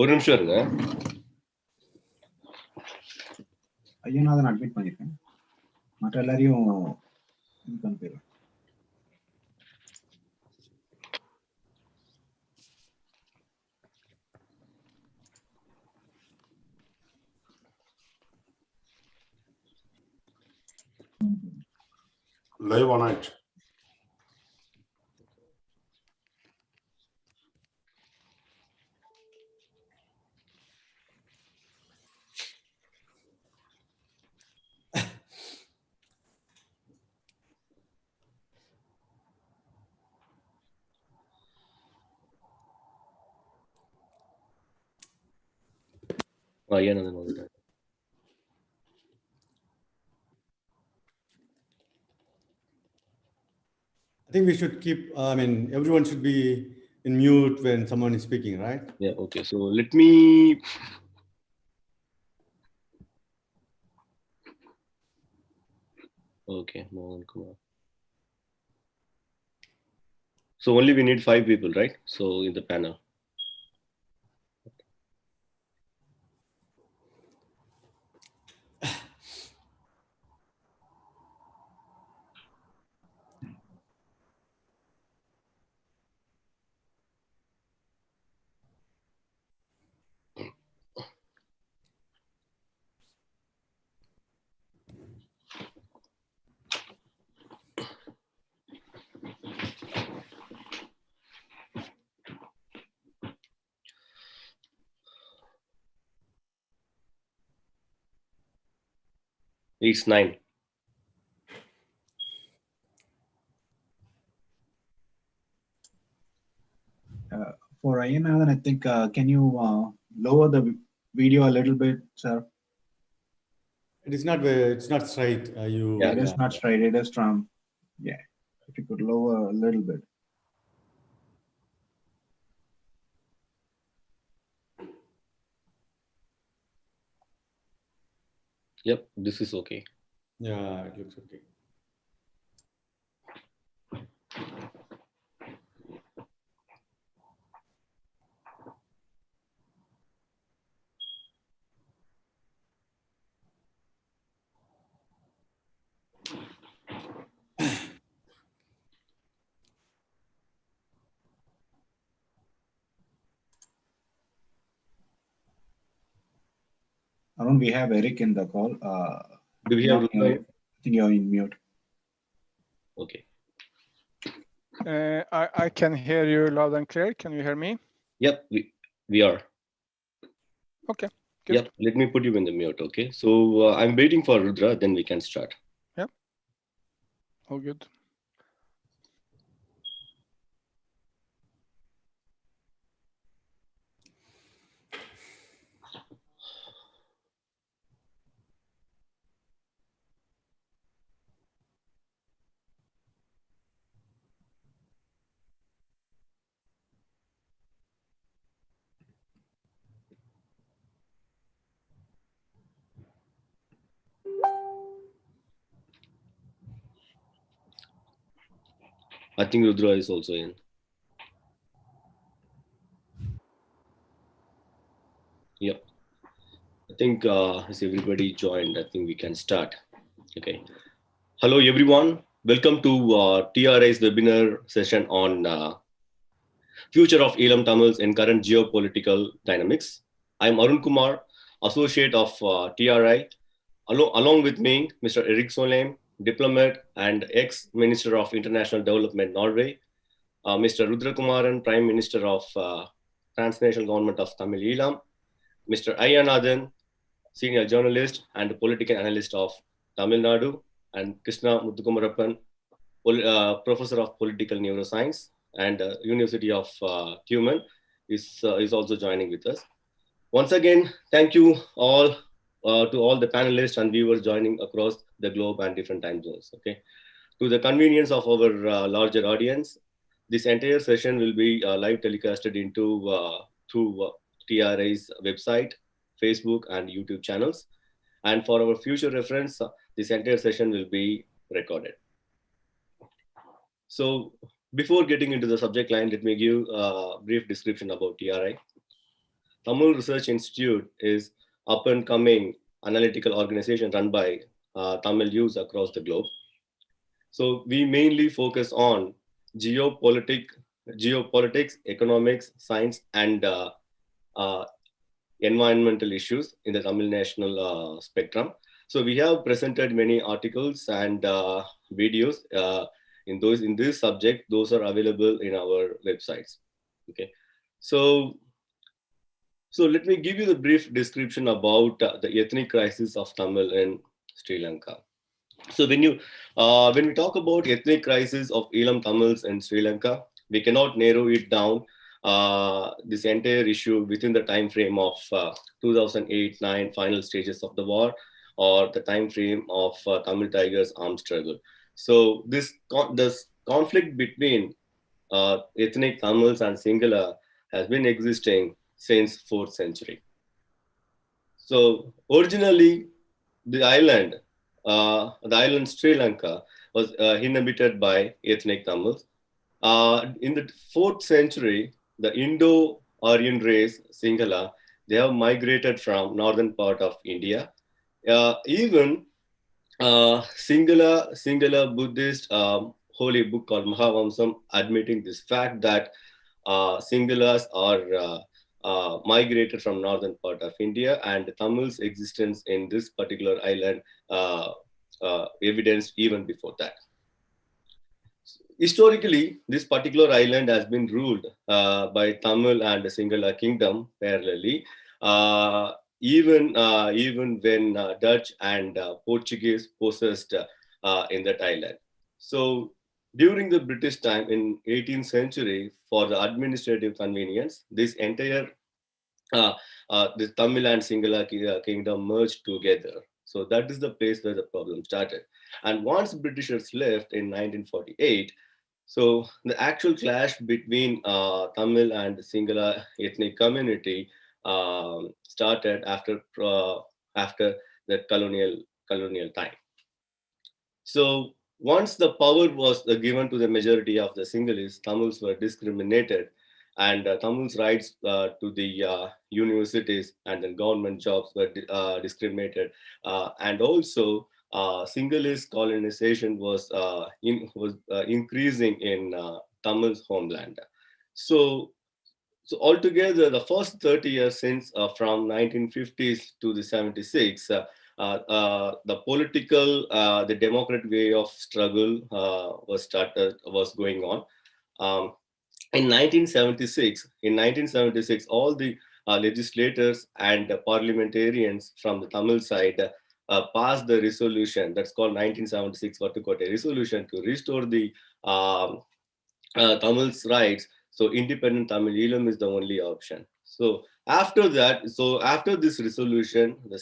ஒரு நிமிஷம் இருங்க. ஐயா நான் அதை அட்மிட் பண்ணிருக்கேன். மற்ற எல்லாரையும் இது பண்ண போயிடும். Live on it. ஐயா நான் வந்துட்டேன். I think we should keep, everyone should be in mute when someone is speaking, right? Yeah, okay. So let me. Okay, Mohan Kumar. So only we need 5 people, right? So in the panel. It's 9. For Ayanathan, I think, can you lower the video a little bit, sir? It's not straight. Yeah, It is not straight. It is from, yeah. If you could lower a little bit. Yep, this is okay. Yeah, it looks okay. Arun, we have Eric in the call. Do we have? I think you're in mute. Okay. I can hear you loud and clear. Can you hear me? Yep, we are. Okay, good. Yep, let me put you in the mute. Okay, so I'm waiting for Rudra, then we can start. Yep. All good. I think Rudra is also in. Yep. I think as everybody joined, I think we can start. Okay. Hello, everyone. Welcome to TRI's webinar session on Future of Eelam Tamils in Current Geopolitical Dynamics. I'm Arun Kumar, Associate of TRI. Along with me, Mr. Erik Solheim, diplomat and ex-Minister of International Development, Norway, Mr. Rudra Kumaran, Prime Minister of Transnational Government of Tamil Eelam, Mr. Ayanathan, Senior Journalist and Political Analyst of Tamil Nadu, and Krishna Muthukumarappan, Professor of Political Neuroscience and University of Cuman is also joining with us. Once again, thank you all to all the panelists and viewers joining across the globe and different time zones. Okay, to the convenience of our larger audience, this entire session will be live telecasted into through TRI's website, Facebook, and YouTube channels. And for our future reference, this entire session will be recorded. So before getting into the subject line, let me give a brief description about TRI. Tamil Research Institute is up and coming analytical organization run by Tamil youth across the globe. So we mainly focus on geopolitics, economics, science, and uh, environmental issues in the Tamil national spectrum. So we have presented many articles and videos in this subject. Those are available in our websites. Okay, so let me give you the brief description about the ethnic crisis of Tamil in Sri Lanka. So when we talk about ethnic crisis of Eelam Tamils in Sri Lanka, we cannot narrow it down this entire issue within the time frame of 2008-9 final stages of the war, or the time frame of Tamil Tigers armed struggle. So this conflict between ethnic Tamils and Sinhala has been existing since 4th century. So originally, the island Sri Lanka was inhabited by ethnic Tamils. In the 4th century, the Indo-Aryan race, Sinhala, they have migrated from northern part of India. Even Sinhala Buddhist holy book called Mahavamsam admitting this fact that Sinhalas are migrated from northern part of India, and Tamil's existence in this particular island evidenced even before that. Historically, this particular island has been ruled by Tamil and Sinhala kingdom parallelly, even when Dutch and Portuguese possessed in that island. So during the British time in 18th century, for the administrative convenience, this entire the Tamil and Sinhala kingdom merged together. So that is the place where the problem started. And once Britishers left in 1948, so the actual clash between Tamil and Sinhala ethnic community started after the colonial time. So once the power was given to the majority of the Sinhalese, Tamils were discriminated, and Tamils' rights to the universities and the government jobs were discriminated, and also Sinhalese colonization was increasing in Tamil's homeland. So altogether, the first 30 years since from 1950s to the 76, the political, the democratic way of struggle was going on. In 1976, all the legislators and parliamentarians from the Tamil side passed the resolution that's called 1976 Vattukotte resolution to restore the Tamil's rights. So independent Tamil Eelam is the only option. So after this resolution, the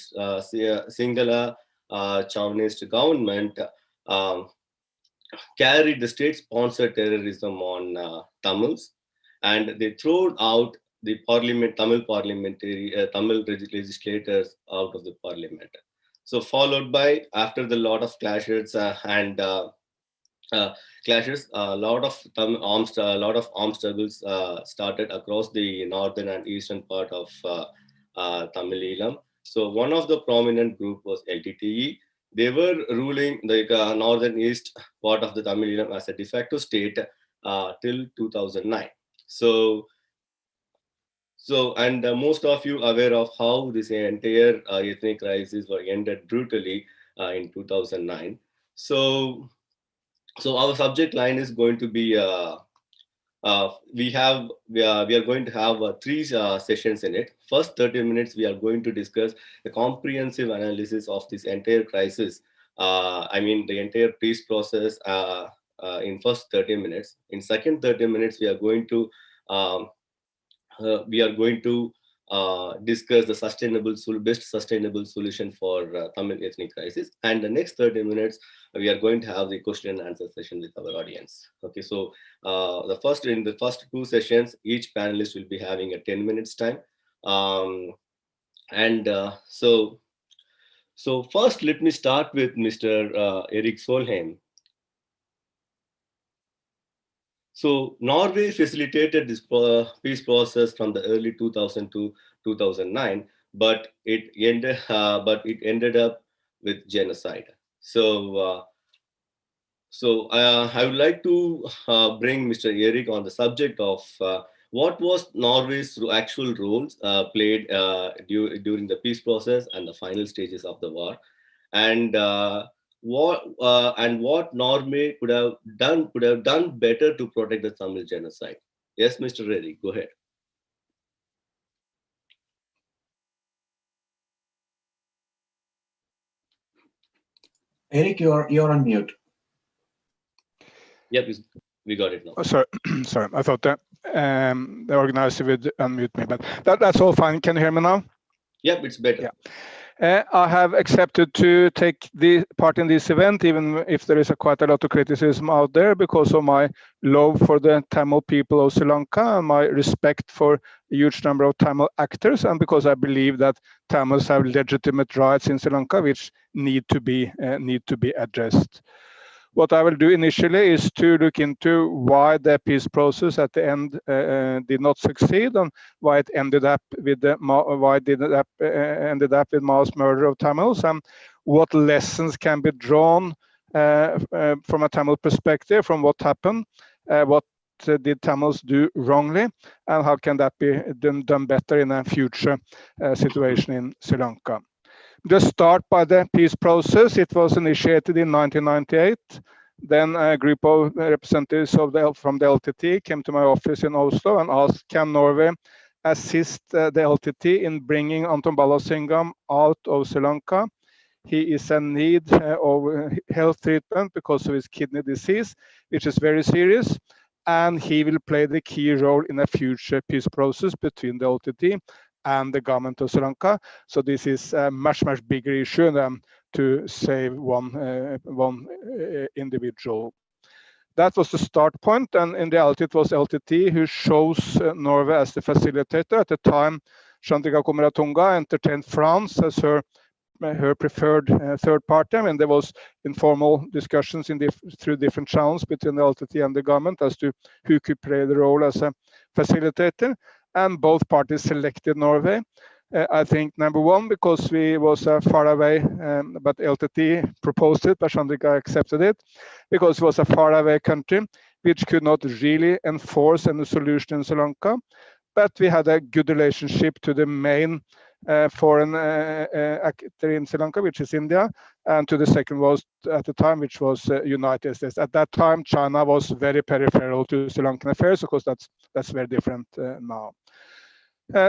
Sinhala Chauvinist government carried the state-sponsored terrorism on Tamils, and they threw out the Tamil legislators out of the parliament. So followed by, after the lot of clashes and a lot of armed struggles started across the northern and eastern part of Tamil Eelam. So one of the prominent group was LTTE. They were ruling the northern east part of the Tamil Eelam as a de facto state till 2009. And most of you aware of how this entire ethnic crisis were ended brutally in 2009. So our subject line is going to be we are going to have 3 sessions in it. First 30 minutes we are going to discuss the comprehensive analysis of this entire crisis. I mean the entire peace process in first 30 minutes. In second 30 minutes we are going to discuss the best sustainable solution for Tamil ethnic crisis. And the next 30 minutes, we are going to have the question and answer session with our audience. Okay, so in the first 2 sessions, each panelist will be having a 10 minutes time. So first, let me start with Mr. Eric Solheim. So Norway facilitated this peace process from the early 2000 to 2009, but it ended up with genocide. So I would like to bring Mr. Erik on the subject of what was Norway's actual roles played during the peace process and the final stages of the war, and what Norway could have done better to protect the Tamil genocide. Yes, Mr. Erik, go ahead. Eric, you're on mute. Yep, we got it now. Oh, sorry, sorry. I thought that the organizer would unmute me, but that's all fine. Can you hear me now? Yep, it's better. Yeah. I have accepted to take the part in this event, even if there is quite a lot of criticism out there, because of my love for the Tamil people of Sri Lanka and my respect for a huge number of Tamil actors, and because I believe that Tamils have legitimate rights in Sri Lanka which need to be addressed. What I will do initially is to look into why the peace process at the end did not succeed, and why it ended up with mass murder of Tamils, and what lessons can be drawn from a Tamil perspective from what happened, what did Tamils do wrongly, and how can that be done better in a future situation in Sri Lanka. Just start by the peace process. It was initiated in 1998. Then a group of representatives from the LTT came to my office in Oslo and asked, can Norway assist the LTT in bringing Anton Balasingam out of Sri Lanka? He is in need of health treatment because of his kidney disease, which is very serious, and he will play the key role in a future peace process between the LTT and the government of Sri Lanka. So this is a much bigger issue than to save one individual. That was the start point, and in reality it was LTT who chose Norway as the facilitator. At the time, Chandrika Kumaratunga entertained France as her preferred third party, and there was informal discussions through different channels between the LTT and the government as to who could play the role as a facilitator, and both parties selected Norway. I think number one, because we was far away, but LTT proposed it, but Chandrika accepted it, because it was a far away country which could not really enforce any solution in Sri Lanka. But we had a good relationship to the main foreign actor in Sri Lanka, which is India, and to the second was at the time, which was United States. At that time, China was very peripheral to Sri Lankan affairs, of course that's very different now.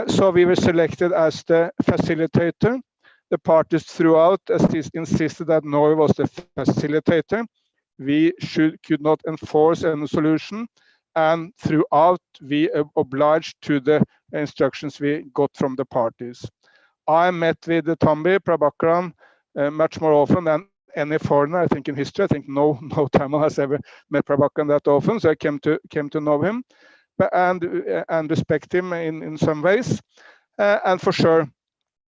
So we were selected as the facilitator. The parties throughout insisted that Norway was the facilitator. We could not enforce any solution, and throughout we obliged to the instructions we got from the parties. I met with Tambi Prabhakaran much more often than any foreigner, I think, in history. I think no Tamil has ever met Prabhakaran that often, so I came to know him and respect him in some ways. And for sure,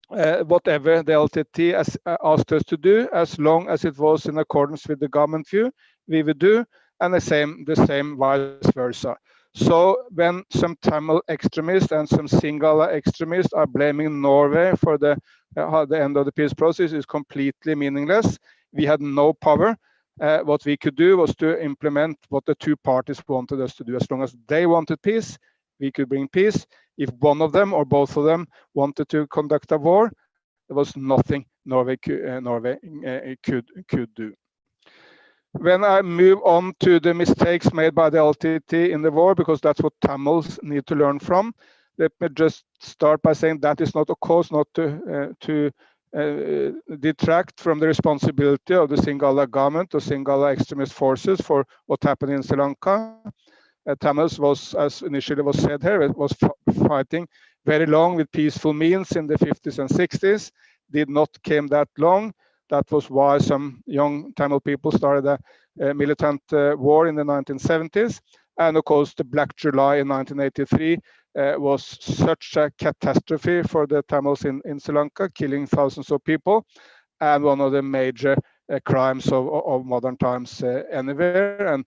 whatever the LTT asked us to do, as long as it was in accordance with the government view, we would do, and the same vice versa. So when some Tamil extremists and some Sinhala extremists are blaming Norway for the end of the peace process is completely meaningless. We had no power. What we could do was to implement what the two parties wanted us to do. As long as they wanted peace, we could bring peace. If one of them or both of them wanted to conduct a war, there was nothing Norway could do. When I move on to the mistakes made by the LTT in the war, because that's what Tamils need to learn from, let me just start by saying that is not, of course, not to detract from the responsibility of the Sinhala government or Sinhala extremist forces for what happened in Sri Lanka. Tamils was, as initially was said here, it was fighting very long with peaceful means in the 50s and 60s, did not came that long. That was why some young Tamil people started a militant war in the 1970s. And of course, the Black July in 1983 was such a catastrophe for the Tamils in Sri Lanka, killing thousands of people, and one of the major crimes of modern times anywhere, and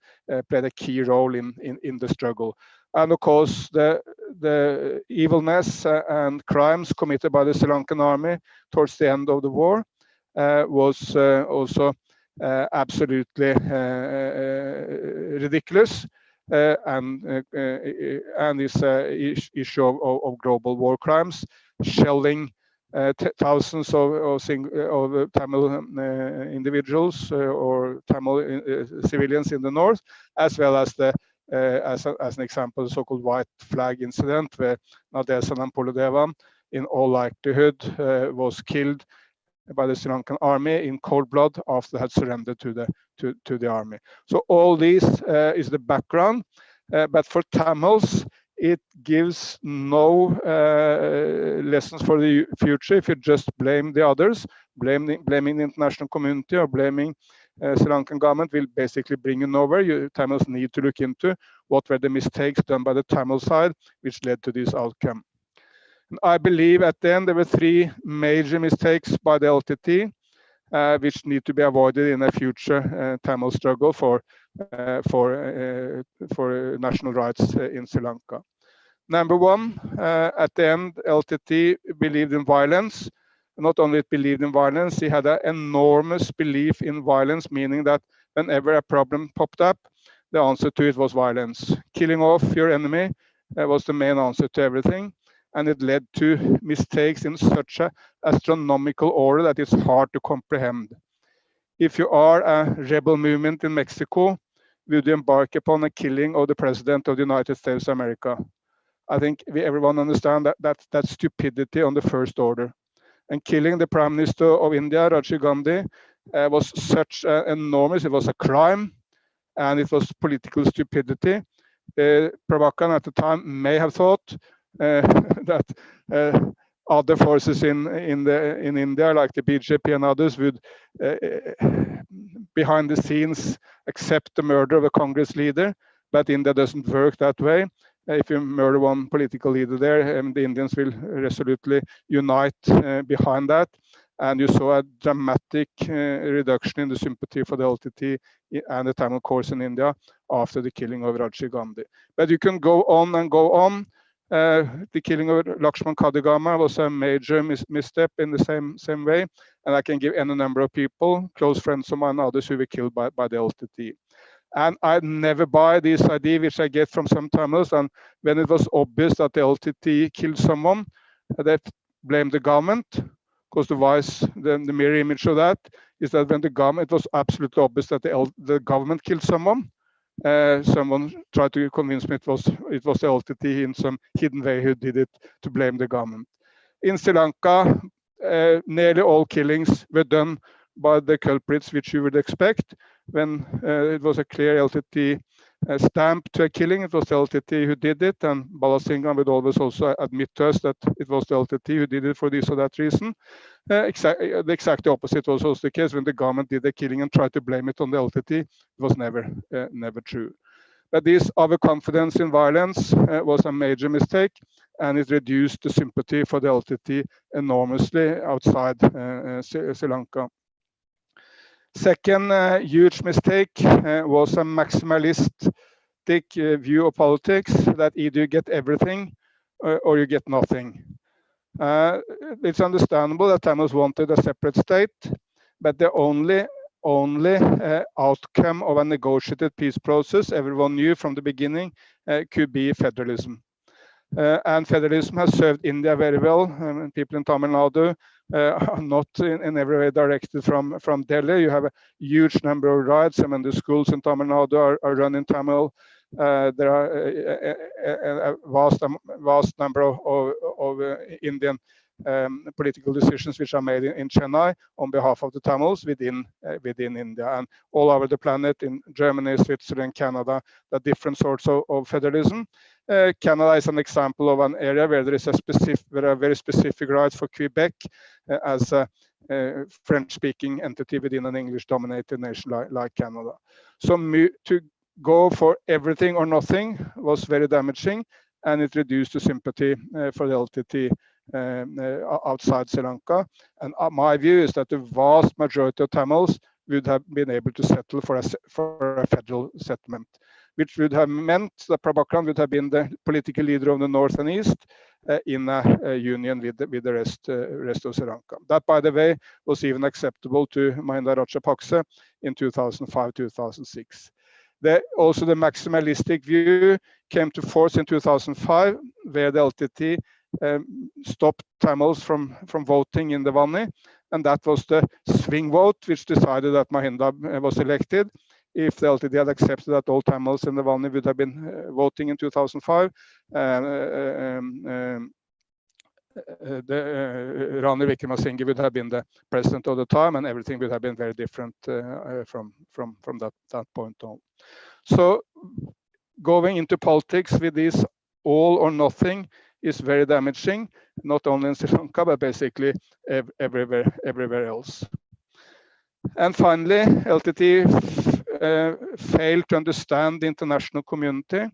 played a key role in the struggle. And of course, the evilness and crimes committed by the Sri Lankan army towards the end of the war was also absolutely ridiculous, and this issue of global war crimes, shelling thousands of Tamil individuals or Tamil civilians in the north, as well as the as an example, the so-called white flag incident, where Nadesan Poludevan, in all likelihood, was killed by the Sri Lankan army in cold blood after they had surrendered to the army. So all this is the background, but for Tamils, it gives no lessons for the future if you just blame the others. Blaming the international community or blaming Sri Lankan government will basically bring you nowhere. Tamils need to look into what were the mistakes done by the Tamil side, which led to this outcome. And I believe at the end there were three major mistakes by the LTT, which need to be avoided in a future Tamil struggle for national rights in Sri Lanka. Number one, at the end, LTT believed in violence. Not only it believed in violence, he had an enormous belief in violence, meaning that whenever a problem popped up, the answer to it was violence. Killing off your enemy was the main answer to everything, and it led to mistakes in such an astronomical order that it's hard to comprehend. If you are a rebel movement in Mexico, would you embark upon a killing of the President of the United States of America? I think everyone understands that's stupidity on the first order. And killing the Prime Minister of India, Rajiv Gandhi, was such enormous, it was a crime, and it was political stupidity. Prabhakaran at the time may have thought that other forces in India, like the BJP and others, would behind the scenes accept the murder of a Congress leader, but India doesn't work that way. If you murder one political leader there, the Indians will resolutely unite behind that. And you saw a dramatic reduction in the sympathy for the LTT and the Tamil cause in India after the killing of Rajiv Gandhi. But you can go on and go on. The killing of Lakshman Kadagama was a major misstep in the same way. And I can give any number of people, close friends of mine and others, who were killed by the LTT. And I never buy this idea, which I get from some Tamils. And when it was obvious that the LTT killed someone, they blamed the government. Because the mirror image of that is that when the government, it was absolutely obvious that the government killed someone. Someone tried to convince me it was the LTT in some hidden way who did it to blame the government. In Sri Lanka, nearly all killings were done by the culprits which you would expect. When it was a clear LTT stamp to a killing, it was the LTT who did it, and Balasingham would always also admit to us that it was the LTT who did it for this or that reason. The exact opposite was also the case when the government did the killing and tried to blame it on the LTT. It was never true. But this overconfidence in violence was a major mistake, and it reduced the sympathy for the LTT enormously outside Sri Lanka. Second huge mistake was a maximalistic view of politics, that either you get everything or you get nothing. It's understandable that Tamils wanted a separate state, but the only outcome of a negotiated peace process, everyone knew from the beginning, could be federalism. And federalism has served India very well. People in Tamil Nadu are not in every way directed from Delhi. You have a huge number of rights. I mean, the schools in Tamil Nadu are run in Tamil. There are a vast number of Indian political decisions which are made in Chennai on behalf of the Tamils within India, and all over the planet, in Germany, Switzerland, Canada, the different sorts of federalism. Canada is an example of an area where there are very specific rights for Quebec as a French-speaking entity within an English-dominated nation like Canada. So to go for everything or nothing was very damaging, and it reduced the sympathy for the LTT outside Sri Lanka. And my view is that the vast majority of Tamils would have been able to settle for a federal settlement, which would have meant that Prabhakaran would have been the political leader of the North and East in a union with the rest of Sri Lanka. That, by the way, was even acceptable to Mahinda Rajapaksa in 2005-2006. Also, the maximalistic view came to force in 2005, where the LTT stopped Tamils from voting in the Vani, and that was the swing vote which decided that Mahinda was elected. If the LTT had accepted that all Tamils in the Vani would have been voting in 2005, Rani Wickremesinghe would have been the president of the time, and everything would have been very different from that point on. So going into politics with this all or nothing is very damaging, not only in Sri Lanka, but basically everywhere else. And finally, LTT failed to understand the international community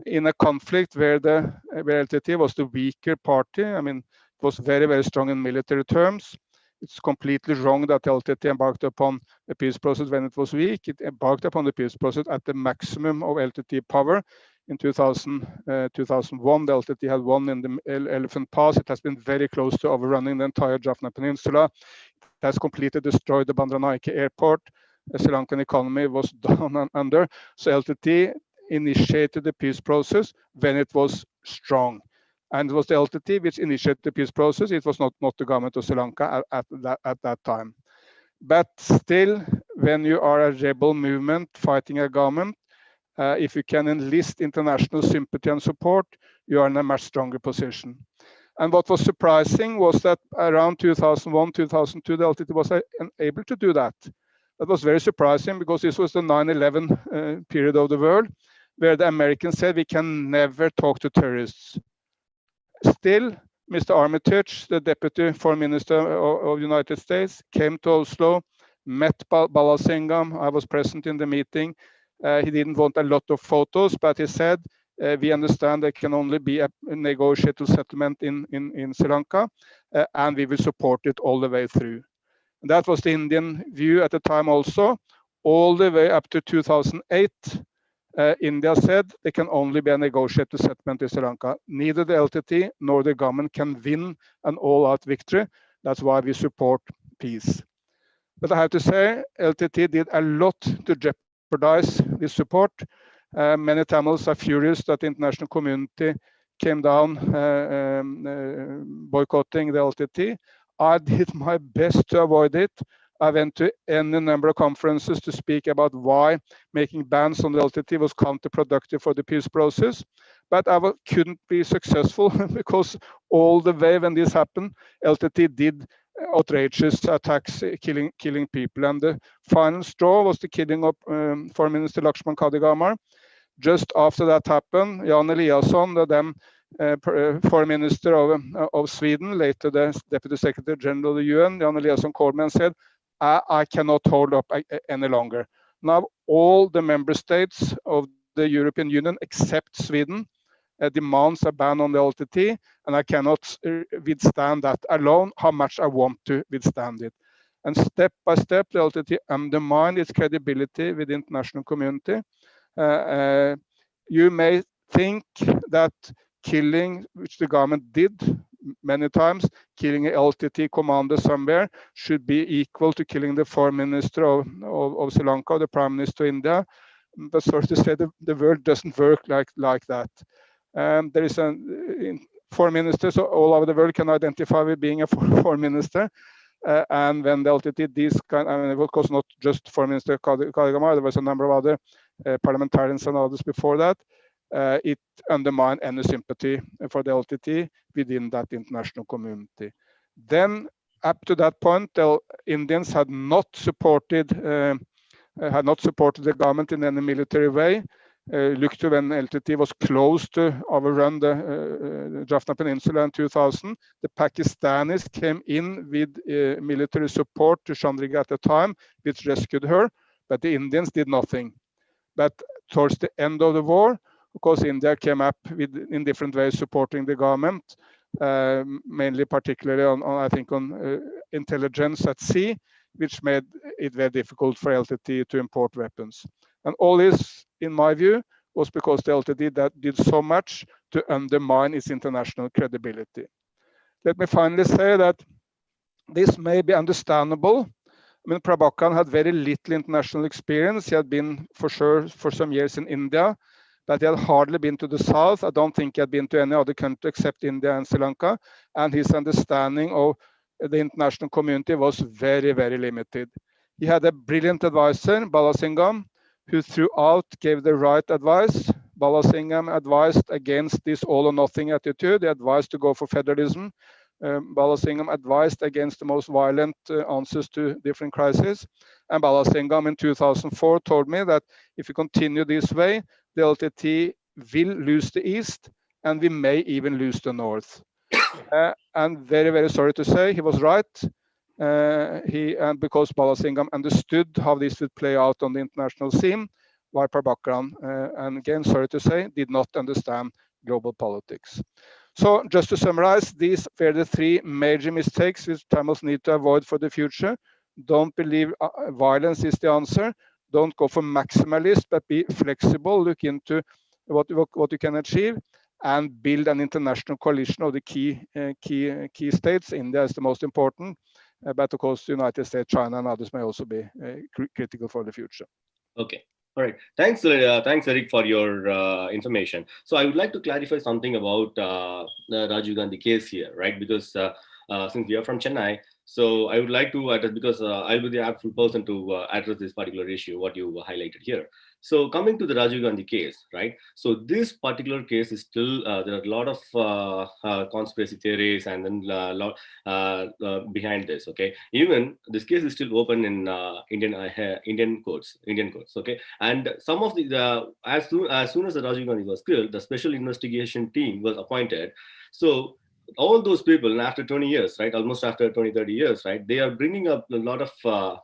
in a conflict where LTT was the weaker party. I mean, it was very strong in military terms. It's completely wrong that LTT embarked upon a peace process when it was weak. It embarked upon the peace process at the maximum of LTT power. In 2001, the LTT had won in the Elephant Pass. It has been very close to overrunning the entire Jaffna Peninsula. It has completely destroyed the Bandaranaike airport. The Sri Lankan economy was down and under. So LTT initiated the peace process when it was strong. And it was the LTT which initiated the peace process. It was not the government of Sri Lanka at that time. But still, when you are a rebel movement fighting a government, if you can enlist international sympathy and support, you are in a much stronger position. And what was surprising was that around 2001, 2002, the LTT was able to do that. That was very surprising because this was the 9/11 period of the world, where the Americans said we can never talk to terrorists. Still, Mr. Armitage, the Deputy Foreign Minister of the United States, came to Oslo, met Balasingham. I was present in the meeting. He didn't want a lot of photos, but he said, we understand there can only be a negotiated settlement in Sri Lanka, and we will support it all the way through. And that was the Indian view at the time also. All the way up to 2008, India said there can only be a negotiated settlement in Sri Lanka. Neither the LTT nor the government can win an all-out victory. That's why we support peace. But I have to say, LTT did a lot to jeopardize this support. Many Tamils are furious that the international community came down boycotting the LTT. I did my best to avoid it. I went to any number of conferences to speak about why making bans on the LTT was counterproductive for the peace process. But I couldn't be successful because all the way when this happened, LTT did outrageous attacks, killing people. And the final straw was the killing of Foreign Minister Lakshman Kadigamar. Just after that happened, Jan Eliasson, the then Foreign Minister of Sweden, later the Deputy Secretary General of the UN, Jan Eliasson called me and said, I cannot hold up any longer. Now all the member states of the European Union except Sweden demands a ban on the LTT, and I cannot withstand that alone, how much I want to withstand it. And step by step, the LTT undermined its credibility with the international community. You may think that killing, which the government did many times, killing an LTT commander somewhere should be equal to killing the Foreign Minister of Sri Lanka, the Prime Minister of India. But sorry to say, the world doesn't work like that. There is foreign ministers all over the world can identify with being a foreign minister. And when the LTT this kind, I mean, it was not just Foreign Minister Kadigamar, there was a number of other parliamentarians and others before that. It undermined any sympathy for the LTT within that international community. Then, up to that point, the Indians had not supported the government in any military way. Look to when LTT was close to overrun the Jaffna Peninsula in 2000. The Pakistanis came in with military support to Chandriga at the time, which rescued her, but the Indians did nothing. But towards the end of the war, of course, India came up with, in different ways, supporting the government, mainly particularly on I think, on intelligence at sea. which made it very difficult for LTT to import weapons. And all this, in my view, was because the LTT that did so much to undermine its international credibility. Let me finally say that this may be understandable. I mean, Prabhakaran had very little international experience. He had been, for sure, for some years in India, but he had hardly been to the south. I don't think he had been to any other country except India and Sri Lanka. And his understanding of the international community was very, very limited. He had a brilliant advisor, Balasingham, who throughout gave the right advice. Balasingham advised against this all or nothing attitude. He advised to go for federalism. Balasingham advised against the most violent answers to different crises. And Balasingham in 2004 told me that if we continue this way, the LTT will lose the East and we may even lose the North. And very, very sorry to say, he was right. Because Balasingham understood how this would play out on the international scene, while Prabhakaran, and again, sorry to say, did not understand global politics. So just to summarize, these were the three major mistakes which Tamils need to avoid for the future. Don't believe violence is the answer. Don't go for maximalist, but be flexible. Look into what you can achieve and build an international coalition of the key states. India is the most important. But of course, the United States, China, and others may also be critical for the future. Okay. All right. Thanks, Eric, for your information. So I would like to clarify something about the Rajiv Gandhi case here, right? Because since we are from Chennai, so I would like to address, because I'll be the actual person to address this particular issue, what you highlighted here. So coming to the Rajiv Gandhi case, right? So this particular case is still, there are a lot of conspiracy theories and then a lot behind this, okay? Even this case is still open in Indian courts, okay? And some of the, as soon as the Rajiv Gandhi was killed, the special investigation team was appointed. So all those people, and after 20 years, right, almost after 20, 30 years, right, they are bringing up a lot of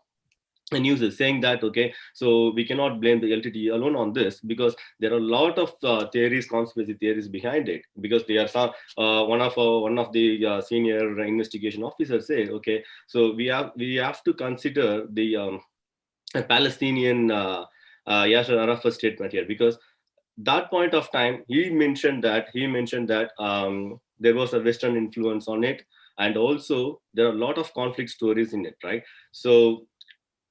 news is saying that, okay, so we cannot blame the LTT alone on this, because there are a lot of theories, conspiracy theories behind it, because they are some, one of the senior investigation officers said, okay, so we have to consider the Palestinian Yasser Arafat statement here, because that point of time he mentioned that there was a Western influence on it, and also there are a lot of conflict stories in it, right? So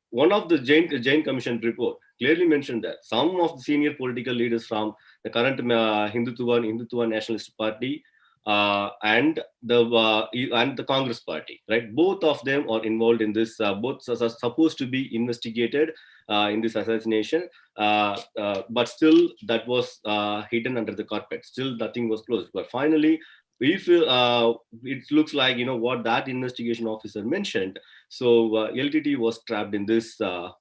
one of the Jain Commission report clearly mentioned that some of the senior political leaders from the current Hindutva Nationalist Party and the Congress Party, right? Both of them are involved in this. Both are supposed to be investigated in this assassination, but still that was hidden under the carpet. Still nothing was closed. But finally, we feel it looks like, you know, what that investigation officer mentioned. So LTT was trapped in this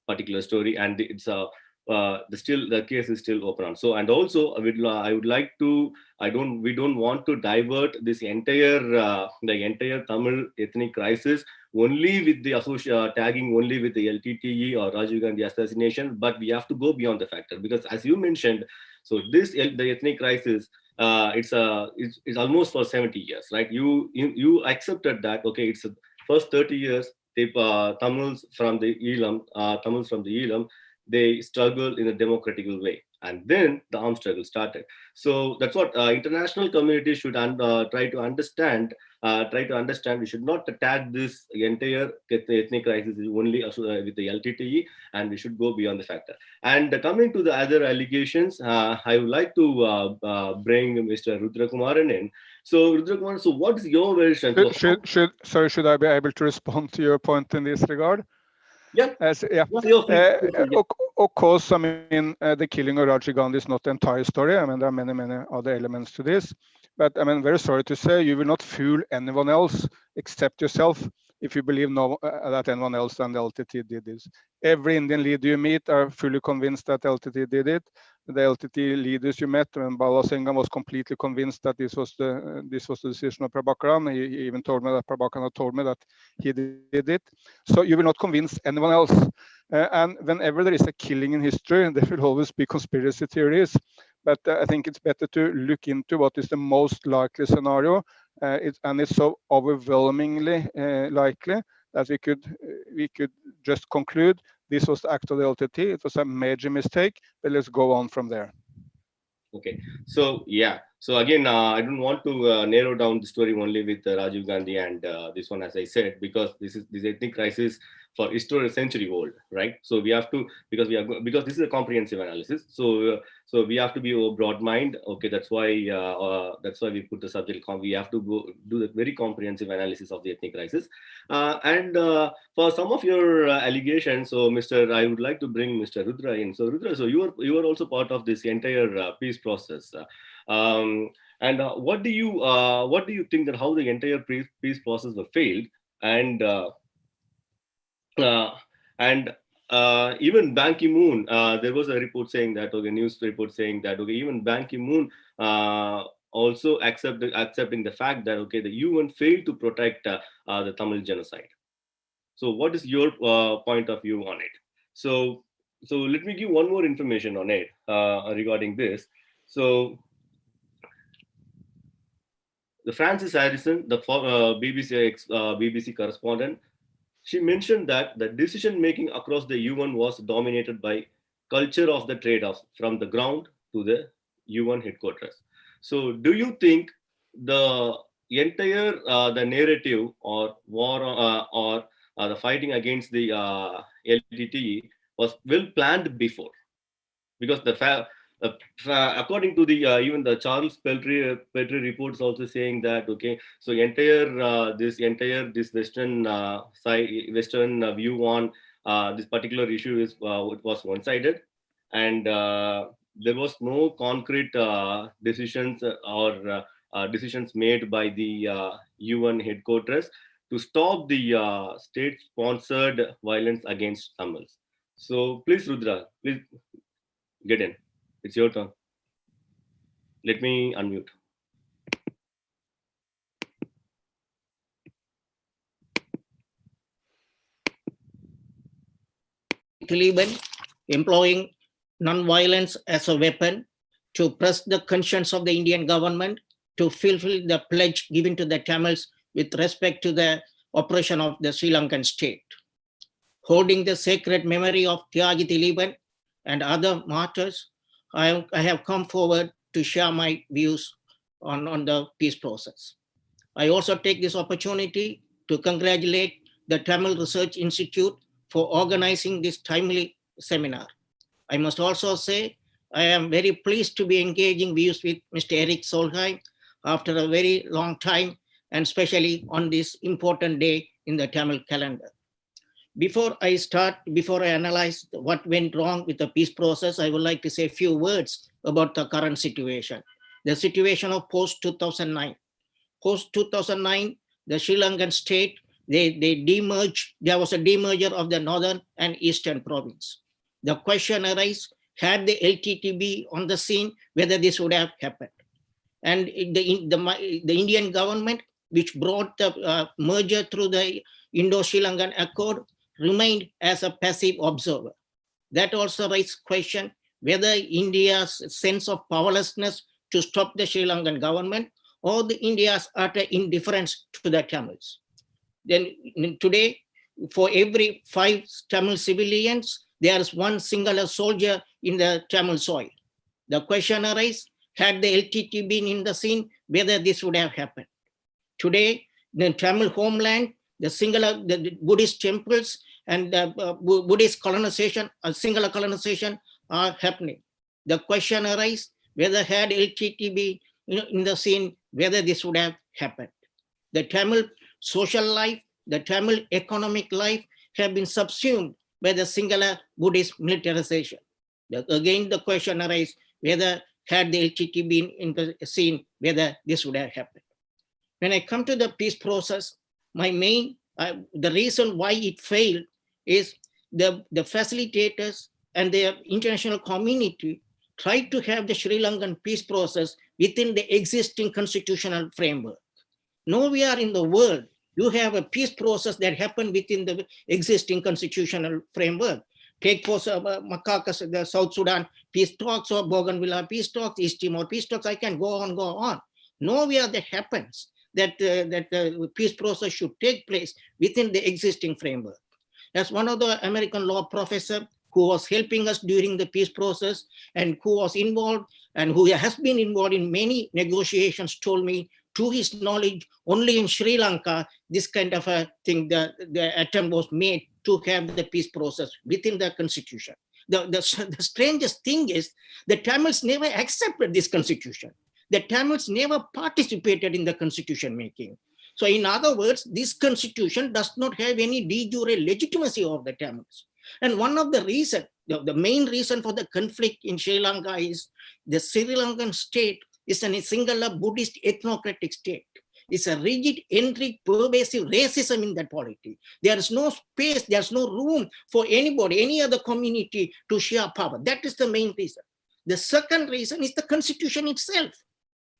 particular story, and it's the case is still open on. So, and also I would like to, we don't want to divert this entire the entire Tamil ethnic crisis only with the tagging only with the LTTE or Rajiv Gandhi assassination, but we have to go beyond the factor, because as you mentioned, so the ethnic crisis, it's almost for 70 years, right? You accepted that, okay, it's the first 30 years, Tamils from the Eelam, they struggled in a democratic way, and then the armed struggle started. So that's what international community should try to understand. We should not attack this entire ethnic crisis only with the LTTE, and we should go beyond the factor. And coming to the other allegations, I would like to bring Mr. Rudrakumaran in. So Rudrakumaran, so what is your version? Should I be able to respond to your point in this regard? Yeah. Of course, I mean, the killing of Rajiv Gandhi is not the entire story. I mean, there are many other elements to this. But I mean, very sorry to say, you will not fool anyone else except yourself if you believe that anyone else than the LTT did this. Every Indian leader you meet are fully convinced that LTT did it. The LTT leaders you met, when Balasingham was completely convinced that this was the decision of Prabhakaran. He even told me that Prabhakaran had told me that he did it. So you will not convince anyone else. And whenever there is a killing in history, there will always be conspiracy theories. But I think it's better to look into what is the most likely scenario. And it's so overwhelmingly likely that we could just conclude this was the act of the LTT. It was a major mistake, but let's go on from there. Okay, so yeah, so again, I don't want to narrow down the story only with Rajiv Gandhi and this one, as I said, because this ethnic crisis for history century old, right? So we have to, because this is a comprehensive analysis. So we have to be broad mind. Okay, that's why we put the subject. We have to go do the very comprehensive analysis of the ethnic crisis. And for some of your allegations, so I would like to bring Mr. Rudra in. So Rudra, so you are also part of this entire peace process. And what do you think that how the entire peace process was failed, and and even Ban Ki-moon, there was a report saying that, okay, news report saying that, okay, even Ban Ki-moon also accepting the fact that, okay, the UN failed to protect the Tamil genocide. So what is your point of view on it? So let me give one more information on it regarding this. So the Frances Harrison, the BBC correspondent, she mentioned that the decision making across the UN was dominated by culture of the trade-offs from the ground to the UN headquarters. So do you think the entire the narrative or war or the fighting against the LTTE was well planned before? Because according to the even the Charles Peltier reports also saying that, okay, so this Western view on this particular issue is it was one-sided, and there was no concrete decisions or decisions made by the UN headquarters to stop the state-sponsored violence against Tamils. So please, Rudra, please get in. It's your turn. Let me unmute. Taliban employing non-violence as a weapon to press the conscience of the Indian government to fulfill the pledge given to the Tamils with respect to the operation of the Sri Lankan state. Holding the sacred memory of Tyagi Taliban and other martyrs, I have come forward to share my views on the peace process. I also take this opportunity to congratulate the Tamil Research Institute for organizing this timely seminar. I must also say I am very pleased to be engaging views with Mr. Eric Solheim after a very long time, and especially on this important day in the Tamil calendar. Before I analyze what went wrong with the peace process, I would like to say a few words about the current situation. The situation of post-2009. Post-2009, the Sri Lankan state, they demerged. There was a demerger of the northern and eastern province. The question arises, had the LTTB on the scene, whether this would have happened. And the Indian government, which brought the merger through the Indo-Sri Lankan Accord, remained as a passive observer. That also raises question whether India's sense of powerlessness to stop the Sri Lankan government or the India's utter indifference to the Tamils. Then today, for every 5 Tamil civilians, there is one singular soldier in the Tamil soil. The question arises, had the LTT been in the scene, whether this would have happened. Today, the Tamil homeland, the Buddhist temples and the Buddhist colonization, a singular colonization are happening. The question arises, whether had LTT been in the scene, whether this would have happened. The Tamil social life, the Tamil economic life have been subsumed by the singular Buddhist militarization. Again, the question arises, whether had the LTT been in the scene, whether this would have happened. When I come to the peace process, the reason why it failed is the facilitators and the international community tried to have the Sri Lankan peace process within the existing constitutional framework. Nowhere in the world you have a peace process that happened within the existing constitutional framework. Take for Makakos, the South Sudan peace talks, or Bougainvillea peace talks, East Timor peace talks, I can go on. Nowhere that happens. that the peace process should take place within the existing framework. As one of the American law professor who was helping us during the peace process and who was involved and who has been involved in many negotiations told me, to his knowledge, only in Sri Lanka, this kind of a thing, the attempt was made to have the peace process within the constitution. The strangest thing is the Tamils never accepted this constitution. The Tamils never participated in the constitution making. So in other words, this constitution does not have any de jure legitimacy of the Tamils. And one of the reasons, the main reason for the conflict in Sri Lanka is the Sri Lankan state is a singular Buddhist ethnocratic state. It's a rigid, entry, pervasive racism in that polity. There is no space, there's no room for anybody, any other community to share power. That is the main reason. The second reason is the constitution itself.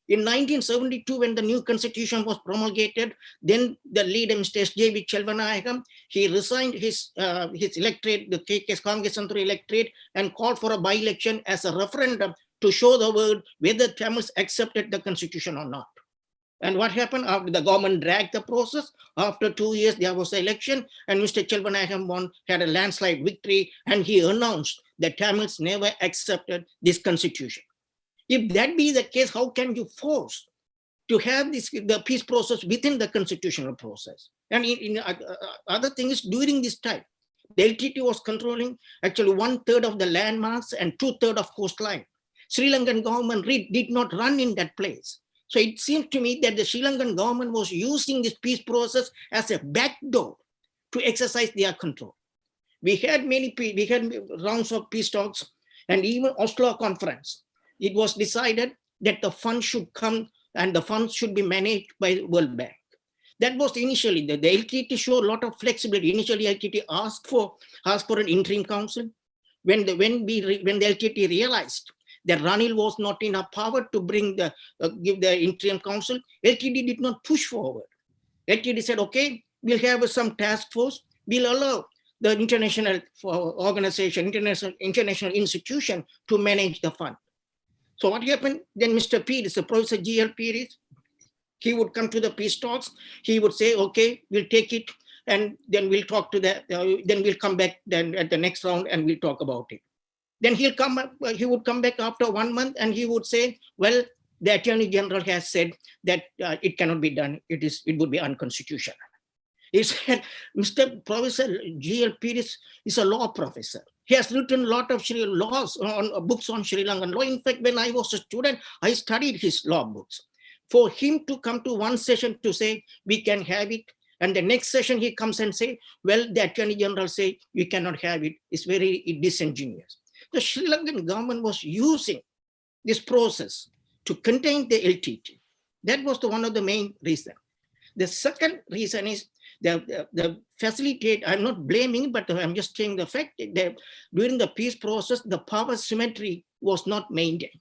In 1972, when the new constitution was promulgated, then the leader, Mr. S.J.V. Chelvanayakam, he resigned his electorate, the KKS Congress electorate, and called for a by-election as a referendum to show the world whether Tamils accepted the constitution or not. And what happened after the government dragged the process? After 2 years, there was an election, and Mr. Chelvanayakam had a landslide victory, and he announced that Tamils never accepted this constitution. If that be the case, how can you force to have the peace process within the constitutional process? And other thing is, during this time, the LTT was controlling actually 1/3 of the landmass and 2/3 of coastline. Sri Lankan government did not run in that place. So it seems to me that the Sri Lankan government was using this peace process as a backdoor to exercise their control. We had rounds of peace talks and even Oslo conference. It was decided that the funds should come and the funds should be managed by World Bank. That was initially, the LTT showed a lot of flexibility. Initially, LTT asked for an interim council. When the LTT realized that Ranil was not enough power to give the interim council, LTT did not push forward. LTT said, okay, we'll have some task force. We'll allow the international organization, international institution to manage the fund. So what happened? Then Mr. Pires, the Professor G.L. Pires, he would come to the peace talks. He would say, okay, we'll take it. And then we'll talk to then we'll come back then at the next round and we'll talk about it. Then he would come back after 1 month and he would say, well, the Attorney General has said that it cannot be done. It would be unconstitutional. He said, Mr. Professor G.L. Pires is a law professor. He has written a lot of books on Sri Lankan law. In fact, when I was a student, I studied his law books. For him to come to one session to say, we can have it, and the next session he comes and say, well, the Attorney General say, we cannot have it, it's very disingenuous. The Sri Lankan government was using this process to contain the LTT. That was one of the main reasons. The second reason is the facilitate, I'm not blaming, but I'm just saying the fact that during the peace process, the power symmetry was not maintained.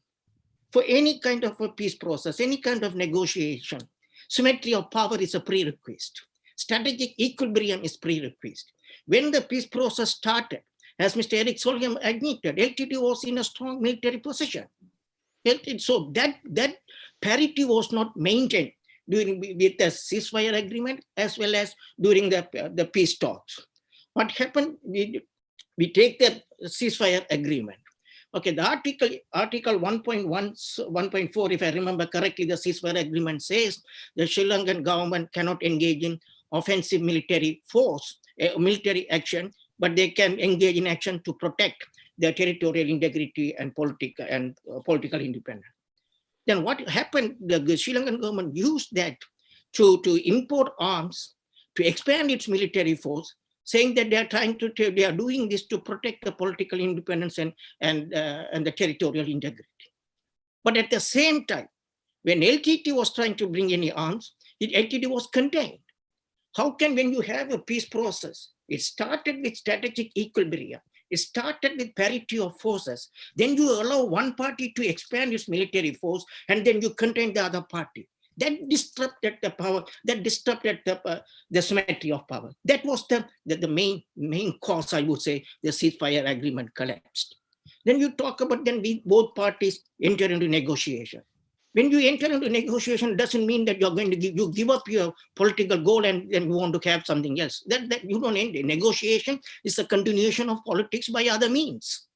For any kind of a peace process, any kind of negotiation, symmetry of power is a prerequisite. Strategic equilibrium is prerequisite. When the peace process started, as Mr. Eric Solheim admitted, LTT was in a strong military position. So that parity was not maintained with the ceasefire agreement as well as during the peace talks. What happened? We take the ceasefire agreement. Okay, the article 1.4, if I remember correctly, the ceasefire agreement says the Sri Lankan government cannot engage in offensive military force, military action, but they can engage in action to protect their territorial integrity and political independence. Then what happened? The Sri Lankan government used that to import arms, to expand its military force, saying that they are doing this to protect the political independence and the territorial integrity. But at the same time, when LTT was trying to bring any arms, LTT was contained. How can, when you have a peace process, it started with strategic equilibrium, it started with parity of forces, then you allow one party to expand its military force, and then you contain the other party. That disrupted the power, that disrupted the symmetry of power. That was the main cause, I would say, the ceasefire agreement collapsed. Then you talk about, then both parties enter into negotiation. When you enter into negotiation, doesn't mean that you're going to give up your political goal and then you want to have something else. That you don't end. Negotiation is a continuation of politics by other means.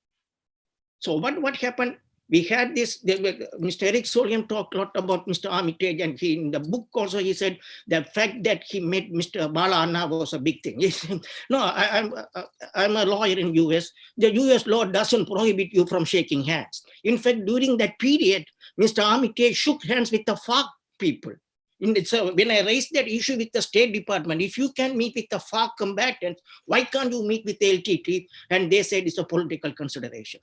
So what happened? We had this, Mr. Eric Solian talked a lot about Mr. Armitage, and he, in the book also, he said the fact that he met Mr. Bala Anna was a big thing. No, I'm a lawyer in US. The US law doesn't prohibit you from shaking hands. In fact, during that period, Mr. Armitage shook hands with the FARC people. So when I raised that issue with the State Department, if you can meet with the FARC combatants, why can't you meet with the LTT? And they said it's a political consideration.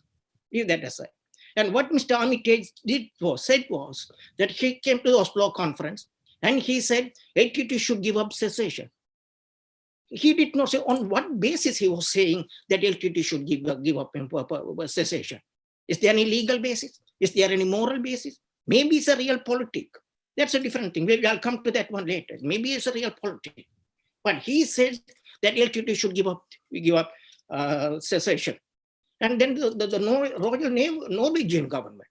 Leave that aside. And what Mr. Armitage said was that he came to the Oslo conference and he said LTT should give up secession. He did not say on what basis he was saying that LTT should give up secession. Is there any legal basis? Is there any moral basis? Maybe it's a real politic. That's a different thing. I'll come to that one later. Maybe it's a real politic. But he said that LTT should give up secession. And then the Royal Norwegian government,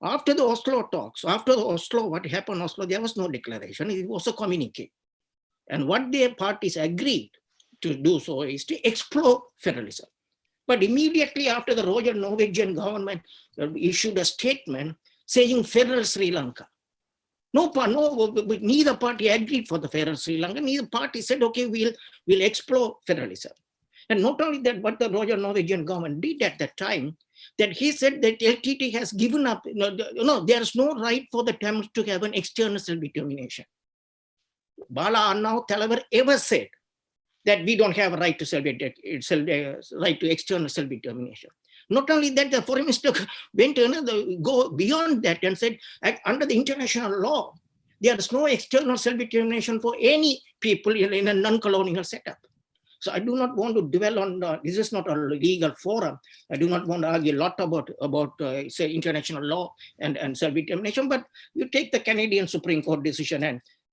after the Oslo talks, after the Oslo, what happened in Oslo, there was no declaration, it was a communique. And what their parties agreed to do so is to explore federalism. But immediately after the Royal Norwegian government issued a statement saying federal Sri Lanka. Neither party agreed for the federal Sri Lanka, neither party said, okay, we'll explore federalism. And not only that, what the Royal Norwegian government did at that time, that he said that LTT has given up, there's no right for the Tamils to have an external self-determination. Bala Anna Talavar ever said that we don't have a right to external self-determination. Not only that, the foreign minister went go beyond that and said, under the international law, there is no external self-determination for any people in a non-colonial setup. So I do not want to dwell on, this is not a legal forum. I do not want to argue a lot about say, international law and self-determination, but you take the Canadian Supreme Court decision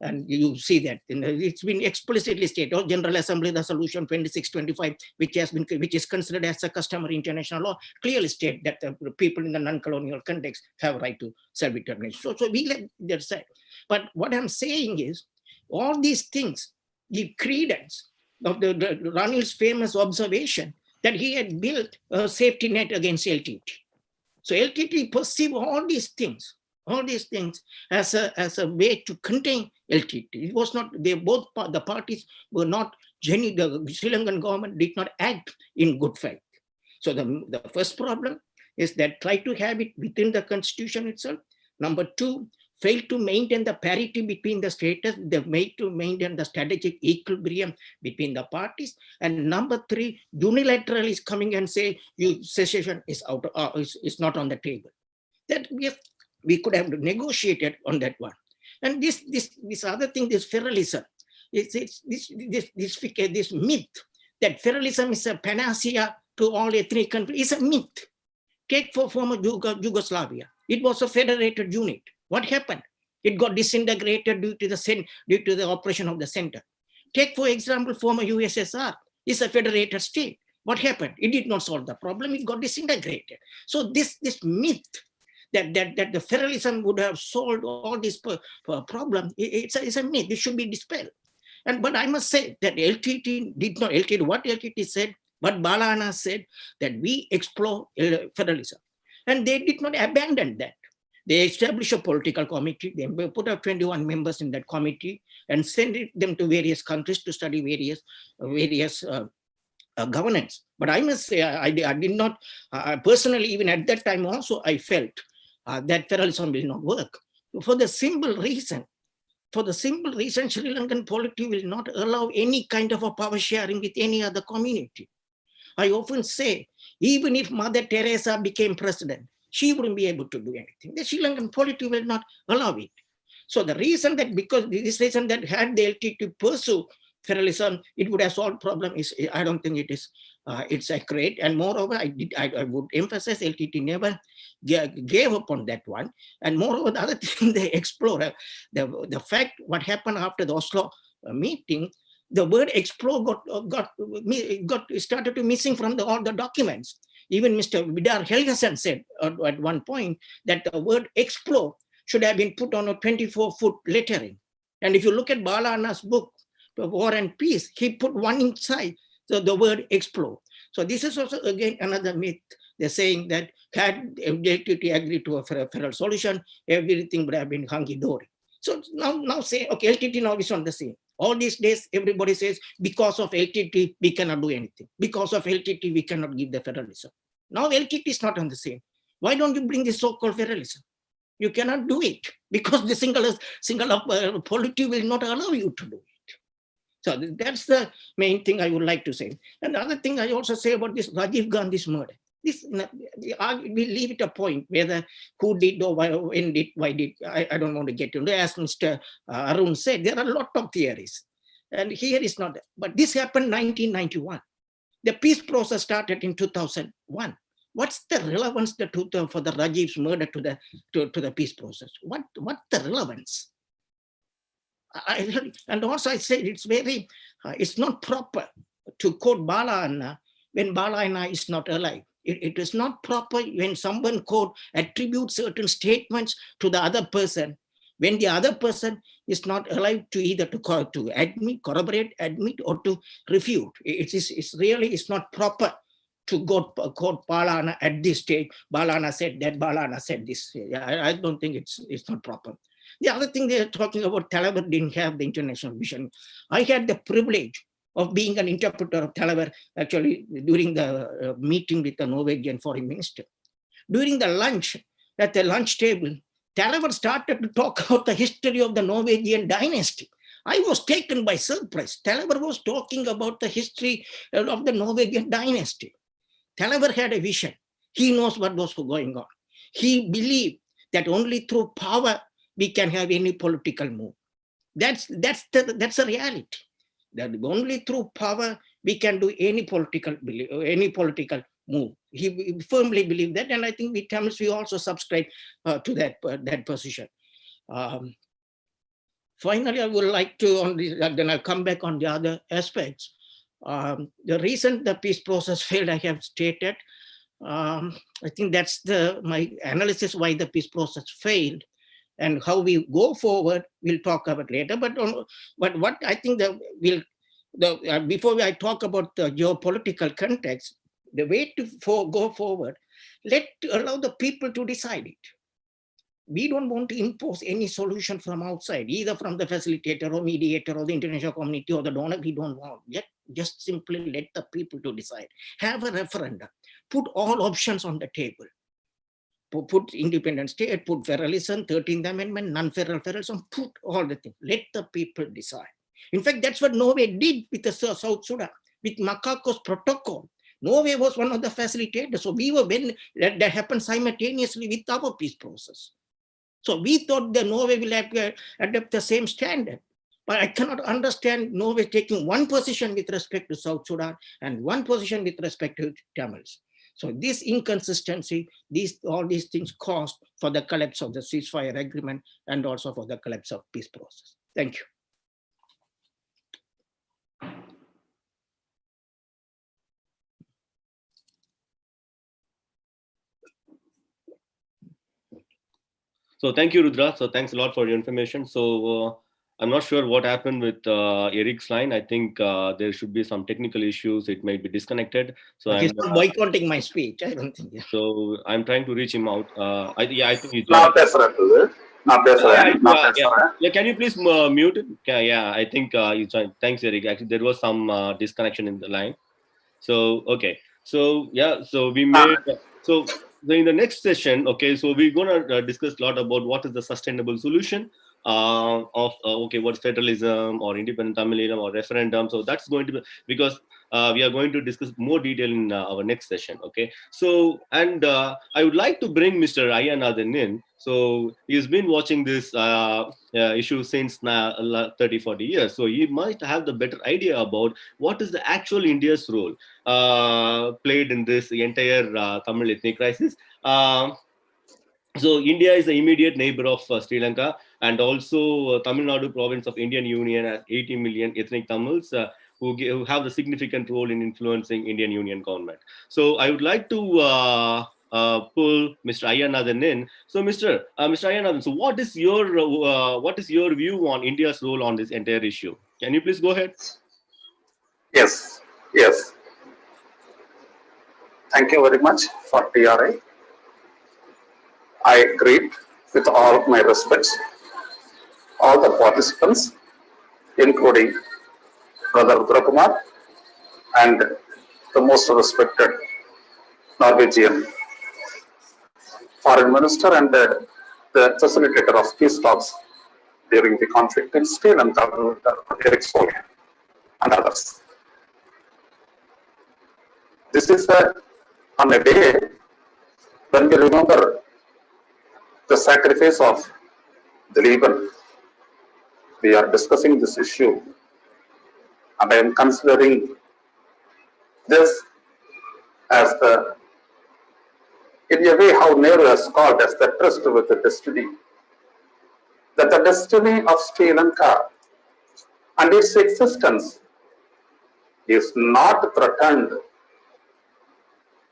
and you see that it's been explicitly stated, General Assembly Resolution 2625, which is considered as a customary international law, clearly state that the people in the non-colonial context have right to self-determination. So we let that aside. But what I'm saying is, all these things give credence of the Ranil's famous observation that he had built a safety net against LTT. So LTT perceived all these things as a way to contain LTT. It was not, the parties were not genuine, the Sri Lankan government did not act in good faith. So the first problem is that try to have it within the constitution itself. Number two, fail to maintain the parity between the status, they made to maintain the strategic equilibrium between the parties. And number three, unilateral is coming and say, secession is out, is not on the table. That we could have negotiated on that one. And this other thing, this federalism, this myth that federalism is a panacea to all ethnic countries is a myth. Take for former Yugoslavia, it was a federated unit. What happened? It got disintegrated due to the operation of the center. Take, for example, former USSR is a federated state. What happened? It did not solve the problem. It got disintegrated. So this myth that the federalism would have solved all this problem, it's a myth. It should be dispelled. But I must say that LTT did not. What LTT said, what Bala Anna said, that we explore federalism, and they did not abandon that. They established a political committee. They put up 21 members in that committee and sent them to various countries to study various governance. But I must say, I did not, personally, even at that time also, I felt that federalism will not work. For the simple reason, Sri Lankan polity will not allow any kind of a power sharing with any other community. I often say, even if Mother Teresa became president, she wouldn't be able to do anything. The Sri Lankan polity will not allow it. So the reason that, because this reason that had the LTT to pursue federalism, it would have solved problem is, I don't think it is, it's accurate. And moreover, I would emphasize LTT never gave up on that one. And moreover, the other thing they explore, the fact what happened after the Oslo meeting, the word explore started to missing from all the documents. Even Mr. Vidar Helgason said at one point that the word explore should have been put on a 24-foot lettering. And if you look at Bala Anna's book, War and Peace, he put one inside, so the word explode. So this is also, again, another myth. They're saying that had LTT agreed to a federal solution, everything would have been hunky-dory. So now say, okay, LTT now is on the scene. All these days, everybody says, because of LTT, we cannot do anything. Because of LTT, we cannot give the federalism. Now LTT is not on the scene. Why don't you bring this so-called federalism? You cannot do it because the single polity will not allow you to do it. So that's the main thing I would like to say. Another thing I also say about this Rajiv Gandhi's murder. This, we leave it a point whether who did or why, when did, why did. I don't want to get into it. As Mr. Arun said, there are a lot of theories. And here is not, but this happened 1991. The peace process started in 2001. What's the relevance for the Rajiv's murder to the peace process? What the relevance? And also I said it's not proper to quote Bala Anna when Bala Anna is not alive. It is not proper when someone quote attributes certain statements to the other person when the other person is not alive to either to admit, corroborate, admit, or to refute. It's not proper to quote Bala Anna at this stage. Bala Anna said that, Bala Anna said this. I don't think it's not proper. The other thing they're talking about, Talabar didn't have the international vision. I had the privilege of being an interpreter of Talabar actually during the meeting with the Norwegian foreign minister. During the lunch, at the lunch table, Talabar started to talk about the history of the Norwegian dynasty. I was taken by surprise. Talabar was talking about the history of the Norwegian dynasty. Talabar had a vision. He knows what was going on. He believed that only through power we can have any political move. That's a reality. That only through power we can do any political move. He firmly believed that, and I think we Tamils we also subscribe to that position. Finally, I would like to then I'll come back on the other aspects. The reason the peace process failed, I have stated. I think that's my analysis why the peace process failed. And how we go forward, we'll talk about later. But what I think before I talk about the geopolitical context, the way to go forward, allow the people to decide it. We don't want to impose any solution from outside, either from the facilitator or mediator or the international community or the donor. We don't want. Just simply let the people to decide. Have a referendum. Put all options on the table. Put independent state, put federalism, 13th Amendment, non-federal federalism, put all the things. Let the people decide. In fact, that's what Norway did with the South Sudan, with Makako's protocol. Norway was one of the facilitators. So that happened simultaneously with our peace process. So we thought that Norway will have to adopt the same standard. But I cannot understand Norway taking one position with respect to South Sudan and one position with respect to Tamils. So this inconsistency, all these things caused for the collapse of the ceasefire agreement and also for the collapse of peace process. Thank you. So thank you, Rudra. So thanks a lot for your information. So I'm not sure what happened with Eric's line. I think there should be some technical issues. It might be disconnected. So he's not boycotting my speech. I don't think. Yeah. So I'm trying to reach him out. I think he's not different. Yeah, can you please mute it? Yeah, I think he's joined. Thanks, Eric. Actually, there was some disconnection in the line. So okay. So yeah. So we made so in the next session. Okay. So we're gonna discuss a lot about what is the sustainable solution of what's federalism or independent Tamilism or referendum. So that's going to be because we are going to discuss more detail in our next session. Okay. So and I would like to bring Mr. Ayanathan in. So he's been watching this issue since 30-40 years. So he might have the better idea about what is the actual India's role played in this entire Tamil ethnic crisis. So India is the immediate neighbor of Sri Lanka, and also Tamil Nadu province of Indian Union has 80 million ethnic Tamils who have a significant role in influencing Indian Union government. So I would like to pull Mr. Ayanathan in. So, Mr. Ayanathan, so what is your view on India's role on this entire issue? Can you please go ahead? Yes, yes. Thank you very much for TRI. I greet with all my respects all the participants, including Brother Rudrakumar and the most respected Norwegian Foreign Minister and the facilitator of peace talks during the conflict in Sri Lanka, Eric Solheim and others. This is on a day when we remember the sacrifice of the Lebanon. We are discussing this issue, and I am considering this as the, in a way, how Nehru has called as the tryst with the destiny. That the destiny of Sri Lanka and its existence is not threatened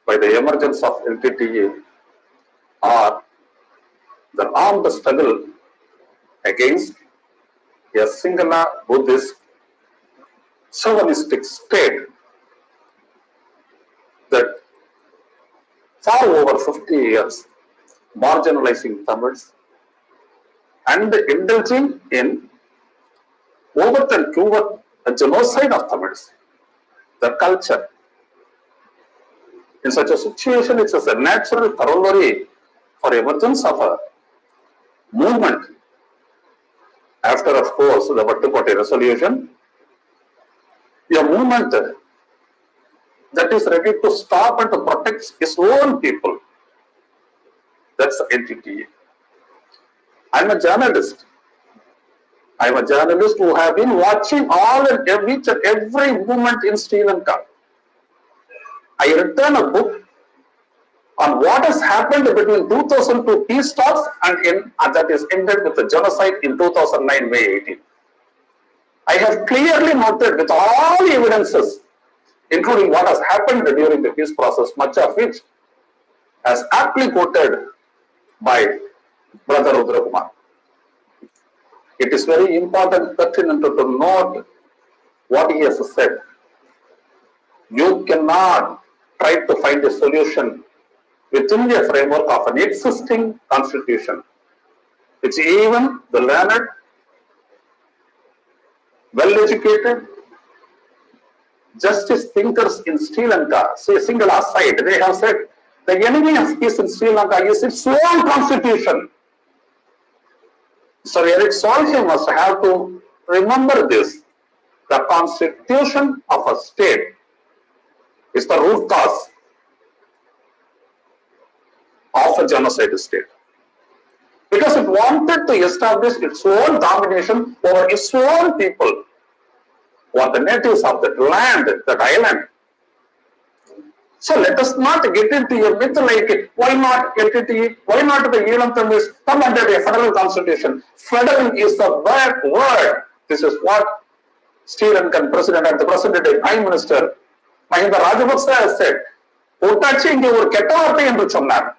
by the emergence of LTTE or the armed struggle against a singular Buddhist chauvinistic state that for over 50 years marginalizing Tamils and indulging in overt and covert genocide of Tamils, the culture. In such a situation, it is a natural corollary for emergence of a movement. After, of course, the Vattukoti resolution, a movement that is ready to stop and to protect its own people. That's the entity. I'm a journalist. I'm a journalist who have been watching all and every movement in Sri Lanka. I written a book on what has happened between 2002 peace talks and that is ended with the genocide in 2009 May 18. I have clearly noted with all evidences, including what has happened during the peace process, much of which as aptly quoted by Brother Rudrakumar. It is very important, pertinent to note what he has said. You cannot try to find a solution within the framework of an existing constitution, which even the learned, well-educated, justice thinkers in Sri Lanka, say single aside, they have said the enemy of peace in Sri Lanka is its own constitution. So Eric Solheim must have to remember this. The constitution of a state is the root cause of a genocide state. Because it wanted to establish its own domination over its own people, who are the natives of that land, that island. So let us not get into a myth like, why not LTTE, why not the Eelam Tamils come under a federal constitution? Federal is the bad word. This is what Sri Lankan President and the President-day Prime Minister Mahinda Rajapaksa has said. Ottachi inge or ketta varthai endru sonnar.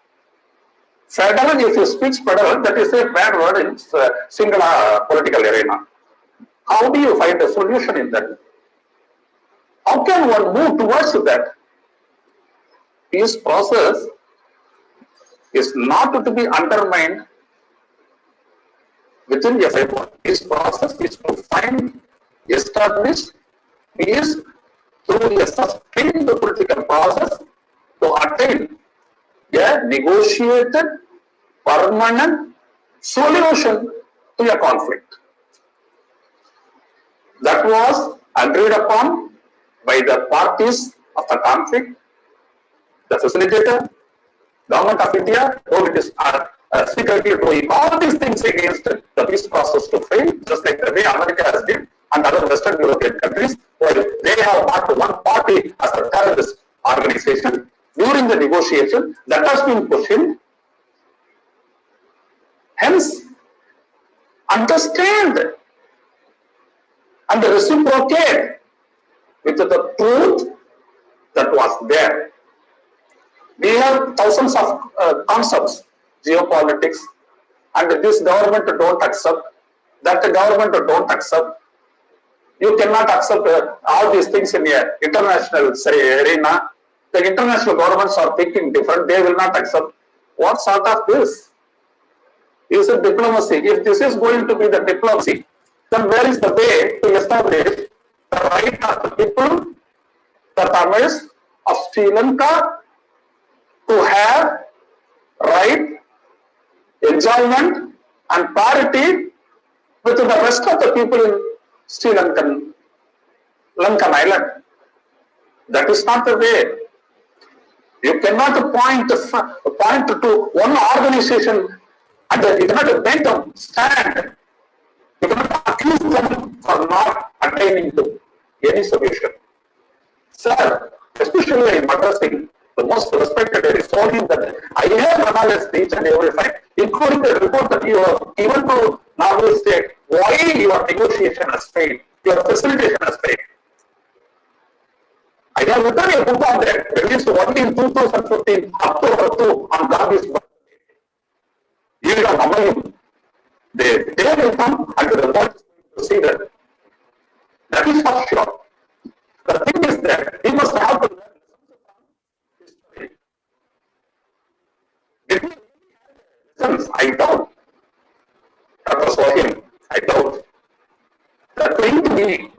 Federal, if you speak federal, that is a bad word in single political arena. How do you find a solution in that? How can one move towards that? Peace process is not to be undermined within a framework. Peace process is to find, establish peace through a sustained political process to attain a negotiated, permanent solution to a conflict. That was agreed upon by the parties of the conflict, the facilitator, Government of India, though it is secretly doing all these things against the peace process to fail, just like the way America has did and other Western European countries, where they have marked one party as a terrorist organization. During the negotiation, that has been questioned. Hence, understand and reciprocate with the truth that was there. We have thousands of concepts, geopolitics, and this government don't accept, that government don't accept. You cannot accept all these things in an international arena. The international governments are thinking different, they will not accept. What sort of this? Is it diplomacy? If this is going to be the diplomacy, then where is the way to establish the right of the people, the Tamils of Sri Lanka, to have right, enjoyment and parity with the rest of the people in Sri Lankan island? That is not the way. You cannot point to one organization and you cannot make them stand. You cannot accuse them for not attaining to any solution. Sir, especially in addressing the most respected, I told him that I have analyzed each and every fact, including the report that you have given to Norway State, why your negotiation has failed, your facilitation has failed. I have written a book on that, released only in 2015, October 2, on Gandhi's birthday. Eelam, they will come and the world to see that. That is for sure. The thing is that he must have to learn history. I doubt. That was for him. I doubt. That pain to me.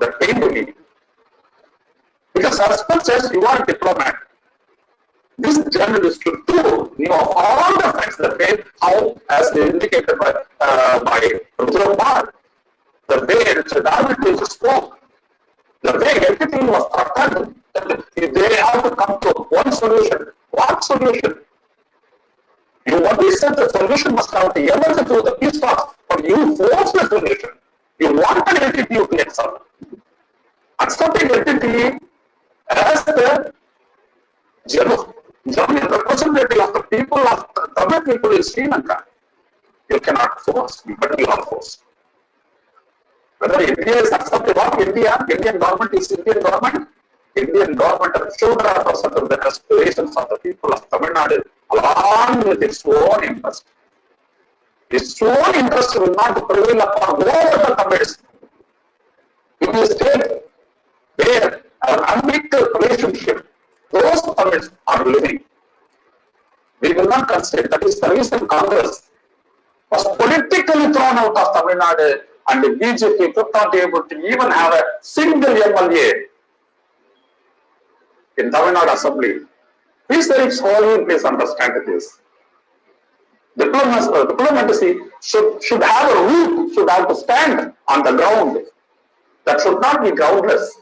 Because as much as you are a diplomat, this journalist should do all the facts that way, how, as indicated by Rajiv, the way the government spoke, the way everything was threatened, they have to come to one solution. What solution? You only said the solution must have to emerge through the peace talks, but you forced the solution. You wanted LTTE to accept. Accepting LTTE as the genuine representative of the people of Tamil people in Sri Lanka. You cannot force, but you are forced. Whether India is accepted or Indian government is Indian government should represent the aspirations of the people of Tamil Nadu along with its own interest. Its own interest will not prevail upon all the Tamils. In a state where an unequal relationship, those Tamils are living. We will not consider. That is the reason Congress was politically thrown out of Tamil Nadu and the BJP could not be able to even have a single MLA in Tamil Nadu Assembly. Please, please understand this. Diplomacy should have a root, should have to stand on the ground. That should not be groundless.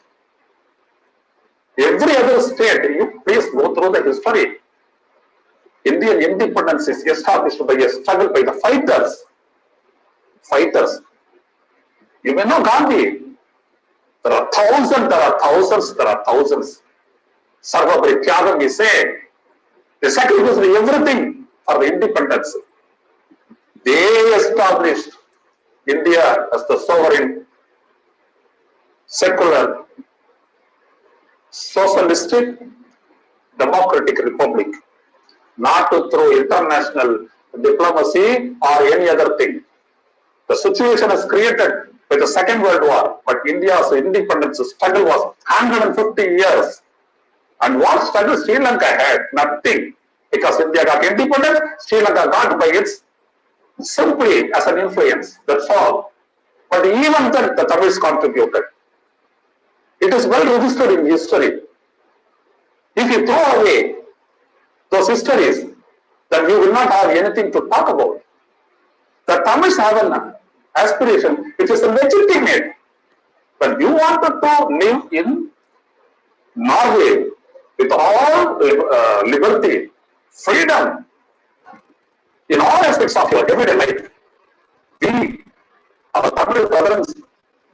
Every other state, you please go through the history. Indian independence is established by a struggle by the fighters. You may know Gandhi. There are thousands. Sarva Prityagam, we say, they sacrificed everything for the independence. They established India as the sovereign, secular, socialistic, democratic republic, not through international diplomacy or any other thing. The situation is created by the Second World War, but India's independence struggle was 150 years. And what struggle Sri Lanka had? Nothing. Because India got independent, Sri Lanka got by its simply as an influence. That's all. But even then, the Tamils contributed. It is well registered in history. If you throw away those histories, then you will not have anything to talk about. The Tamils have an aspiration which is legitimate. But you wanted to live in Norway with all liberty, freedom, in all aspects of your everyday life. We, our Tamil brothers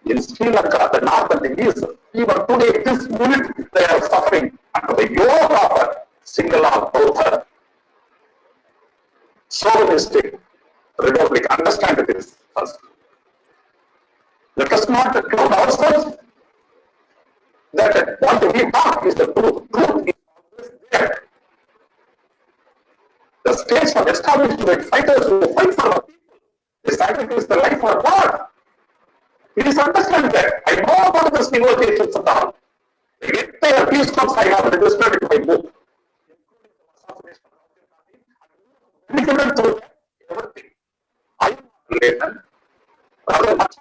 in Sri Lanka, the north and the east, even today, this minute, they are suffering under the yoke of a single author. Sovereignty, republic, understand this first. Let us not cloud ourselves that what we talk is the truth. Truth is always there. states were established with fighters who fight for the people. They sacrifice their life for God. Please understand that. I know about this negotiations and all. The entire peace talks I have registered in my book. Independent through everything. I am related. Rather much.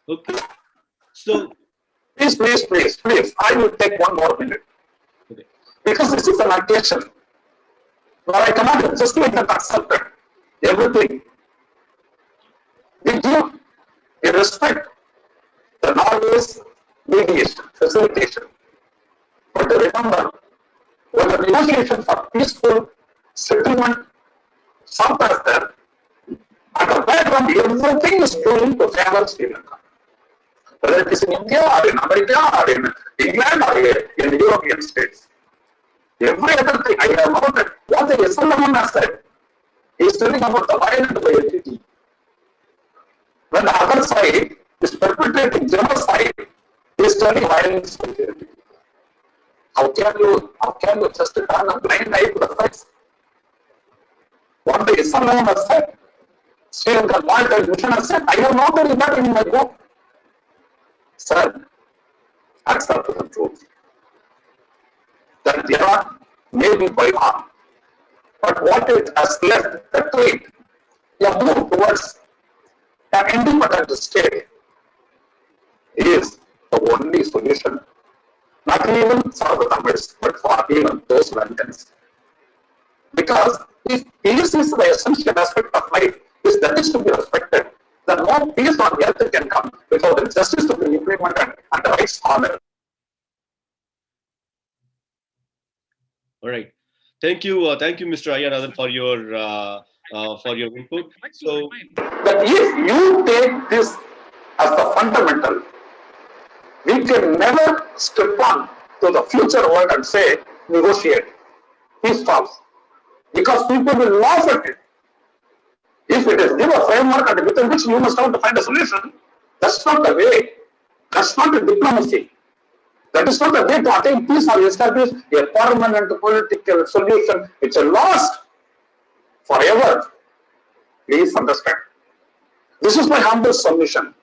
Okay. So, Please. I will take 1 more minute. okay. Because this is an occasion where I cannot just like that accept everything. We give, we respect the always mediation, facilitation. But remember, when the negotiations for peaceful settlement surpass there, and the background, everything is going to favor Sri Lanka. Whether it is in India or in America or in England or in the European states. Every other thing I have about it, what the SLM has said, is telling about the violent entity. When the other side is perpetrating genocide, is telling violence. How can you just turn a blind eye to the facts? What the SLM has said, Sri Lanka World Mission has said, I have noted that in my book. Sir, accept the truth. That era may be going on, but what it has left, the trade, a move towards an independent state is the only solution. Not even for the Tamils, but for even those Lankans. Because if peace is the essential aspect of life, if that is to be respected, then no peace on earth can come without the justice to be implemented and the rights honored. All right. Thank you, Mr. Ayanathan, for your input. So, That if you take this as the fundamental, we can never step on to the future world and say, negotiate, peace talks, because people will laugh at it. If it is give a framework and within which you must have to find a solution, that's not the way. That's not a diplomacy. That is not the way to attain peace or establish a permanent political solution. It's a lost forever. Please understand. This is my humble submission.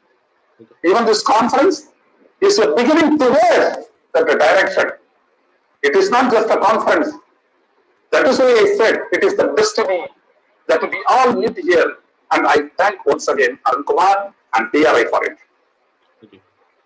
Even this conference is a beginning towards that direction. It is not just a conference. That is why I said it is the destiny that we all meet here. And I thank once again Arun Kumar and DRI for it. okay.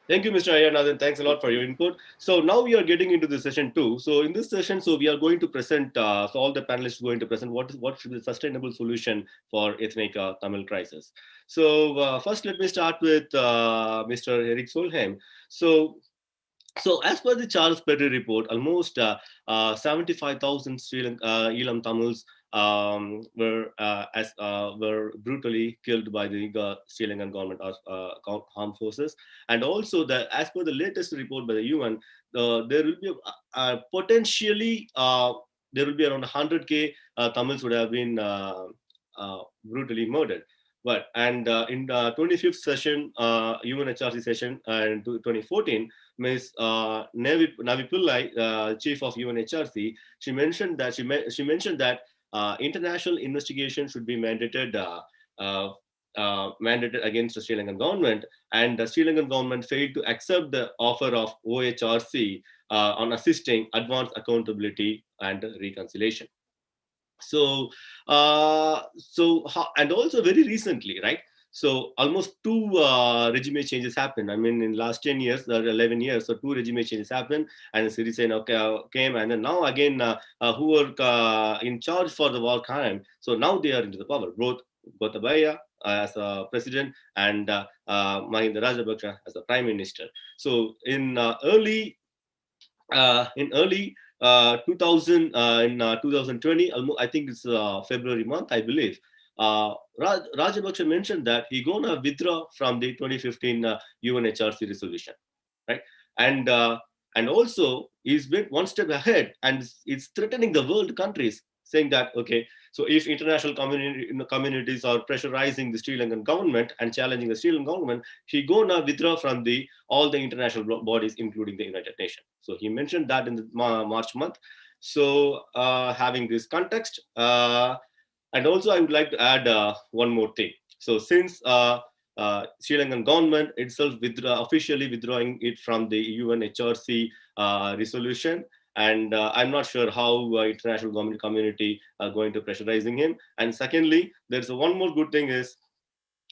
Thank you, Mr. Ayanathan. Thanks a lot for your input. So now we are getting into the session 2. So in this session, we are going to present, so all the panelists are going to present what should be the sustainable solution for ethnic Tamil crisis. So first, let me start with Mr. Eric Solheim. So as per the Charles Petty report, almost 75,000 Eelam Tamils were brutally killed by the Sri Lankan government armed forces, and also as per the latest report by the UN, there will be potentially there will be around 100,000 Tamils would have been brutally murdered. But in the 25th session, UNHRC session in 2014, Ms. Navi Pillai, chief of UNHRC, she mentioned that international investigation should be mandated against the Sri Lankan government, and the Sri Lankan government failed to accept the offer of OHRC on assisting advanced accountability and reconciliation. So, and also very recently, right? So almost 2 regime changes happened. I mean, in last 10 years or 11 years, so 2 regime changes happened, and Sirisena came, and then now again, who were in charge for the war crime. So now they are into the power. Both Gotabaya as a president and Mahinda Rajapaksa as a prime minister. So in early 2020, I think it's February month, I believe. Rajapaksa mentioned that he gonna withdraw from the 2015 UNHRC resolution, right? And also he's been one step ahead, and it's threatening the world countries, saying that okay, so if international communities are pressurizing the Sri Lankan government and challenging the Sri Lankan government, he gonna withdraw from all the international bodies, including the United Nations. So he mentioned that in the March month. So having this context, and also I would like to add one more thing. So since Sri Lankan government itself officially withdrawing it from the UNHRC resolution, and I'm not sure how international government community are going to pressurizing him. And secondly, there's one more good thing is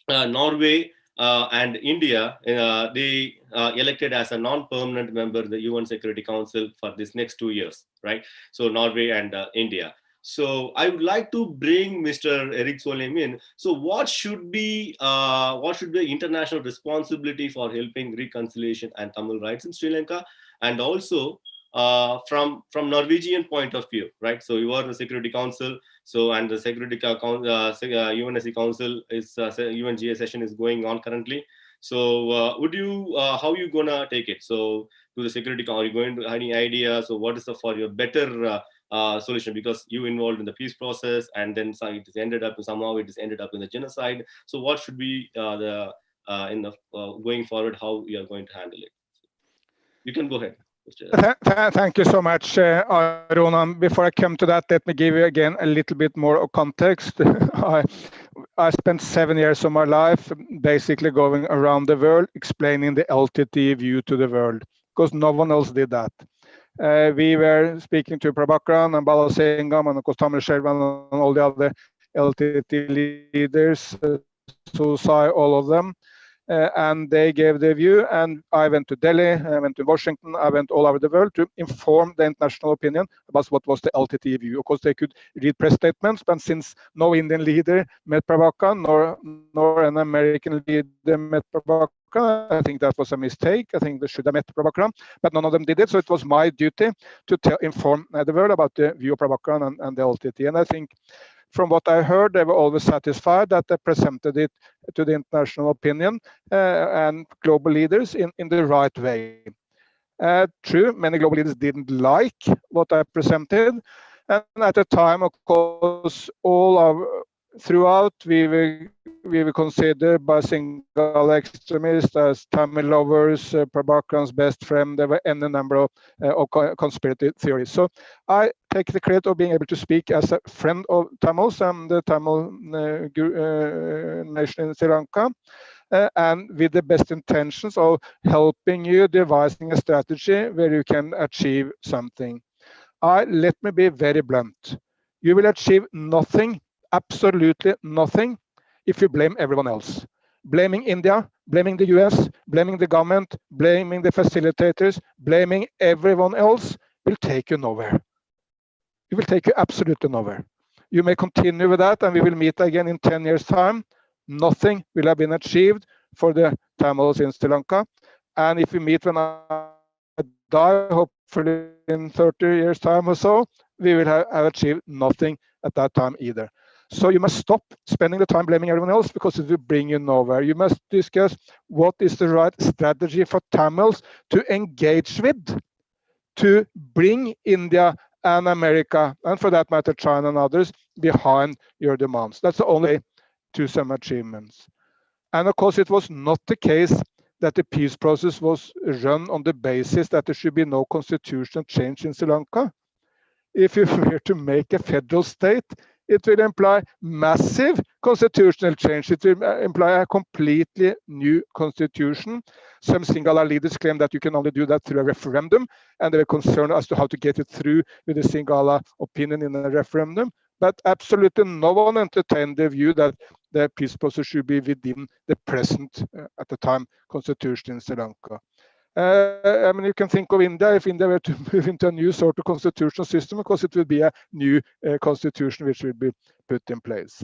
Norway and India, they elected as a non-permanent member the UN Security Council for this next 2 years, right? So Norway and India. So I would like to bring Mr. Eric Solheim in. So what should be international responsibility for helping reconciliation and Tamil rights in Sri Lanka, and also from Norwegian point of view, right? So you are the Security Council. So, and the UNSC Council is UNGA session is going on currently. So, would you how you gonna take it? So, to the Security Council, are you going to any idea? So, what is for your better solution? Because you involved in the peace process, and then it is ended up in the genocide. So, what should be going forward? How we are going to handle it? You can go ahead. Thank you so much, Arun. Before I come to that, let me give you again a little bit more of context. I spent 7 years of my life basically going around the world explaining the LTT view to the world, because no one else did that. We were speaking to Prabhakaran and Balasingam and of course Tamil Shervan and all the other LTT leaders, Susai, all of them. And they gave their view, and I went to Delhi, I went to Washington, I went all over the world to inform the international opinion about what was the LTT view. Of course, they could read press statements, but since no Indian leader met Prabhakaran, nor an American leader met Prabhakaran, I think that was a mistake. I think they should have met Prabhakaran, but none of them did it. So it was my duty to inform the world about the view of Prabhakaran and the LTT. And I think from what I heard, they were always satisfied that they presented it to the international opinion and global leaders in the right way. True, many global leaders didn't like what I presented. And at the time, of course, throughout, we were considered by single extremists as Tamil lovers, Prabhakaran's best friend. There were any number of conspiracy theories. So I take the credit of being able to speak as a friend of Tamils and the Tamil nation in Sri Lanka, and with the best intentions of helping you devising a strategy where you can achieve something. Let me be very blunt. You will achieve nothing, absolutely nothing, if you blame everyone else. Blaming India, blaming the US, blaming the government, blaming the facilitators, blaming everyone else will take you nowhere. It will take you absolutely nowhere. You may continue with that, and we will meet again in 10 years' time. Nothing will have been achieved for the Tamils in Sri Lanka. And if we meet when I die, hopefully in 30 years' time or so, we will have achieved nothing at that time either. So you must stop spending the time blaming everyone else, because it will bring you nowhere. You must discuss what is the right strategy for Tamils to engage with, to bring India and America, and for that matter, China and others, behind your demands. That's the only way to some achievements. And of course, it was not the case that the peace process was run on the basis that there should be no constitutional change in Sri Lanka. If you were to make a federal state, it will imply massive constitutional change. It will imply a completely new constitution. Some Sinhala leaders claim that you can only do that through a referendum, and they're concerned as to how to get it through with the Sinhala opinion in a referendum. But absolutely no one entertained the view that the peace process should be within the present, at the time, constitution in Sri Lanka. I mean, you can think of India, if India were to move into a new sort of constitutional system, because it will be a new constitution which will be put in place.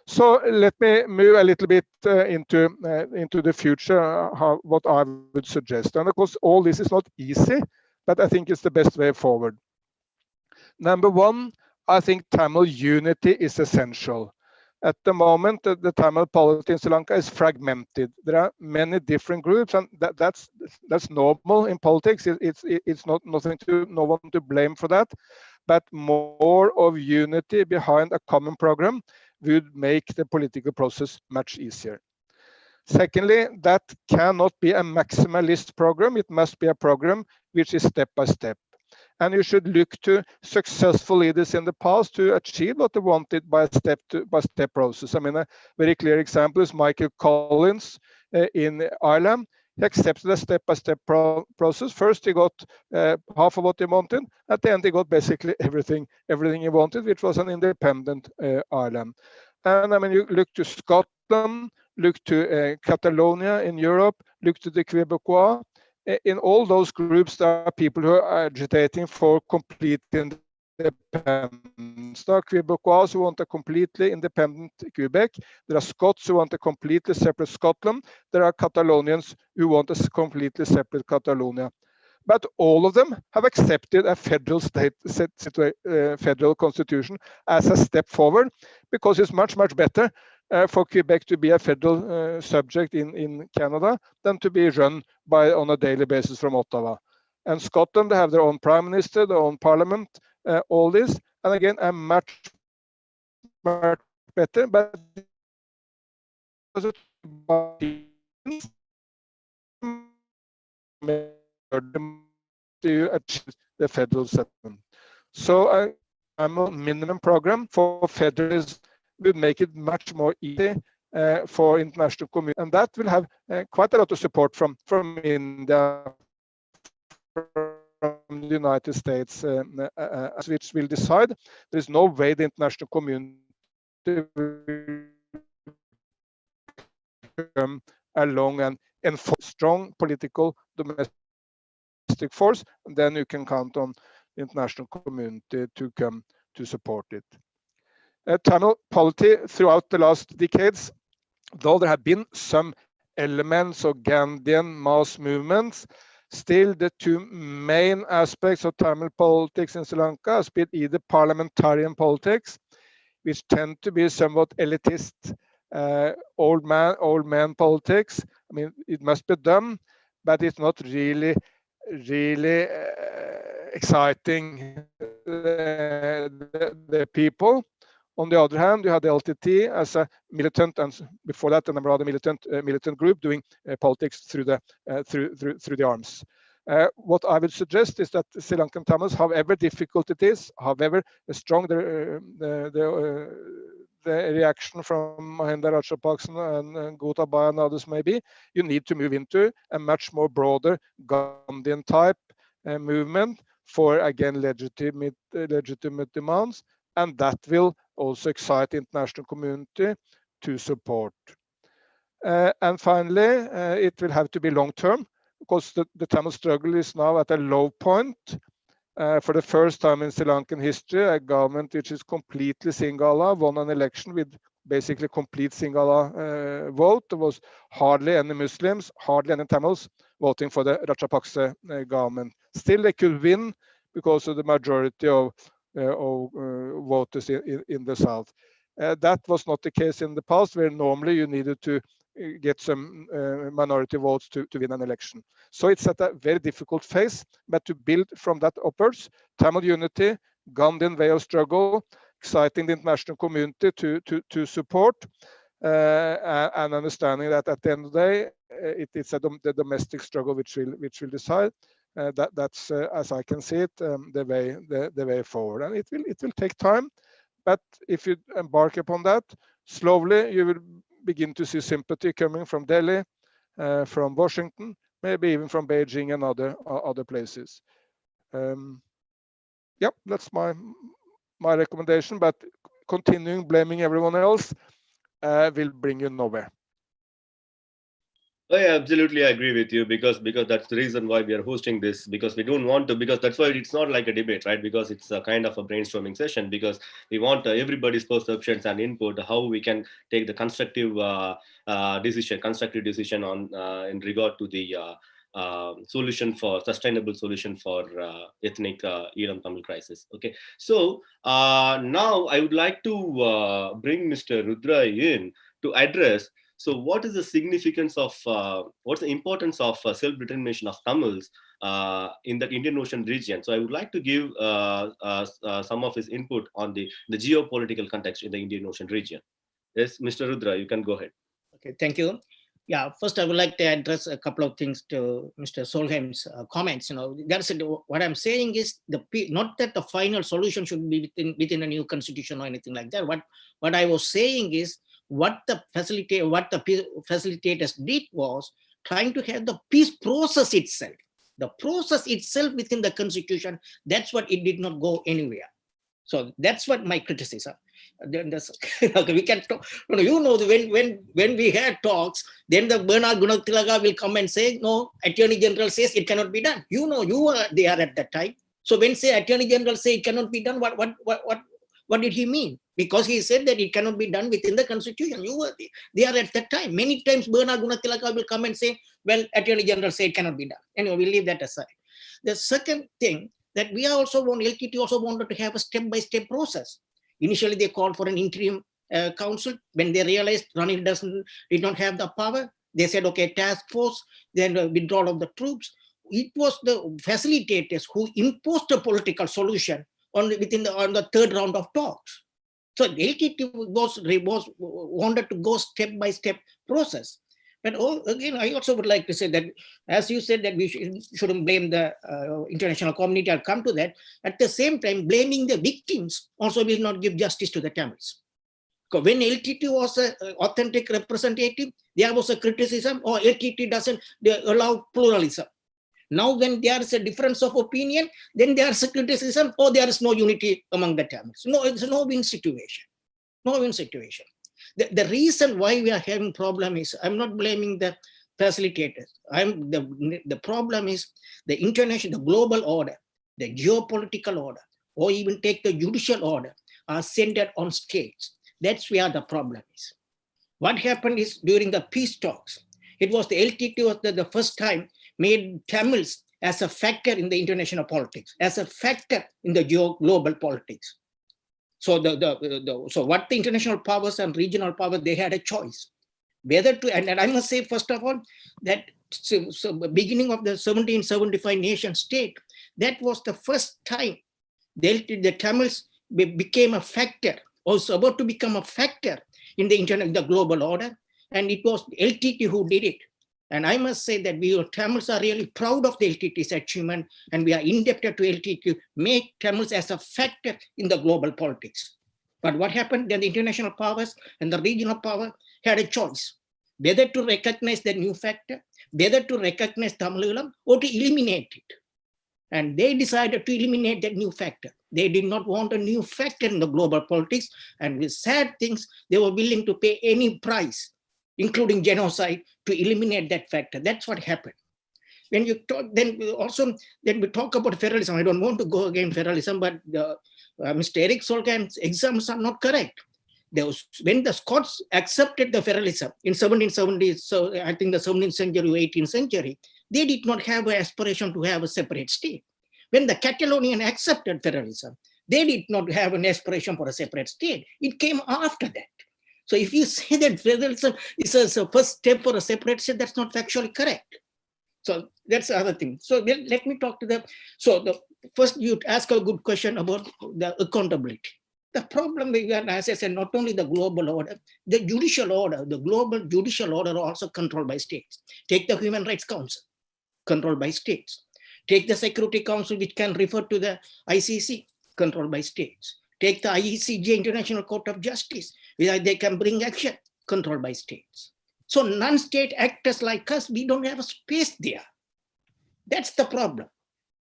So let me move a little bit into the future, what I would suggest. And of course, all this is not easy, but I think it's the best way forward. Number one, I think Tamil unity is essential. At the moment, the Tamil polity in Sri Lanka is fragmented. There are many different groups, and that's normal in politics. It's not no one to blame for that. But more of unity behind a common program would make the political process much easier. Secondly, that cannot be a maximalist program. It must be a program which is step by step. And you should look to successful leaders in the past to achieve what they wanted by a step-by-step process. I mean, a very clear example is Michael Collins in Ireland. He accepted a step-by-step process. First, he got half of what he wanted. At the end, he got basically everything he wanted, which was an independent Ireland. And I mean, you look to Scotland, look to Catalonia in Europe, look to the Quebecois. In all those groups, there are people who are agitating for complete independence. There are Quebecois who want a completely independent Quebec. There are Scots who want a completely separate Scotland. There are Catalonians who want a completely separate Catalonia. But all of them have accepted a federal federal constitution as a step forward, because it's much better for Quebec to be a federal subject in Canada than to be run on a daily basis from Ottawa. And Scotland, they have their own prime minister, their own parliament, all this, and again, a much better, but to achieve the federal settlement. So I'm a minimum program for federalism would make it much more easy for international community, and that will have quite a lot of support from India, from the United States, which will decide. There is no way the international community will come along and enforce strong political domestic force, and then you can count on the international community to come to support it. Tamil polity throughout the last decades, though there have been some elements of Gandhian mass movements, still the two main aspects of Tamil politics in Sri Lanka has been either parliamentarian politics, which tend to be somewhat elitist, old man politics. I mean, it must be done, but it's not really exciting the people. On the other hand, you had the LTT as a militant, and before that, a rather militant group doing politics through the arms. What I would suggest is that Sri Lankan Tamils, however difficult it is, however strong the reaction from Mahinda Rajapaksa and Gotabaya and others may be, you need to move into a much more broader Gandhian type movement for, again, legitimate demands, and that will also excite the international community to support. And finally, it will have to be long-term, because the Tamil struggle is now at a low point. For the first time in Sri Lankan history, a government which is completely Sinhala won an election with basically complete Sinhala vote. There was hardly any Muslims, hardly any Tamils voting for the Rajapaksa government. Still, they could win because of the majority of voters in the south. That was not the case in the past, where normally you needed to get some minority votes to win an election. So it's at a very difficult phase, but to build from that upwards, Tamil unity, Gandhian way of struggle, exciting the international community to support, and understanding that at the end of the day, it's the domestic struggle which will decide. That's as I can see it, the way forward, and it will take time, but if you embark upon that slowly, you will begin to see sympathy coming from Delhi, from Washington, maybe even from Beijing and other places. Yep, that's my recommendation, but continuing blaming everyone else will bring you nowhere. I absolutely agree with you, because that's the reason why we are hosting this, because we don't want to, because that's why it's not like a debate, right? Because it's a kind of a brainstorming session, because we want everybody's perceptions and input, how we can take the constructive decision on in regard to the sustainable solution for ethnic Eelam Tamil crisis. Okay, so now I would like to bring Mr. Rudra in to address. So what is the significance of, what's the importance of self-determination of Tamils in the Indian Ocean region? So I would like to give some of his input on the geopolitical context in the Indian Ocean region. Yes, Mr. Rudra, you can go ahead. Okay, thank you. Yeah, first I would like to address a couple of things to Mr. Solheim's comments. What I'm saying is not that the final solution should be within a new constitution or anything like that. What I was saying is what the facilitators did was trying to have the peace process itself. The process itself within the constitution, that's what it did not go anywhere. So that's what my criticism. Then we can talk. When we had talks, then the Bernard Gunatilaga will come and say, no, Attorney General says it cannot be done. You were there at that time. So when say Attorney General say it cannot be done, what did he mean? Because he said that it cannot be done within the constitution. You were there at that time. Many times Bernard Gunatilaga will come and say, well, Attorney General say it cannot be done. Anyway, we'll leave that aside. The second thing that LTT also wanted to have a step-by-step process. Initially, they called for an interim council. When they realized Ranil did not have the power, they said, okay, task force, then withdrawal of the troops. It was the facilitators who imposed a political solution on the third round of talks. So LTT wanted to go step-by-step process. But again, I also would like to say that, as you said, that we shouldn't blame the international community. I'll come to that. At the same time, blaming the victims also will not give justice to the Tamils. Because when LTT was an authentic representative, there was a criticism, or LTT doesn't allow pluralism. Now, when there is a difference of opinion, then there is a criticism, or there is no unity among the Tamils. No, it's a no-win situation. No-win situation. The reason why we are having problem is, I'm not blaming the facilitators. The problem is the international, the global order, the geopolitical order, or even take the judicial order, are centered on states. That's where the problem is. What happened is during the peace talks, it was the LTT was the first time made Tamils as a factor in the international politics, as a factor in the global politics. So so what the international powers and regional powers, they had a choice whether to, and I must say, first of all, that beginning of the 1775 nation state, that was the first time the Tamils became a factor, also about to become a factor in the global order, and it was LTT who did it. And I must say that we Tamils are really proud of the LTT's achievement, and we are indebted to LTT to make Tamils as a factor in the global politics. But what happened? Then the international powers and the regional power had a choice, whether to recognize the new factor, whether to recognize Tamil or to eliminate it. And they decided to eliminate that new factor. They did not want a new factor in the global politics. And with sad things, they were willing to pay any price, including genocide, to eliminate that factor. That's what happened. When you talk, then we talk about federalism. I don't want to go against federalism, but Mr. Eric Solheim's examples are not correct. When the Scots accepted the federalism in 1770s, so I think the 17th century or 18th century, they did not have an aspiration to have a separate state. When the Catalonian accepted federalism, they did not have an aspiration for a separate state. It came after that. So if you say that federalism is a first step for a separate state, that's not factually correct. So that's the other thing. So let me talk to first you ask a good question about the accountability. The problem we have, as I said, not only the global order, the judicial order, the global judicial order are also controlled by states. Take the Human Rights Council, controlled by states. Take the Security Council, which can refer to the ICC, controlled by states. Take the ICJ, International Court of Justice, where they can bring action, controlled by states. So non-state actors like us, we don't have a space there. That's the problem.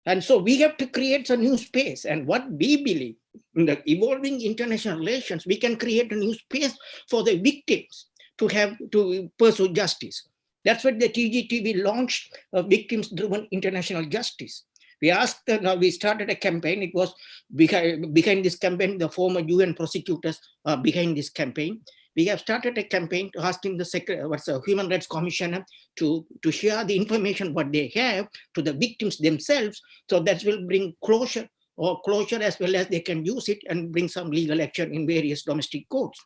And so we have to create a new space. And what we believe in the evolving international relations, we can create a new space for the victims to pursue justice. That's what the TGTV launched, victims-driven international justice. We started a campaign. It was behind this campaign, the former UN prosecutors are behind this campaign. We have started a campaign to asking the Human Rights Commissioner to share the information what they have to the victims themselves, so that will bring closure as well as they can use it and bring some legal action in various domestic courts.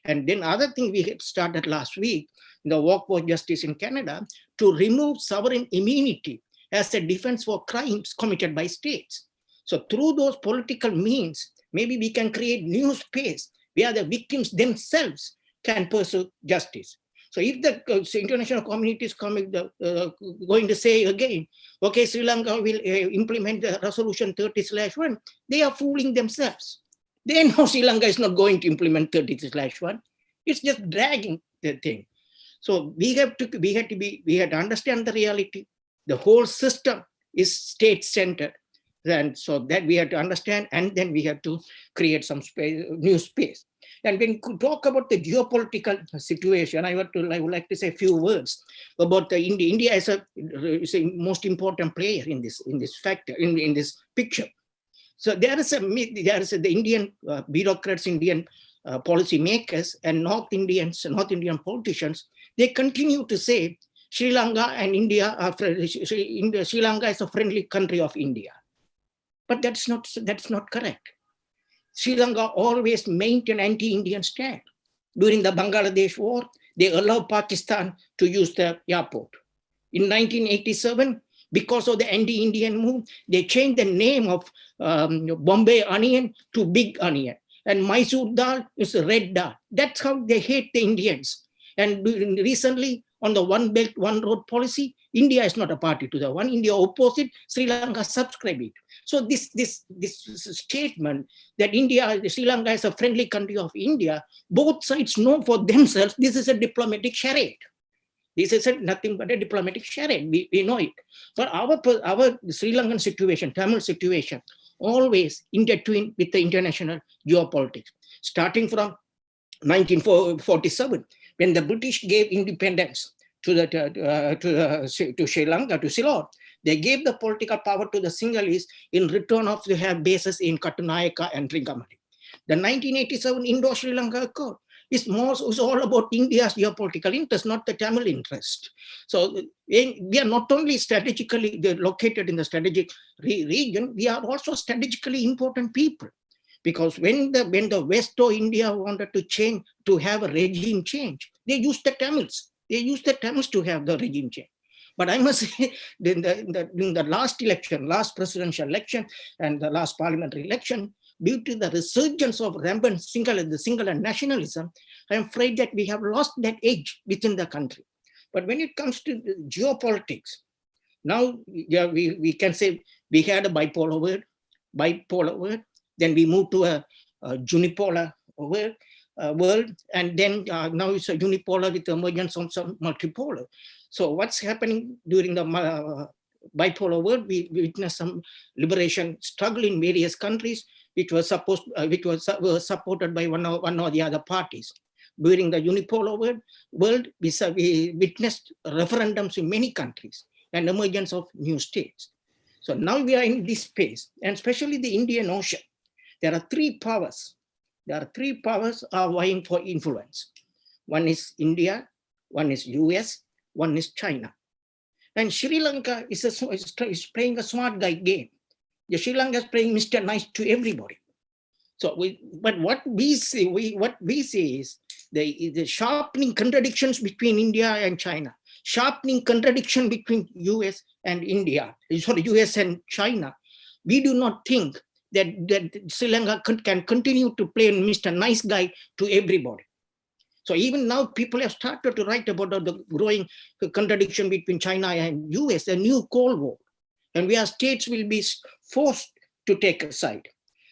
And then other thing we had started last week, the Walk for Justice in Canada, to remove sovereign immunity as a defense for crimes committed by states. So through those political means, maybe we can create new space where the victims themselves can pursue justice. So if the international community is going to say again, okay, Sri Lanka will implement the resolution 30/1, they are fooling themselves. They know Sri Lanka is not going to implement 30/1. It's just dragging the thing. So we had to understand the reality. The whole system is state-centered. And so that we have to understand, and then we have to create some space, new space. And when we talk about the geopolitical situation, I would like to say a few words about the India. India is a most important player in this factor, in this picture. So there is the Indian bureaucrats, Indian policy makers, and North Indian politicians. They continue to say Sri Lanka and India are Sri Lanka is a friendly country of India. But that's not correct. Sri Lanka always maintained anti-Indian stand. During the Bangladesh war, they allowed Pakistan to use the airport. In 1987, because of the anti-Indian move, they changed the name of Bombay onion to big onion. And Mysore dal is red dal. That's how they hate the Indians. And recently, on the one belt, one road policy, India is not a party to the one. India opposed it, Sri Lanka subscribed it. So this statement that Sri Lanka is a friendly country of India, both sides know for themselves this is a diplomatic charade. This is nothing but a diplomatic charade. We know it. But our Sri Lankan situation, Tamil situation, always intertwined with the international geopolitics. Starting from 1947, when the British gave independence to Sri Lanka, to Ceylon, they gave the political power to the Sinhalese in return of to have bases in Katunayaka and Ringamati. The 1987 Indo-Sri Lanka Accord is all about India's geopolitical interest, not the Tamil interest. So we are not only strategically located in the strategic region, we are also strategically important people. Because when the West of India wanted to have a regime change, they used the Tamils. They used the Tamils to have the regime change. But I must say, in the last presidential election and the last parliamentary election, due to the resurgence of rampant Sinhala nationalism, I am afraid that we have lost that edge within the country. But when it comes to geopolitics, now we can say we had a bipolar world, then we moved to a unipolar world, and then now it's a unipolar with the emergence of some multipolar. So what's happening during the bipolar world? We witnessed some liberation struggle in various countries, which was supported by one or the other parties. During the unipolar world, we witnessed referendums in many countries and emergence of new states. So now we are in this space, and especially the Indian Ocean. There are three powers. Are vying for influence. One is India, one is US, one is China. And Sri Lanka is playing a smart guy game. The Sri Lanka is playing Mr. Nice to everybody. So what we see is the sharpening contradictions between India and China, sharpening contradiction between US and US and China. We do not think that Sri Lanka can continue to play Mr. Nice Guy to everybody. So even now, people have started to write about the growing contradiction between China and US, a new Cold War, and where states will be forced to take a side.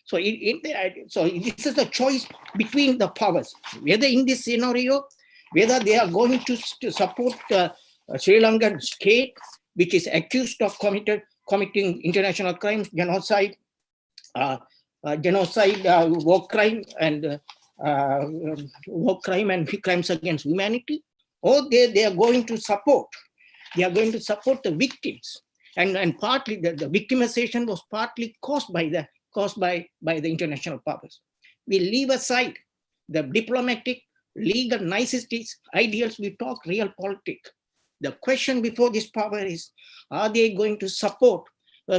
So this is a choice between the powers, whether in this scenario, whether they are going to support Sri Lankan state, which is accused of committing international crimes, genocide, war crime and crimes against humanity, or they are going to support the victims, and partly the victimization was partly caused by the international powers. We leave aside the diplomatic, legal niceties, ideals. We talk real politics. The question before this power is: are they going to support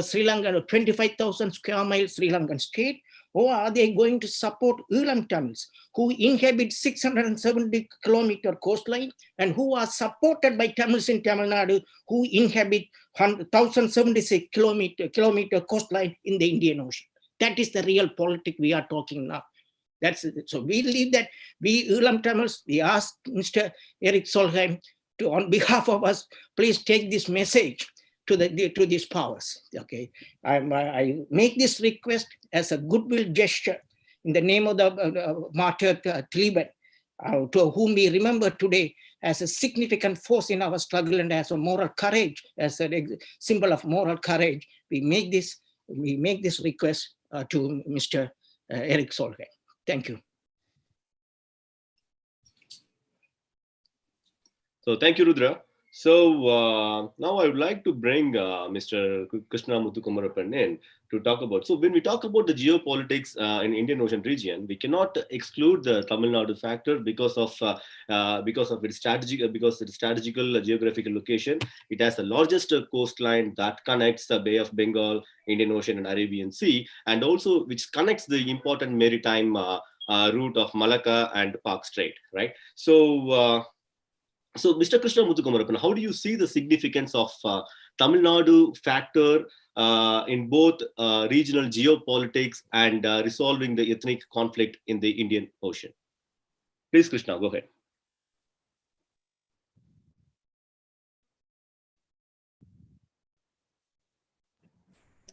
Sri Lanka, 25,000 square mile Sri Lankan state, or are they going to support Eelam Tamils, who inhabit 670 kilometer coastline and who are supported by Tamils in Tamil Nadu, who inhabit 1,076 kilometer coastline in the Indian Ocean? That is the real politics we are talking now. That's it. So we believe that we Eelam Tamils, we ask Mr. Eric Solheim to, on behalf of us, please take this message to these powers. Okay, I make this request as a goodwill gesture in the name of the martyr Taliban, to whom we remember today as a significant force in our struggle and as a moral courage, as a symbol of moral courage. We make this request to Mr. Eric Solheim. Thank you. So thank you, Rudra. So now I would like to bring Mr. Krishna Muthukumarapan in to talk about. So when we talk about the geopolitics in Indian Ocean region, we cannot exclude the Tamil Nadu factor because of its strategical geographical location. It has the largest coastline that connects the Bay of Bengal, Indian Ocean, and Arabian Sea, and also which connects the important maritime route of Malacca and Park Strait. Right. So, Mr. Krishna Muthukumarapan, how do you see the significance of Tamil Nadu factor in both regional geopolitics and resolving the ethnic conflict in the Indian Ocean? Please, Krishna, go ahead.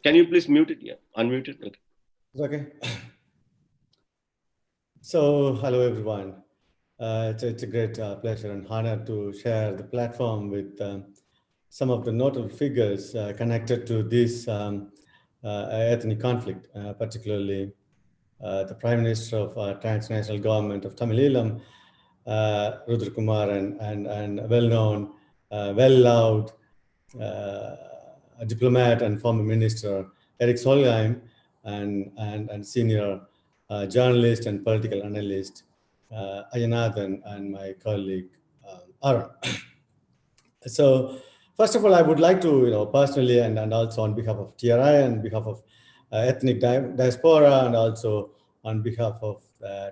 Can you please mute it? Yeah, unmute it. Okay. Okay. So, hello everyone. It's a great pleasure and honor to share the platform with some of the notable figures connected to this ethnic conflict, particularly the Prime Minister of Transnational Government of Tamil Eelam, Rudra Kumar, and well-known, well-loved diplomat and former minister Eric Solheim, and senior journalist and political analyst Ayanathan, and my colleague Arun. So first of all, I would like to, personally and also on behalf of TRI and behalf of ethnic diaspora and also on behalf of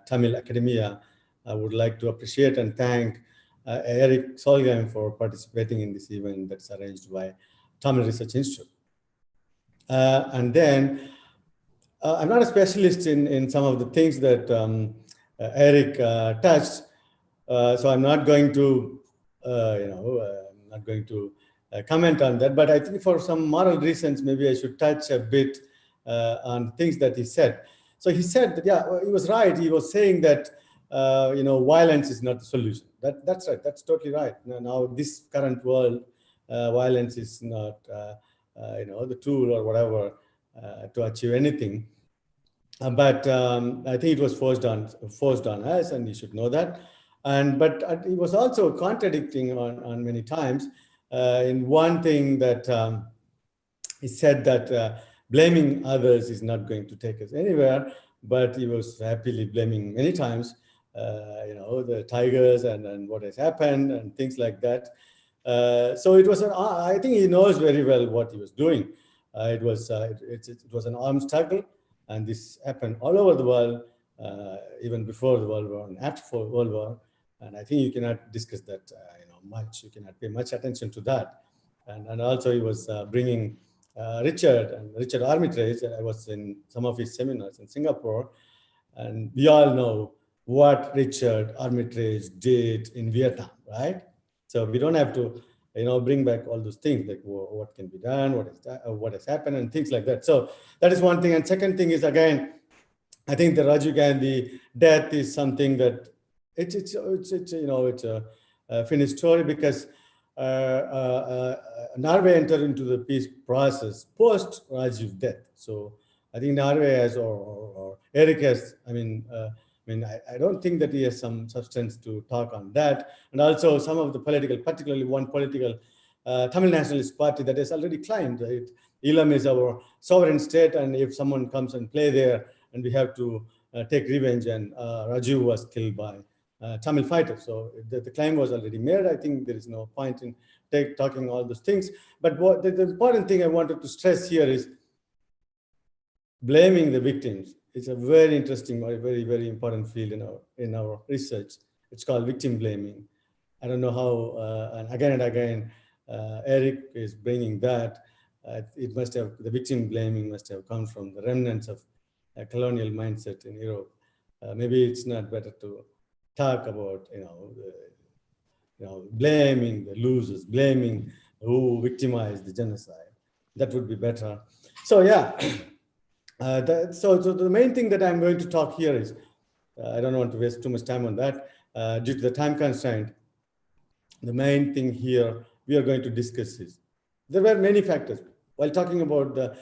Tamil Academia, I would like to appreciate and thank Eric Solheim for participating in this event that's arranged by Tamil Research Institute. And then I'm not a specialist in some of the things that Eric touched, so I'm not going to, comment on that. But I think for some moral reasons, maybe I should touch a bit on things that he said. So he said that, yeah, he was right. He was saying that, violence is not the solution. That's right. That's totally right. Now this current world, violence is not, the tool or whatever to achieve anything. But I think it was forced on us, and you should know that. But it was also contradicting on many times in one thing that he said that blaming others is not going to take us anywhere, but he was happily blaming many times, the tigers and what has happened and things like that. So it was I think he knows very well what he was doing. It was an armed struggle, and this happened all over the world, even before the World War and after World War. And I think you cannot discuss that much. You cannot pay much attention to that. And also he was bringing Richard Armitage. I was in some of his seminars in Singapore, and we all know what Richard Armitage did in Vietnam, right? So we don't have to, bring back all those things like what can be done, what has happened, and things like that. So that is one thing. And second thing is, again, I think the Rajiv Gandhi death is something that it's a finished story, because Norway entered into the peace process post Rajiv death. So I think Norway has, or Eric has, I don't think that he has some substance to talk on that. And also some of the political, particularly one political Tamil Nationalist Party that has already claimed that Eelam is our sovereign state, and if someone comes and play there, and we have to take revenge, and Rajiv was killed by Tamil fighters. So the claim was already made. I think there is no point in talking all those things. But what the important thing I wanted to stress here is blaming the victims. It's a very interesting, very, very important field in our research. It's called victim blaming. I don't know how, and again, Eric is bringing that. The victim blaming must have come from the remnants of a colonial mindset in Europe. maybe it's not better to talk about, blaming the losers, blaming who victimized the genocide. That would be better. So yeah, so the main thing that I'm going to talk here is, I don't want to waste too much time on that due to the time constraint. The main thing here we are going to discuss is, there were many factors. While talking about the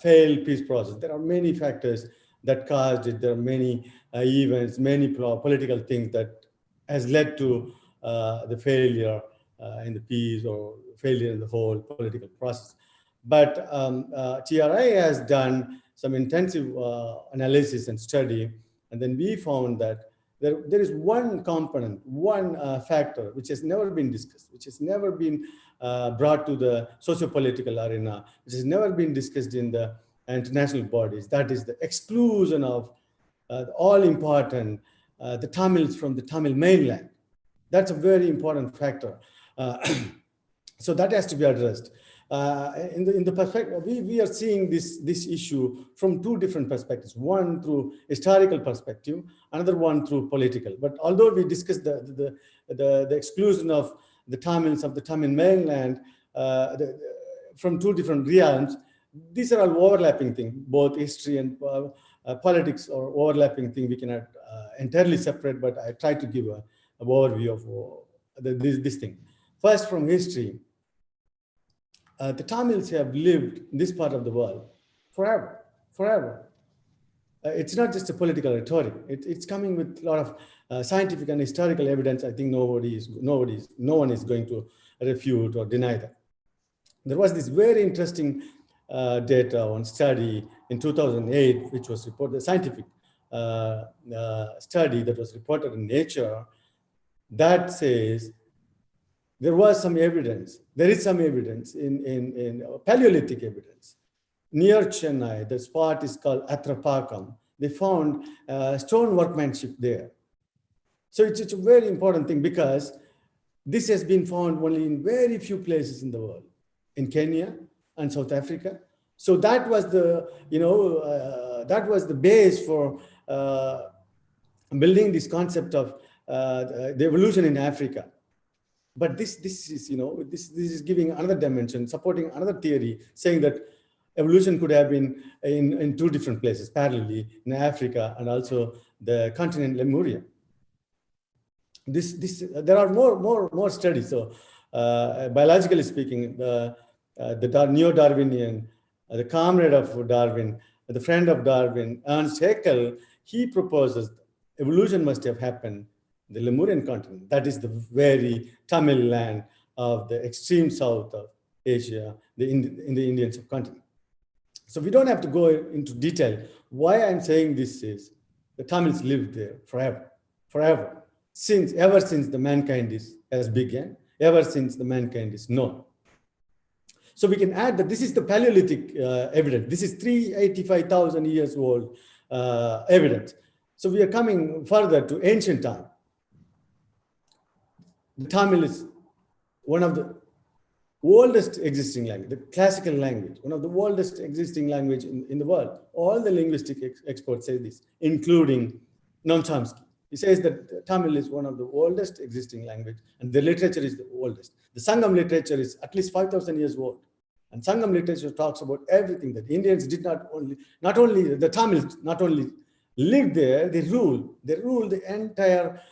failed peace process, there are many factors that caused it. There are many events, many political things that has led to the failure in the peace or failure in the whole political process. But TRI has done some intensive analysis and study, and then we found that there is one component, one factor which has never been discussed, which has never been brought to the socio-political arena, which has never been discussed in the international bodies. That is the exclusion of all important the Tamils from the Tamil mainland. That's a very important factor. So that has to be addressed. In the perspective, we are seeing this issue from two different perspectives. One through historical perspective, another one through political. But although we discussed the exclusion of the Tamils of the Tamil mainland from two different realms, these are all overlapping things. Both history and politics are overlapping things. We cannot entirely separate, but I try to give an overview of this thing. First, from history. The Tamils have lived in this part of the world forever. It's not just a political rhetoric. It's coming with a lot of scientific and historical evidence. I think no one is going to refute or deny that. There was this very interesting data on study in 2008, which was reported, a scientific study that was reported in Nature, that says there was some evidence. There is some evidence in Paleolithic evidence. Near Chennai, the spot is called Atrapakam. They found stone workmanship there. So it's a very important thing, because this has been found only in very few places in the world, in Kenya and South Africa. So that was the, that was the base for building this concept of the evolution in Africa. But this is giving another dimension, supporting another theory, saying that evolution could have been in two different places, parallelly, in Africa and also the continent Lemuria. There are more studies. So, biologically speaking, the neo-Darwinian, the comrade of Darwin, the friend of Darwin, Ernst Haeckel, he proposes evolution must have happened the Lemurian continent. That is the very Tamil land of the extreme south of Asia, in the Indian subcontinent. So we don't have to go into detail. Why I'm saying this is the Tamils lived there forever, ever since the mankind has begun, ever since the mankind is known. So we can add that this is the Paleolithic evidence. This is 385,000 years old evidence. So we are coming further to ancient time. The Tamil is one of the oldest existing language, the classical language, one of the oldest existing language in the world. All the linguistic experts say this, including Noam Chomsky. He says that Tamil is one of the oldest existing language, and the literature is the oldest. The Sangam literature is at least 5,000 years old. And Sangam literature talks about everything that Indians did the Tamils not only lived there, they ruled the entire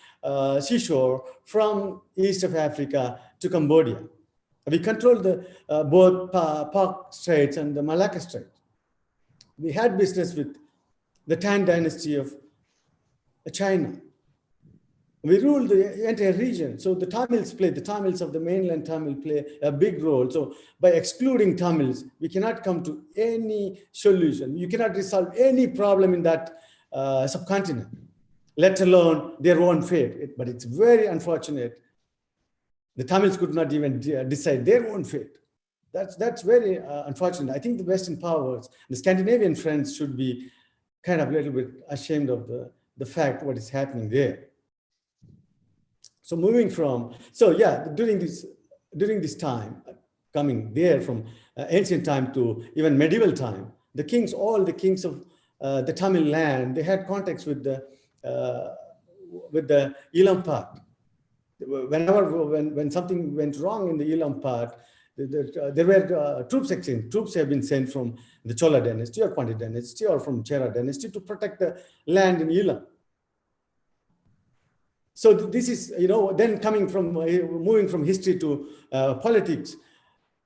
seashore from east of Africa to Cambodia. We controlled both Pak Straits and the Malacca Strait. We had business with the Tang dynasty of China. We ruled the entire region. So the Tamils of the mainland Tamil play a big role. So by excluding Tamils, we cannot come to any solution. You cannot resolve any problem in that subcontinent, let alone their own fate. But it's very unfortunate. The Tamils could not even decide their own fate. That's very unfortunate. I think the Western powers, the Scandinavian friends, should be kind of a little bit ashamed of the fact what is happening there. So during this time, coming there from ancient time to even medieval time, all the kings of the Tamil land, they had contacts with the Eelam part. When something went wrong in the Eelam part, there were troops exchange. Troops have been sent from the Chola dynasty or Pandit dynasty or from Chera dynasty to protect the land in Eelam. So this is, then coming from, moving from history to politics.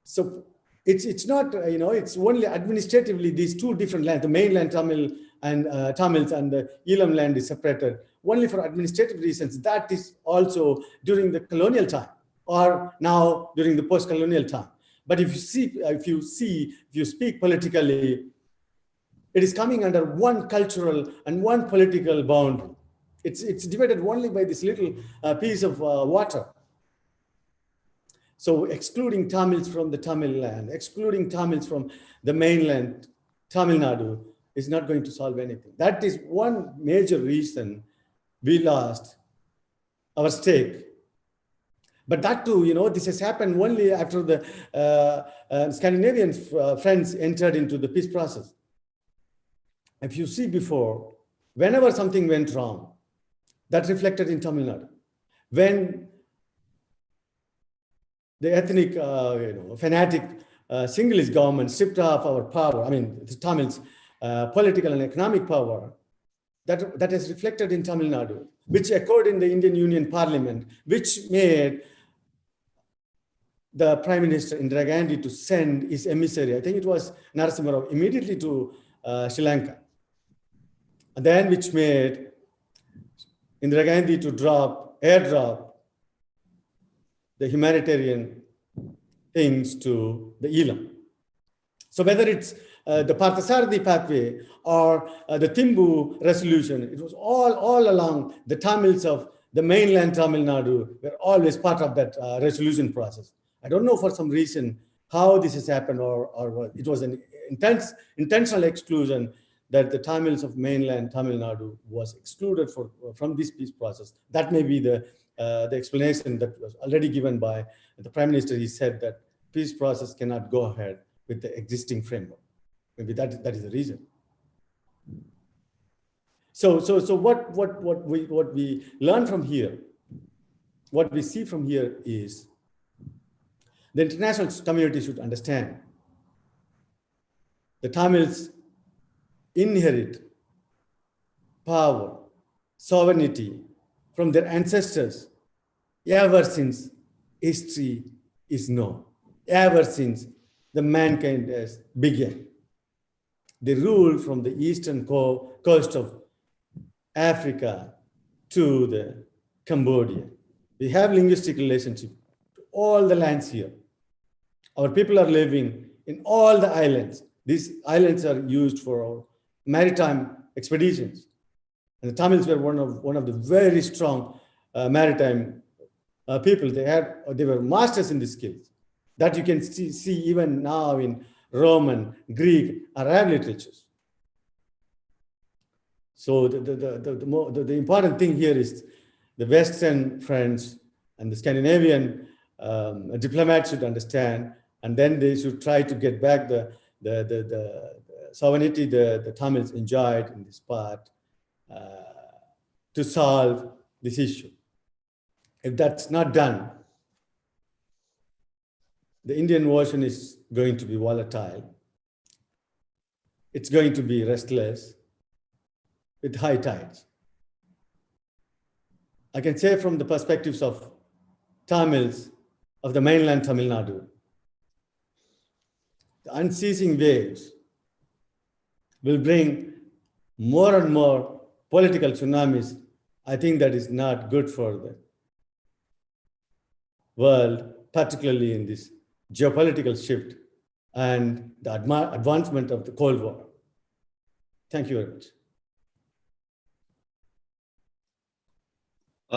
So it's not, it's only administratively these two different lands, the mainland Tamil and Tamils and the Eelam land is separated only for administrative reasons. That is also during the colonial time or now during the post-colonial time. But if you speak politically, it is coming under one cultural and one political boundary. It's divided only by this little piece of water. So excluding Tamils from the Tamil land, excluding Tamils from the mainland Tamil Nadu is not going to solve anything. That is one major reason we lost our stake. But that too, this has happened only after the Scandinavian friends entered into the peace process. If you see before, whenever something went wrong, that reflected in Tamil Nadu. When the ethnic, fanatic Sinhalese government stripped off our power, I mean, the Tamils' political and economic power, that is reflected in Tamil Nadu, which occurred in the Indian Union Parliament, which made the Prime Minister Indira Gandhi to send his emissary, I think it was Narasimha Rao, immediately to Sri Lanka. And then which made Indira Gandhi to airdrop the humanitarian things to the Eelam. So whether it's the Parthasarathi pathway or the Timbu resolution, it was all along the Tamils of the mainland Tamil Nadu were always part of that resolution process. I don't know for some reason how this has happened or it was an intentional exclusion that the Tamils of mainland Tamil Nadu was excluded from this peace process. That may be the explanation that was already given by the Prime Minister. He said that peace process cannot go ahead with the existing framework. Maybe that is the reason. So what we learn from here, what we see from here is the international community should understand the Tamils inherit power, sovereignty from their ancestors ever since history is known, ever since the mankind has begun. They rule from the eastern coast of Africa to the Cambodia. We have linguistic relationship to all the lands here. Our people are living in all the islands. These islands are used for maritime expeditions. And the Tamils were one of the very strong maritime people. They were masters in these skills. That you can see even now in Roman, Greek, Arab literatures. So the important thing here is the Western friends and the Scandinavian diplomats should understand, and then they should try to get back the sovereignty the Tamils enjoyed in this part to solve this issue. If that's not done, the Indian Ocean is going to be volatile. It's going to be restless with high tides. I can say from the perspectives of Tamils of the mainland Tamil Nadu, the unceasing waves will bring more and more political tsunamis. I think that is not good for the world, particularly in this geopolitical shift and the advancement of the Cold War. Thank you very much.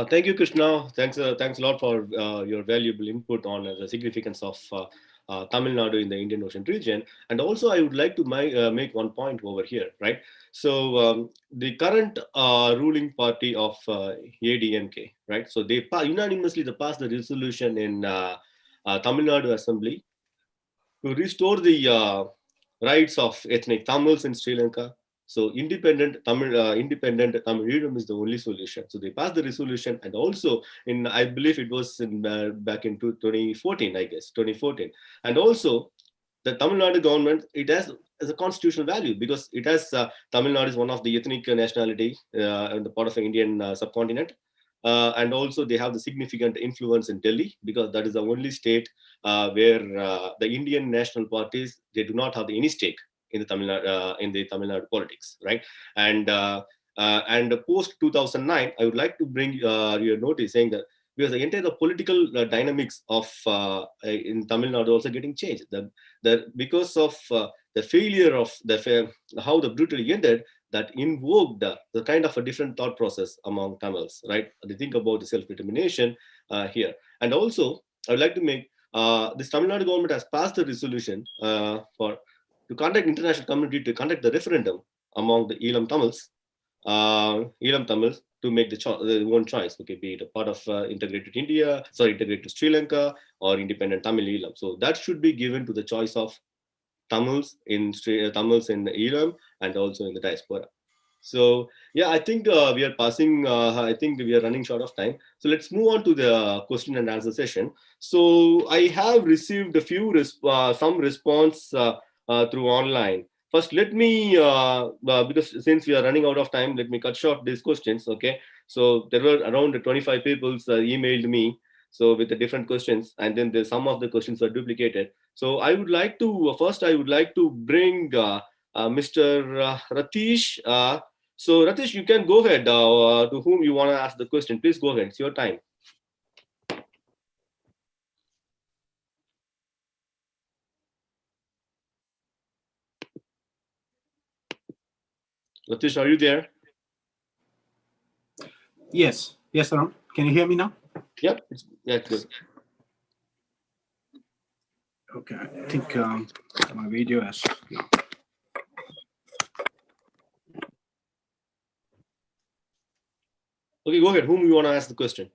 Thank you, Krishna. Thanks a lot for your valuable input on the significance of Tamil Nadu in the Indian Ocean region. And also, I would like to make one point over here, right? So the current ruling party of ADMK, right? So they unanimously passed the resolution in Tamil Nadu Assembly to restore the rights of ethnic Tamils in Sri Lanka, So independent Tamil is the only solution. So they passed the resolution, and also I believe it was back in 2014, I guess 2014, and also the Tamil Nadu government, it has as a constitutional value because it has Tamil Nadu is one of the ethnic nationality in the part of the Indian subcontinent. And also they have the significant influence in Delhi because that is the only state where the Indian national parties, they do not have any stake in the Tamil Nadu politics, right? And post 2009, I would like to bring your notice saying that because the entire political dynamics of in Tamil Nadu also getting changed. Because of the failure of how the brutally ended, that invoked the kind of a different thought process among Tamils, right? They think about the self-determination here. And also, I would like to make this Tamil Nadu government has passed a resolution to conduct international community to conduct the referendum among the Eelam Tamils to make their own choice. Okay, be it a part of integrated integrated Sri Lanka or independent Tamil Eelam. So that should be given to the choice of Tamils in Eelam and also in the diaspora. So yeah, I think we are passing. I think we are running short of time. So let's move on to the question and answer session. So I have received a few some response through online. First, let me because since we are running out of time, let me cut short these questions. Okay, so there were around 25 people emailed me. So with the different questions, and then some of the questions are duplicated. So I would like to bring Mr. Ratish. So Ratish, you can go ahead to whom you want to ask the question. Please go ahead. It's your time. Ratish, are you there? Yes, sir. Can you hear me now? Yep, it's good. Okay, I think my video has. Okay, go ahead. Whom you want to ask the question?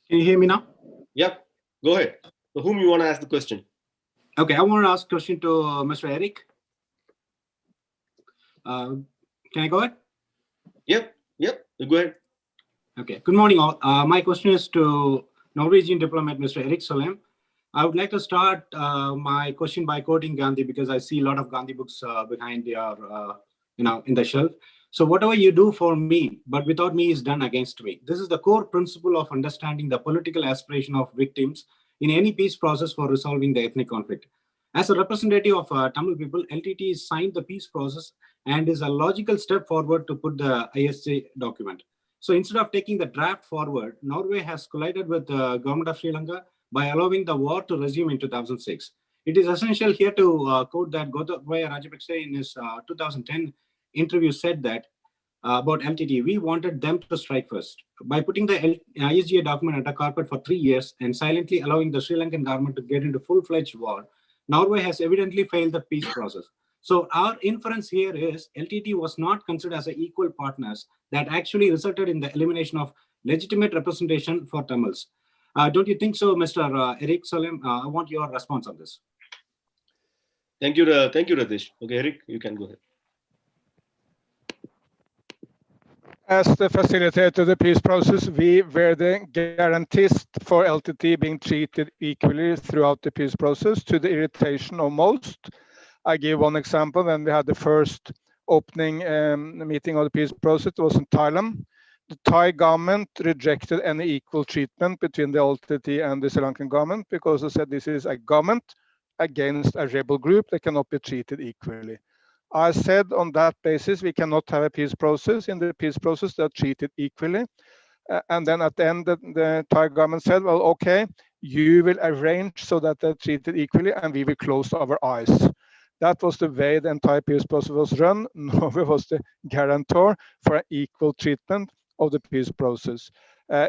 Can you hear me now? Yep, go ahead. So whom you want to ask the question? Okay, I want to ask a question to Mr. Eric. Can I go ahead? Yep, go ahead. Okay, good morning all. My question is to Norwegian diplomat, Mr. Erik Solheim. I would like to start my question by quoting Gandhi because I see a lot of Gandhi books behind your, in the shelf. So whatever you do for me, but without me is done against me. This is the core principle of understanding the political aspiration of victims in any peace process for resolving the ethnic conflict. As a representative of Tamil people, LTT signed the peace process and is a logical step forward to put the ISJ document. So instead of taking the draft forward, Norway has collided with the government of Sri Lanka by allowing the war to resume in 2006. It is essential here to quote that Gotabaya Rajapaksa in his 2010 interview said that about LTT, we wanted them to strike first. By putting the ISGA document under carpet for 3 years and silently allowing the Sri Lankan government to get into full-fledged war, Norway has evidently failed the peace process. So our inference here is LTT was not considered as equal partners that actually resulted in the elimination of legitimate representation for Tamils. Don't you think so, Mr. Erik Solheim? I want your response on this. Thank you, Ratish. Okay, Eric, you can go ahead. As the facilitator of the peace process, we were the guarantees for LTT being treated equally throughout the peace process, to the irritation of most. I give one example. When we had the first opening meeting of the peace process, it was in Thailand. The Thai government rejected any equal treatment between the LTT and the Sri Lankan government because they said this is a government against a rebel group. They cannot be treated equally. I said on that basis, we cannot have a peace process. In the peace process, they're treated equally. And then at the end, the Thai government said, well, okay, you will arrange so that they're treated equally and we will close our eyes. That was the way the entire peace process was run. Norway was the guarantor for an equal treatment of the peace process.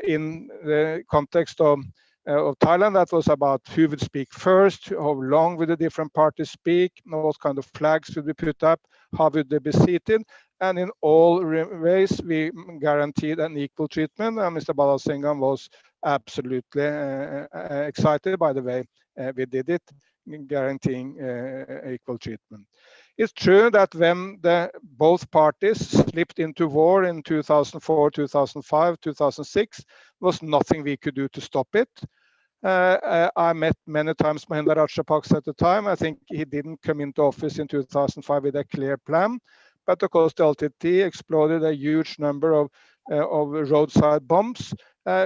In the context of Thailand, that was about who would speak first, how long would the different parties speak, what kind of flags would be put up, how would they be seated, and in all ways we guaranteed an equal treatment. And Mr. Balasingham was absolutely excited by the way we did it, guaranteeing equal treatment. It's true that when both parties slipped into war in 2004, 2005, 2006, was nothing we could do to stop it. I met many times Mahinda Rajapaksa at the time. I think he didn't come into office in 2005 with a clear plan, but of course the LTT exploded a huge number of roadside bombs,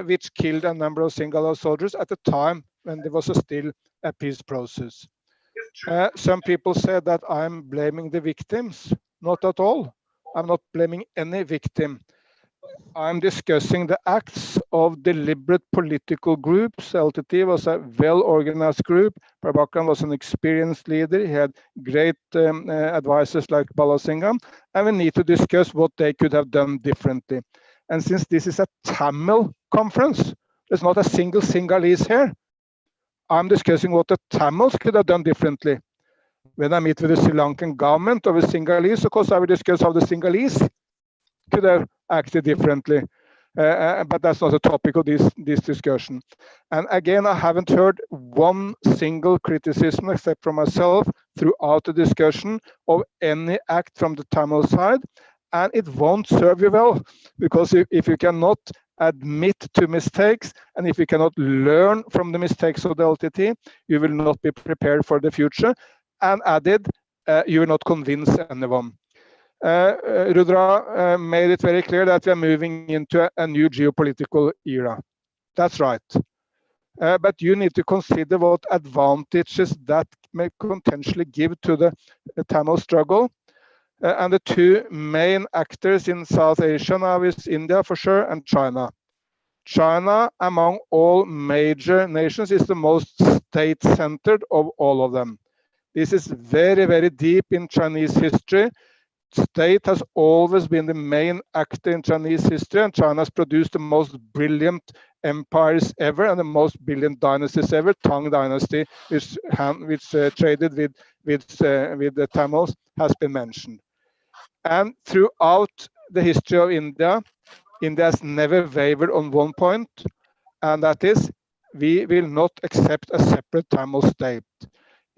which killed a number of Sinhala soldiers at the time when there was still a peace process. Some people said that I'm blaming the victims. Not at all. I'm not blaming any victim. I'm discussing the acts of deliberate political groups. LTT was a well-organized group. Prabhakaran was an experienced leader. He had great advisors like Balasingham, and we need to discuss what they could have done differently. And since this is a Tamil conference, there's not a single Sinhalese here. I'm discussing what the Tamils could have done differently. When I meet with the Sri Lankan government or with Sinhalese, of course, I will discuss how the Sinhalese could have acted differently. But that's not the topic of this discussion. And again, I haven't heard one single criticism except from myself throughout the discussion of any act from the Tamil side. And it won't serve you well, because if you cannot admit to mistakes, and if you cannot learn from the mistakes of the LTT, you will not be prepared for the future. And added, you will not convince anyone. Rudra made it very clear that we are moving into a new geopolitical era. That's right. But you need to consider what advantages that may potentially give to the Tamil struggle. And the two main actors in South Asia now is India for sure and China. China, among all major nations, is the most state-centered of all of them. This is very, very deep in Chinese history. State has always been the main actor in Chinese history, and China has produced the most brilliant empires ever and the most brilliant dynasties ever. Tang dynasty, which traded with the Tamils, has been mentioned. And throughout the history of India, India has never wavered on one point, and that is, we will not accept a separate Tamil state.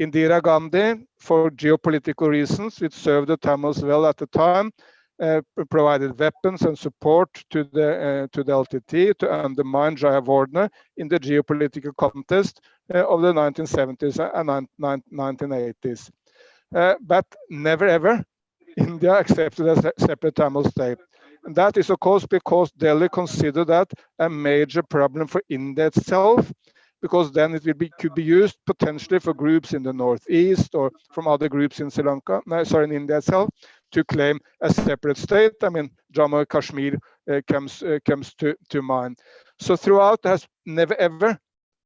Indira Gandhi, for geopolitical reasons, which served the Tamils well at the time, provided weapons and support to the LTT to undermine Jayawardena in the geopolitical contest of the 1970s and 1980s. But never ever India accepted a separate Tamil state. And that is, of course, because Delhi considered that a major problem for India itself, because then it could be used potentially for groups in the northeast or from other groups in in India itself, to claim a separate state. I mean, Jammu and Kashmir comes to mind. So throughout, there has never ever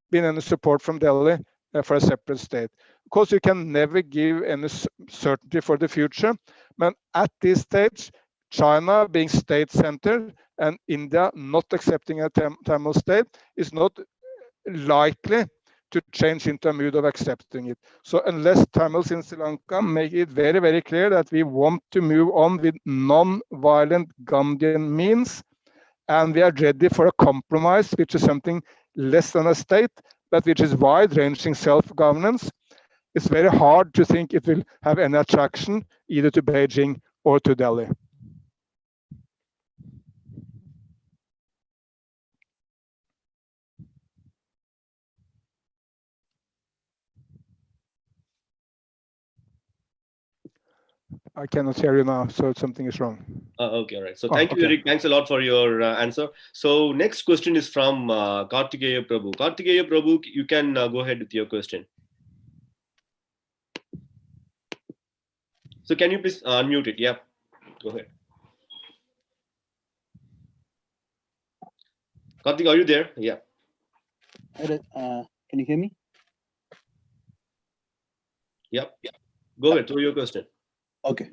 been any support from Delhi for a separate state. Of course, you can never give any certainty for the future, but at this stage, China being state-centered and India not accepting a Tamil state is not likely to change into a mood of accepting it. So unless Tamils in Sri Lanka make it very, very clear that we want to move on with non-violent Gandhian means, and we are ready for a compromise, which is something less than a state, but which is wide-ranging self-governance, it's very hard to think it will have any attraction either to Beijing or to Delhi. I cannot hear you now, so something is wrong. Okay, all right. So thank you, Eric. Thanks a lot for your answer. So next question is from Kartikeya Prabhu. Kartikeya Prabhu, you can go ahead with your question. So can you please unmute it? Yeah, go ahead. Kartik, are you there? Yeah. Can you hear me? Yep. Go ahead, throw your question. Okay.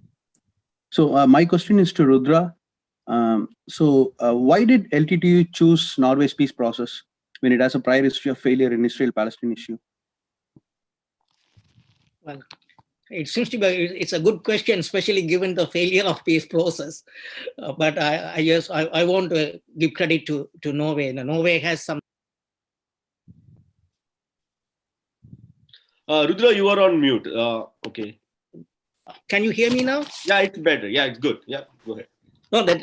So my question is to Rudra. Why did LTTU choose Norway's peace process when it has a prior history of failure in Israel-Palestine issue? Well, it seems to be it's a good question, especially given the failure of peace process. But I want to give credit to Norway. Norway has some Rudra, you are on mute. Okay. Can you hear me now? Yeah, it's better. Yeah, it's good. Yeah, go ahead. No, that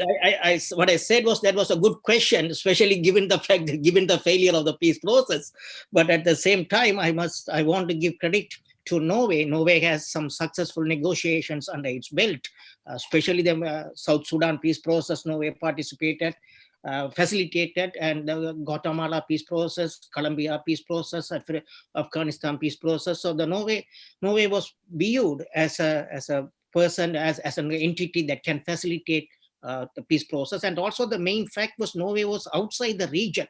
what I said was that was a good question, especially given the fact that given the failure of the peace process. But at the same time, I want to give credit to Norway. Norway has some successful negotiations under its belt, especially the South Sudan peace process. Norway participated, facilitated, and the Guatemala peace process, Colombia peace process, Afghanistan peace process. So the Norway was viewed as a person, as an entity that can facilitate the peace process. And also the main fact was Norway was outside the region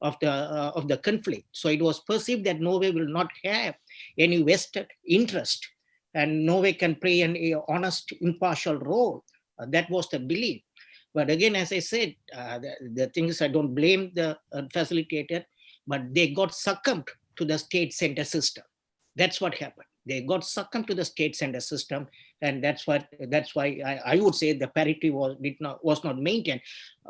of the conflict. So it was perceived that Norway will not have any vested interest, and Norway can play an honest, impartial role. That was the belief. But again, as I said, the thing is, I don't blame the facilitator, but they got succumbed to the state center system. That's what happened. They got succumbed to the state center system, and that's why I would say the parity was not maintained.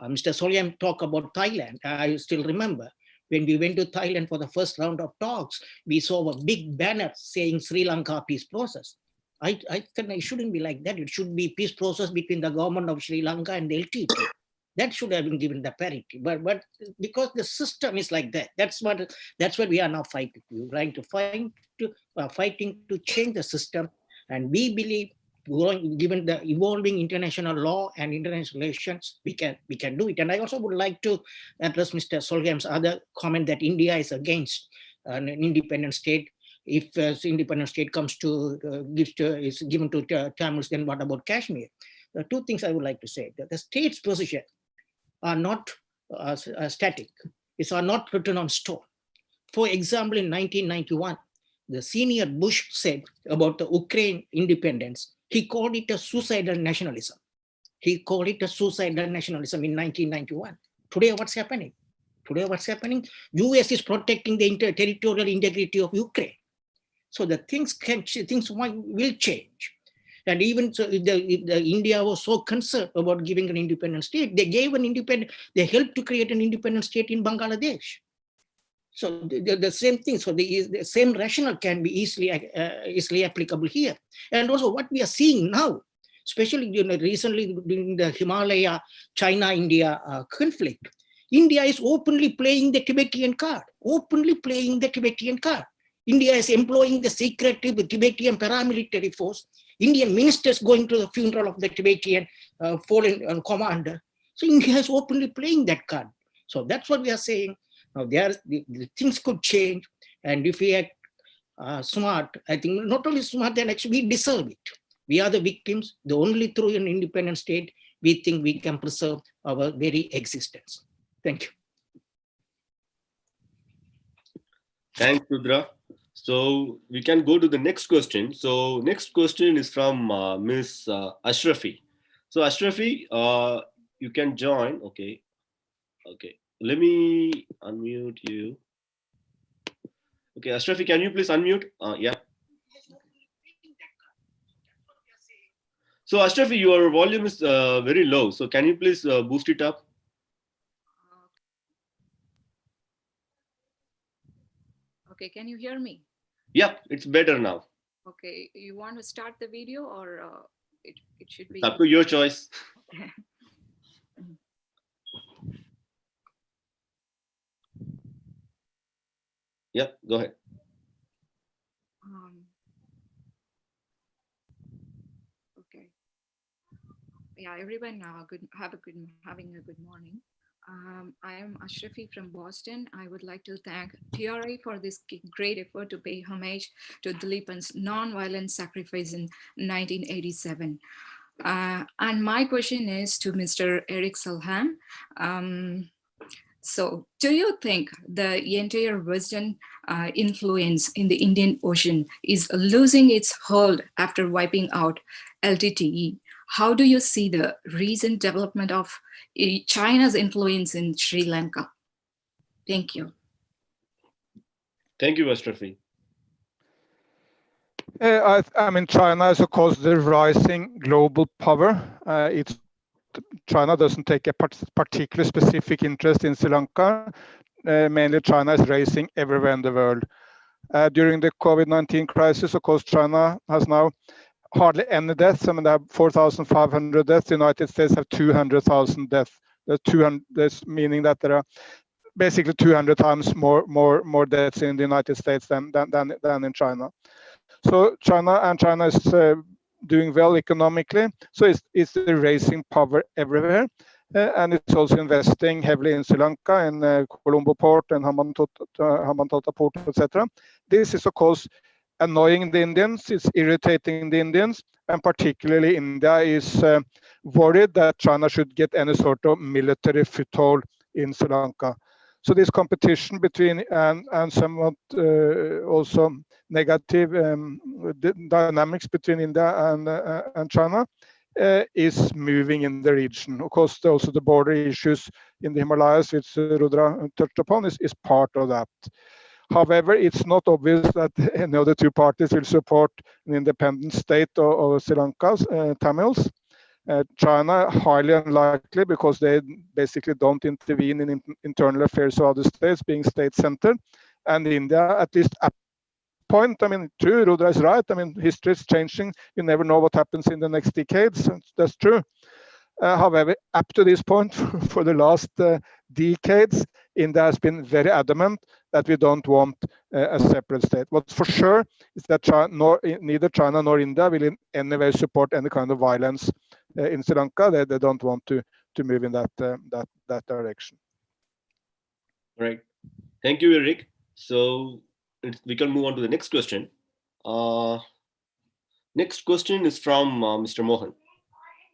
Mr. Solyam talked about Thailand. I still remember when we went to Thailand for the first round of talks, we saw a big banner saying Sri Lanka peace process. I think it shouldn't be like that. It should be peace process between the government of Sri Lanka and the LTT. That should have been given the parity. But because the system is like that, that's what we are now fighting. We're trying to fighting to change the system, and we believe, given the evolving international law and international relations, we can do it. And I also would like to address Mr. Solyam's other comment that India is against an independent state. If an independent state is given to Tamils, then what about Kashmir? Two things I would like to say. The state's position are not static. It's are not written on stone. For example, in 1991, the senior Bush said about the Ukraine independence, he called it a suicidal nationalism. He called it a suicidal nationalism in 1991. Today, what's happening? US is protecting the territorial integrity of Ukraine. So the things will change. And even so, if India was so concerned about giving an independent state, they helped to create an independent state in Bangladesh. So the same thing. So the same rationale can be easily applicable here. And also what we are seeing now, especially recently during the Himalaya, China-India conflict, India is openly playing the Tibetan card. India is employing the secretive Tibetan paramilitary force. Indian ministers going to the funeral of the Tibetan fallen commander. So India is openly playing that card. So that's what we are saying. Now the things could change, and if we act smart, I think not only smart, then actually we deserve it. We are the victims. The only through an independent state we think we can preserve our very existence. Thank you. Thanks, Rudra. So we can go to the next question. So next question is from Ms. Ashrafi. So Ashrafi, you can join. Okay. Let me unmute you. Okay, Ashrafi, can you please unmute? Yeah. So Ashrafi, your volume is very low. So can you please boost it up? Okay, can you hear me? Yeah, it's better now. Okay, you want to start the video or it should be? Up to your choice. Okay. Yeah, go ahead. Okay. Yeah, everyone, having a good morning. I am Ashrafi from Boston. I would like to thank TRA for this great effort to pay homage to Dileep's non-violent sacrifice in 1987. And my question is to Mr. Eric Solheim. So do you think the entire Western influence in the Indian Ocean is losing its hold after wiping out LTTE? How do you see the recent development of China's influence in Sri Lanka? Thank you. Thank you, Ashrafi. I mean, China is, of course, the rising global power. China doesn't take a particular specific interest in Sri Lanka. Mainly China is racing everywhere in the world. During the COVID-19 crisis, of course, China has now hardly any deaths. I mean, they have 4,500 deaths. The United States have 200,000 deaths. That's meaning that there are basically 200 times more deaths in the United States than in China. So China is doing well economically. So it's raising power everywhere. And it's also investing heavily in Sri Lanka, in Colombo port and Hambantota port, etc. This is, of course, annoying the Indians, it's irritating the Indians, and particularly India is worried that China should get any sort of military foothold in Sri Lanka. So this competition between and somewhat also negative dynamics between India and China is moving in the region. Of course, also the border issues in the Himalayas, which Rudra touched upon, is part of that. However, it's not obvious that any of the two parties will support an independent state of Sri Lanka's Tamils. China, highly unlikely, because they basically don't intervene in internal affairs of other states, being state-centered. And India, at least at point, I mean, true, Rudra is right. I mean, history is changing. You never know what happens in the next decades. That's true. However, up to this point, for the last decades, India has been very adamant that we don't want a separate state. What's for sure is that neither China nor India will in any way support any kind of violence in Sri Lanka. They don't want to move in that direction. Right. Thank you, Eric. So we can move on to the next question. Next question is from Mr. Mohan.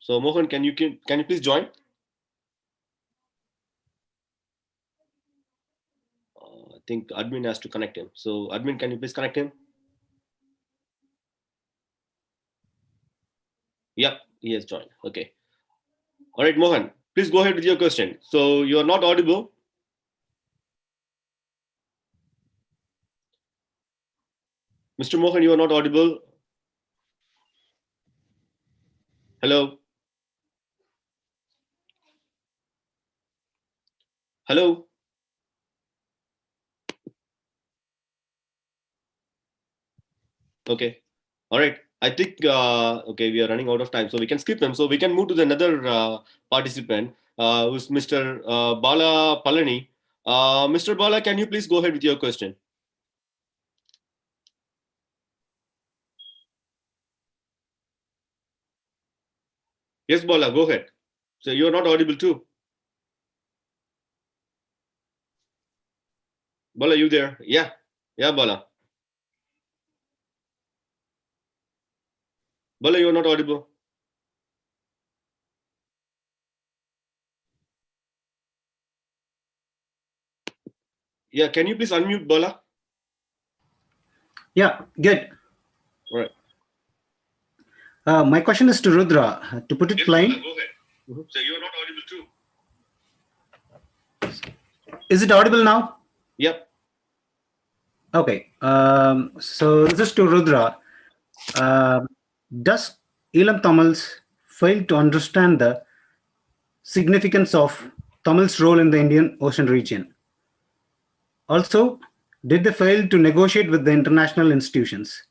So Mohan, can you please join? I think admin has to connect him. So admin, can you please connect him? Yep, he has joined. Okay. All right, Mohan, please go ahead with your question. So you are not audible. Mr. Mohan, you are not audible. Hello. Hello. Okay. All right. I think, okay, we are running out of time, so we can skip him. So we can move to the another participant, who's Mr. Bala Palani. Mr. Bala, can you please go ahead with your question? Yes, Bala, go ahead. So you're not audible too. Bala, you there? Yeah. Yeah, Bala. Bala, you're not audible. Yeah, can you please unmute Bala? Yeah, good. All right. My question is to Rudra. To put it Yes, plain, Bala, go ahead. So you're not audible too. Is it audible now? Yep. Okay. So this is to Rudra. Does Eelam Tamils fail to understand the significance of Tamils' role in the Indian Ocean region? Also, did they fail to negotiate with the international institutions?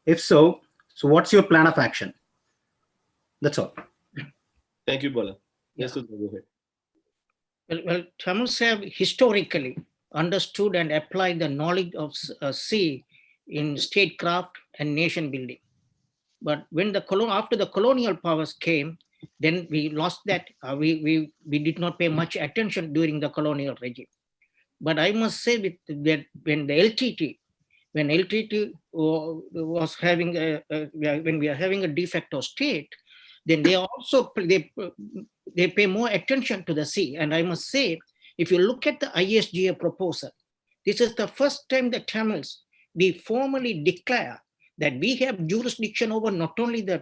If so, what's your plan of action? That's all. Thank you, Bala. Yeah. Yes, Rudra, go ahead. Well, Tamils have historically understood and applied the knowledge of sea in statecraft and nation building. But when after the colonial powers came, then we lost that. We did not pay much attention during the colonial regime. But I must say that when LTT was having when we are having a de facto state, then they also they pay more attention to the sea. And I must say, if you look at the ISGA proposal, this is the first time the Tamils, we formally declare that we have jurisdiction over not only the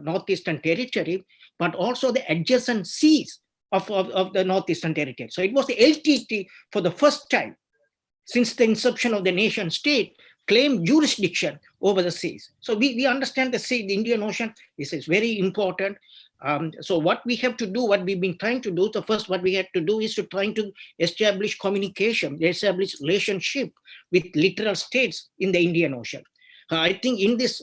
Northeastern Territory, but also the adjacent seas of the Northeastern Territory. So it was the LTT for the first time since the inception of the nation state claimed jurisdiction over the seas. So we understand the sea, the Indian Ocean. This is very important. So what we have to do, what we've been trying to do, the first what we have to do is to trying to establish communication, establish relationship with littoral states in the Indian Ocean. I think in this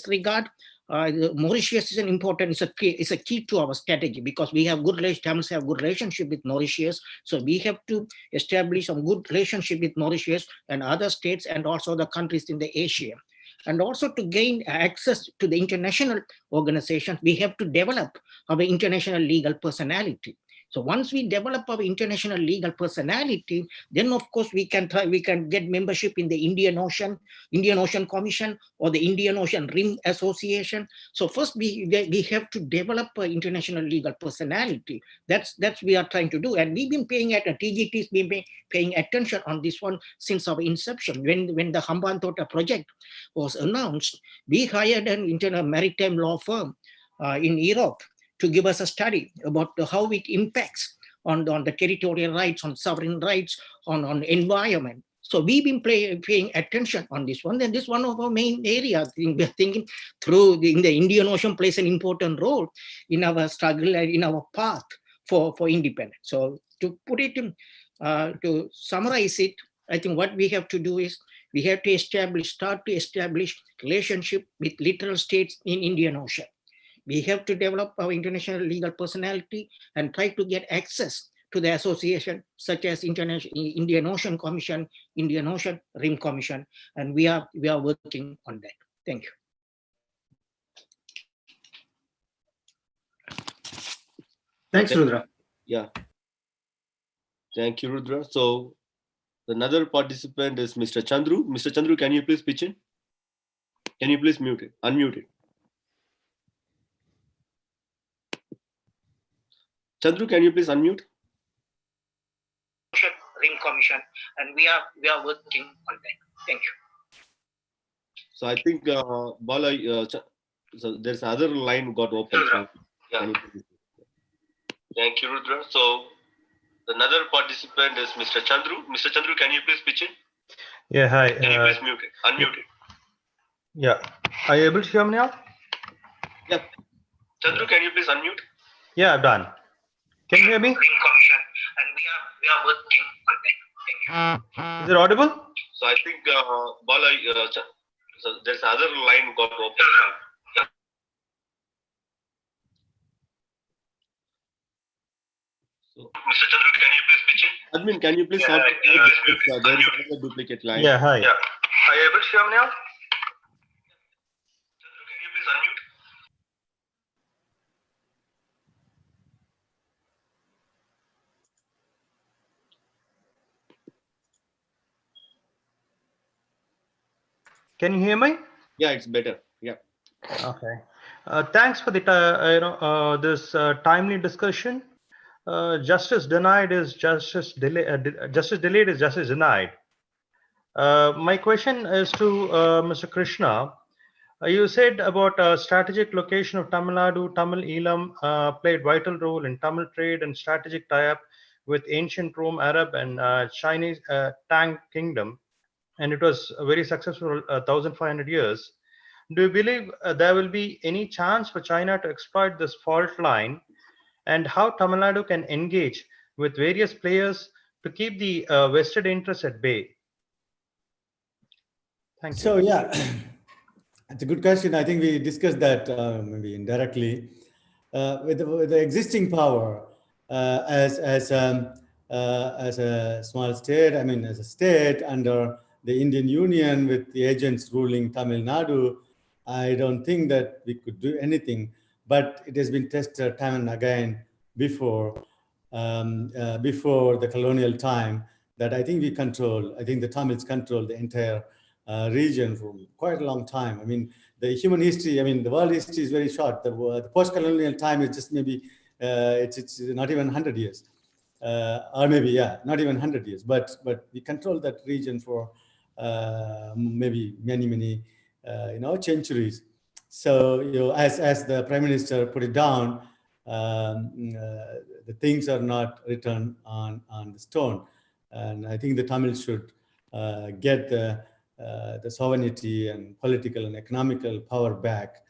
regard, Mauritius is an important, is a key to our strategy, because we have good Tamils have good relationship with Mauritius. So we have to establish some good relationship with Mauritius and other states and also the countries in the Asia. And also to gain access to the international organizations, we have to develop our international legal personality. So once we develop our international legal personality, then of course we can get membership in the Indian Ocean Commission or the Indian Ocean Rim Association. So first we have to develop an international legal personality. That's we are trying to do, and we've been paying TGT's been paying attention on this one since our inception. When the Hambantota project was announced, we hired an internal maritime law firm in Europe to give us a study about how it impacts on the territorial rights, on sovereign rights, on environment. So we've been paying attention on this one. And this is one of our main areas. We're thinking through in the Indian Ocean plays an important role in our struggle and in our path for independence. So to put it in, to summarize it, I think what we have to do is we have to start to establish relationship with littoral states in Indian Ocean. We have to develop our international legal personality and try to get access to the association such as Indian Ocean Commission, Indian Ocean Rim Commission, and we are working on that. Thank you. Thanks, Rudra. Yeah. Thank you, Rudra. So another participant is Mr. Chandru. Mr. Chandru, can you please pitch in? Can you please unmute it? Chandru, can you please unmute? Rim Commission, and we are working on that. Thank you. So I think Bala, so there's another line got open. So yeah. Thank you, Rudra. So another participant is Mr. Chandru. Mr. Chandru, can you please pitch in? Yeah, hi. Can you please unmute it? Yeah. Are you able to hear me now? Yeah. Chandru, can you please unmute? Yeah, I'm done. Can you hear me? Rim Commission, and we are working on that. Thank you. Is it audible? So I think Bala, so there's another line got open. Yeah. So, Mr. Chandru, can you please pitch in? Admin, can you please sort out this? There is another duplicate line. Yeah, hi. Yeah. Are you able to hear me now? Chandru, can you please unmute? Can you hear me? Yeah, it's better. Yeah. Okay. Thanks for the this timely discussion. Justice denied is justice delayed. Justice delayed is justice denied. My question is to Mr. Krishna. You said about strategic location of Tamil Nadu, Tamil Eelam played vital role in Tamil trade and strategic tie-up with ancient Rome, Arab, and Chinese Tang Kingdom, and it was very successful 1,500 years. Do you believe there will be any chance for China to exploit this fault line, and how Tamil Nadu can engage with various players to keep the vested interests at bay? Thank you. So yeah, it's a good question. I think we discussed that maybe indirectly with the existing power as a small state. I mean, as a state under the Indian Union with the agents ruling Tamil Nadu, I don't think that we could do anything. But it has been tested time and again before the colonial time that I think we control. I think the Tamils control the entire region for quite a long time. I mean, the human history, I mean, the world history is very short. The post-colonial time is just maybe, it's not even 100 years. Or maybe, yeah, not even 100 years. But we control that region for maybe many, centuries. So, as the Prime Minister put it down, the things are not written on the stone. And I think the Tamils should get the sovereignty and political and economical power back,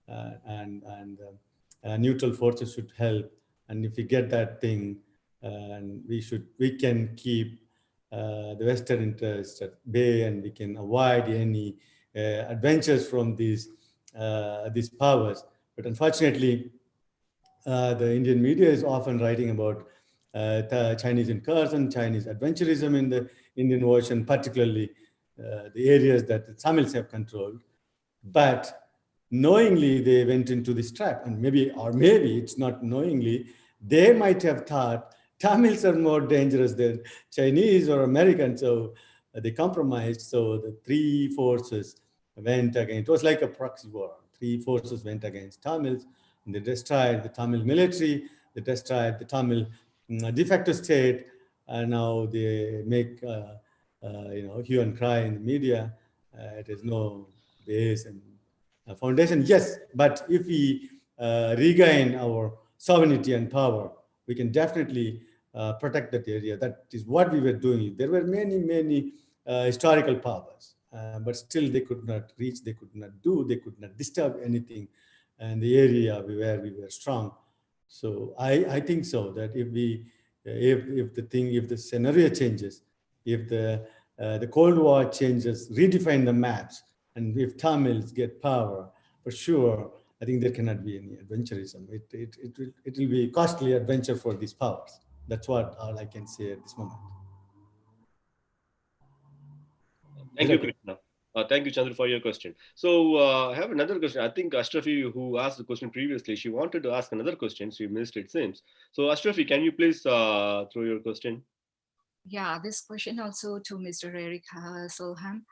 and neutral forces should help. And if we get that thing, and we can keep the Western interests at bay, and we can avoid any adventures from these powers. But unfortunately, the Indian media is often writing about the Chinese incursion, Chinese adventurism in the Indian Ocean, particularly the areas that the Tamils have controlled. But knowingly, they went into this trap, and maybe it's not knowingly. They might have thought Tamils are more dangerous than Chinese or Americans, so they compromised. So the three forces went against. It was like a proxy war. Three forces went against Tamils, and they destroyed the Tamil military. They destroyed the Tamil de facto state, and now they make hue and cry in the media. It is no base and foundation. Yes, but if we regain our sovereignty and power, we can definitely protect that area. That is what we were doing. There were many historical powers, but still they could not reach, they could not do, they could not disturb anything in the area where we were strong. So I think so that if the scenario changes, if the Cold War changes, redefine the maps, and if Tamils get power, for sure, I think there cannot be any adventurism. It will be costly adventure for these powers. That's all I can say at this moment. Thank you, Krishna. Thank you, Chandra, for your question. So I have another question. I think Ashrafi, who asked the question previously, she wanted to ask another question. She missed it, seems. So Ashrafi, can you please throw your question? Yeah, this question also to Mr. Eric Solheim.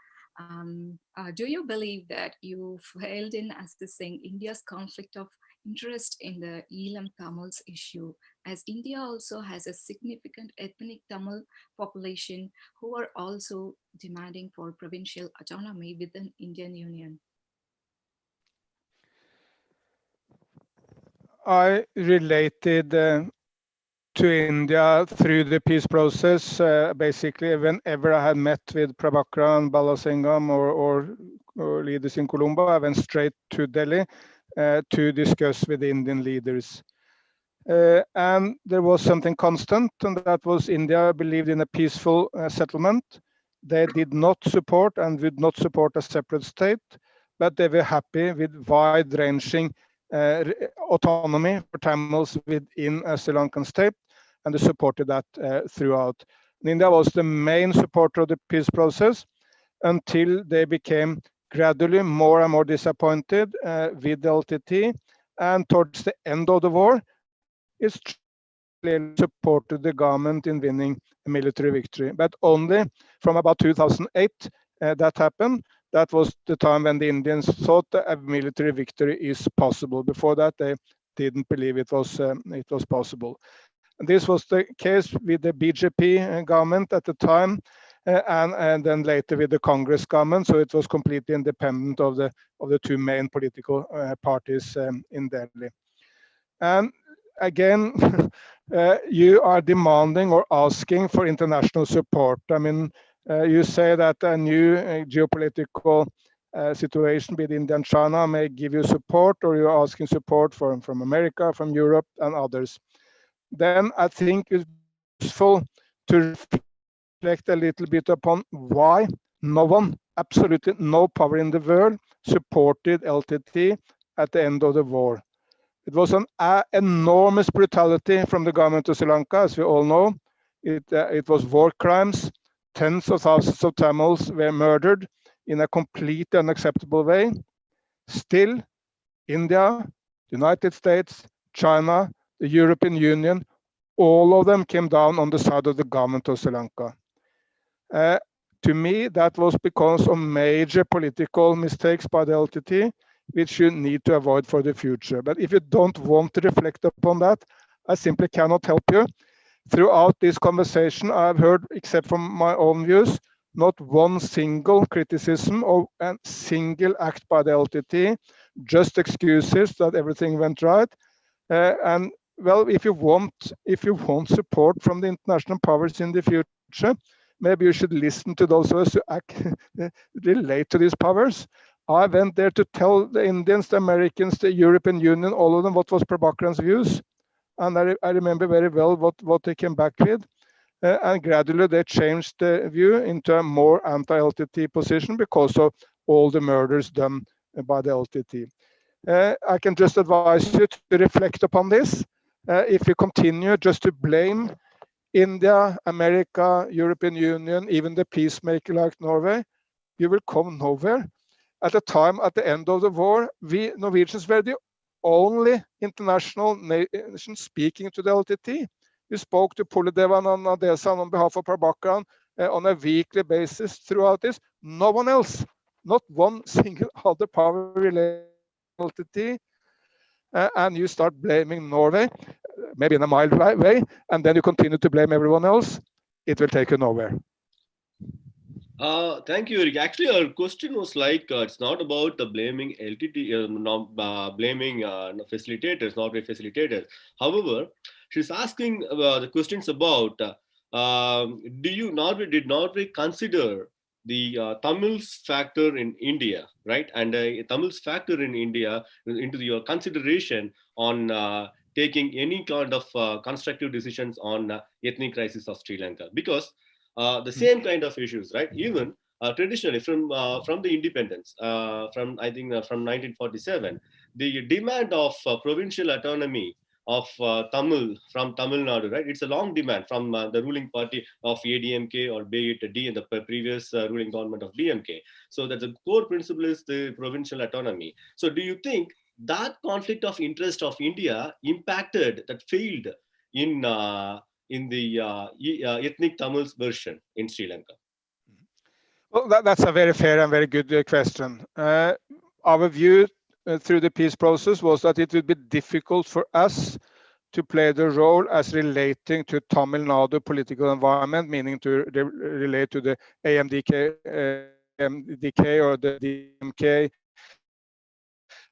Do you believe that you failed in assessing India's conflict of interest in the Eelam Tamils issue, as India also has a significant ethnic Tamil population who are also demanding for provincial autonomy within Indian Union? I related to India through the peace process. Basically, whenever I had met with Prabhakara and Balasingham or leaders in Colombo, I went straight to Delhi to discuss with the Indian leaders. And there was something constant, and that was India believed in a peaceful settlement. They did not support and would not support a separate state, but they were happy with wide-ranging autonomy for Tamils within a Sri Lankan state, and they supported that throughout. And India was the main supporter of the peace process until they became gradually more and more disappointed with the LTT, and towards the end of the war, it's clearly supported the government in winning a military victory, but only from about 2008 that happened. That was the time when the Indians thought that a military victory is possible. Before that, they didn't believe it was possible. And this was the case with the BJP government at the time, and then later with the Congress government. So it was completely independent of the two main political parties in Delhi. And again, you are demanding or asking for international support. I mean, you say that a new geopolitical situation between India and China may give you support, or you're asking support from America, from Europe, and others. Then I think it's useful to reflect a little bit upon why no one, absolutely no power in the world, supported LTT at the end of the war. It was an enormous brutality from the government of Sri Lanka, as we all know. It was war crimes. Tens of thousands of Tamils were murdered in a completely unacceptable way. Still, India, United States, China, the European Union, all of them came down on the side of the government of Sri Lanka. To me, that was because of major political mistakes by the LTT, which you need to avoid for the future. But if you don't want to reflect upon that, I simply cannot help you. Throughout this conversation, I've heard, except from my own views, not one single criticism of a single act by the LTT, just excuses that everything went right. And well, if you want support from the international powers in the future, maybe you should listen to those of us who relate to these powers. I went there to tell the Indians, the Americans, the European Union, all of them, what was Prabhakaran's views. And I remember very well what they came back with. And gradually they changed the view into a more anti-LTT position because of all the murders done by the LTT. I can just advise you to reflect upon this. If you continue just to blame India, America, European Union, even the peacemaker like Norway, you will come nowhere. At the time, at the end of the war, we Norwegians were the only international nation speaking to the LTT. We spoke to Polidevan and Nadesan on behalf of Prabhakaran on a weekly basis throughout this. No one else, not one single other power related to LTT. And you start blaming Norway, maybe in a mild way, and then you continue to blame everyone else, it will take you nowhere. Thank you, Eric. Actually, our question was like, it's not about blaming LTT, blaming facilitators, Norway facilitators. However, she's asking the questions about, did Norway consider the Tamils factor in India, right? And Tamils factor in India into your consideration on taking any kind of constructive decisions on ethnic crisis of Sri Lanka, because the same kind of issues, right? Even traditionally from the independence, from 1947, the demand of provincial autonomy of Tamil from Tamil Nadu, right? It's a long demand from the ruling party of ADMK, or be it D in the previous ruling government of DMK. So that the core principle is the provincial autonomy. So do you think that conflict of interest of India impacted, that failed in the ethnic Tamils version in Sri Lanka? Well, that's a very fair and very good question. Our view through the peace process was that it would be difficult for us to play the role as relating to Tamil Nadu political environment, meaning to relate to the AMDK or the DMK,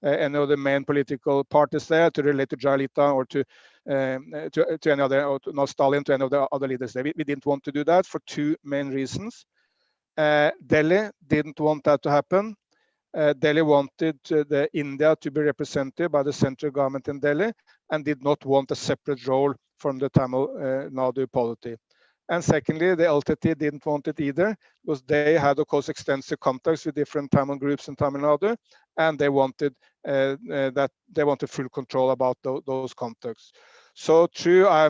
any of the main political parties there, to relate to Jayalalitha or to any other, or to, not Stalin, to any of the other leaders there. We didn't want to do that for two main reasons. Delhi didn't want that to happen. Delhi wanted the India to be represented by the central government in Delhi and did not want a separate role from the Tamil Nadu polity. And secondly, the LTT didn't want it either, because they had, of course, extensive contacts with different Tamil groups in Tamil Nadu, and they wanted full control about those contacts. So true, I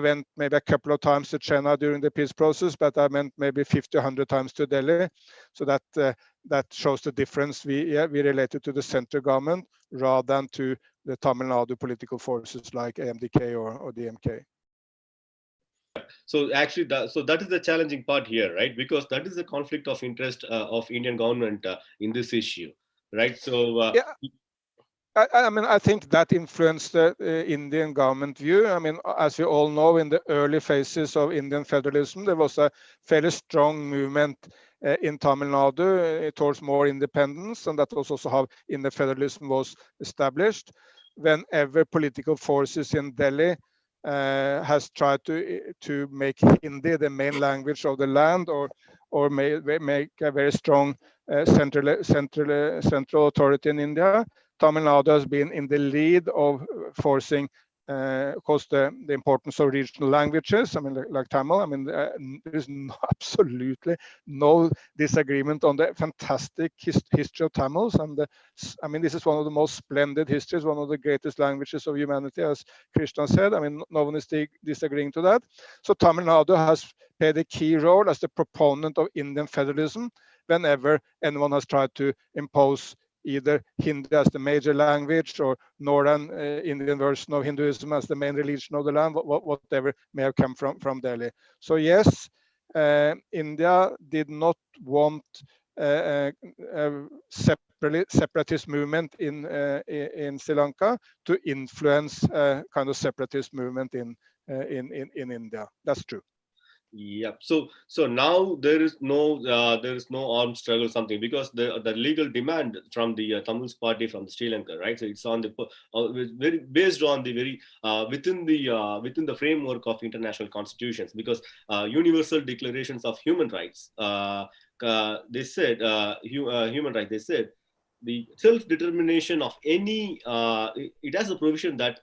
went maybe a couple of times to Chennai during the peace process, but I went maybe 50, 100 times to Delhi. So that shows the difference. We related to the central government rather than to the Tamil Nadu political forces like AMDK or DMK. So actually, that is the challenging part here, right? Because that is the conflict of interest of Indian government in this issue, right? So yeah. I think that influenced the Indian government view. I mean, as we all know, in the early phases of Indian federalism, there was a fairly strong movement in Tamil Nadu towards more independence, and that was also how Indian federalism was established. Whenever political forces in Delhi has tried to make Hindi the main language of the land, or make a very strong central authority in India, Tamil Nadu has been in the lead of forcing, of course, the importance of regional languages. I mean, like Tamil. I mean, there is absolutely no disagreement on the fantastic history of Tamils. And I mean, this is one of the most splendid histories, one of the greatest languages of humanity, as Krishna said. I mean, no one is disagreeing to that. So Tamil Nadu has played a key role as the proponent of Indian federalism whenever anyone has tried to impose either Hindi as the major language or Northern Indian version of Hinduism as the main religion of the land, whatever may have come from Delhi. So yes, India did not want a separatist movement in Sri Lanka to influence kind of separatist movement in India. That's true. Yeah. So now there is no armed struggle, something, because the legal demand from the Tamils party from Sri Lanka, right? So it's on the very based on the very within the framework of international constitutions, because universal declarations of human rights. They said human rights. They said the self-determination of any, it has a provision that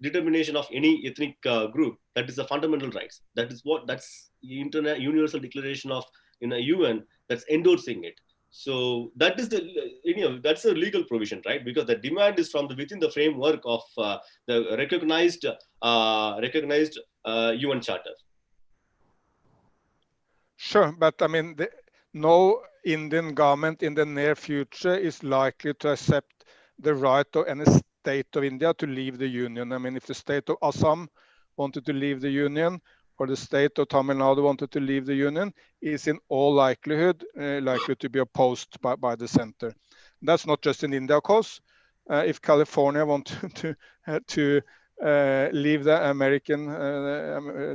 determination of any ethnic group, that is the fundamental rights. That's the universal declaration of UN that's endorsing it. So that is that's a legal provision, right? Because the demand is from within the framework of the recognized UN Charter. Sure, but I mean, no Indian government in the near future is likely to accept the right of any state of India to leave the union. I mean, if the state of Assam wanted to leave the union, or the state of Tamil Nadu wanted to leave the union, is in all likelihood likely to be opposed by the center. That's not just in India, of course. If California wanted to leave the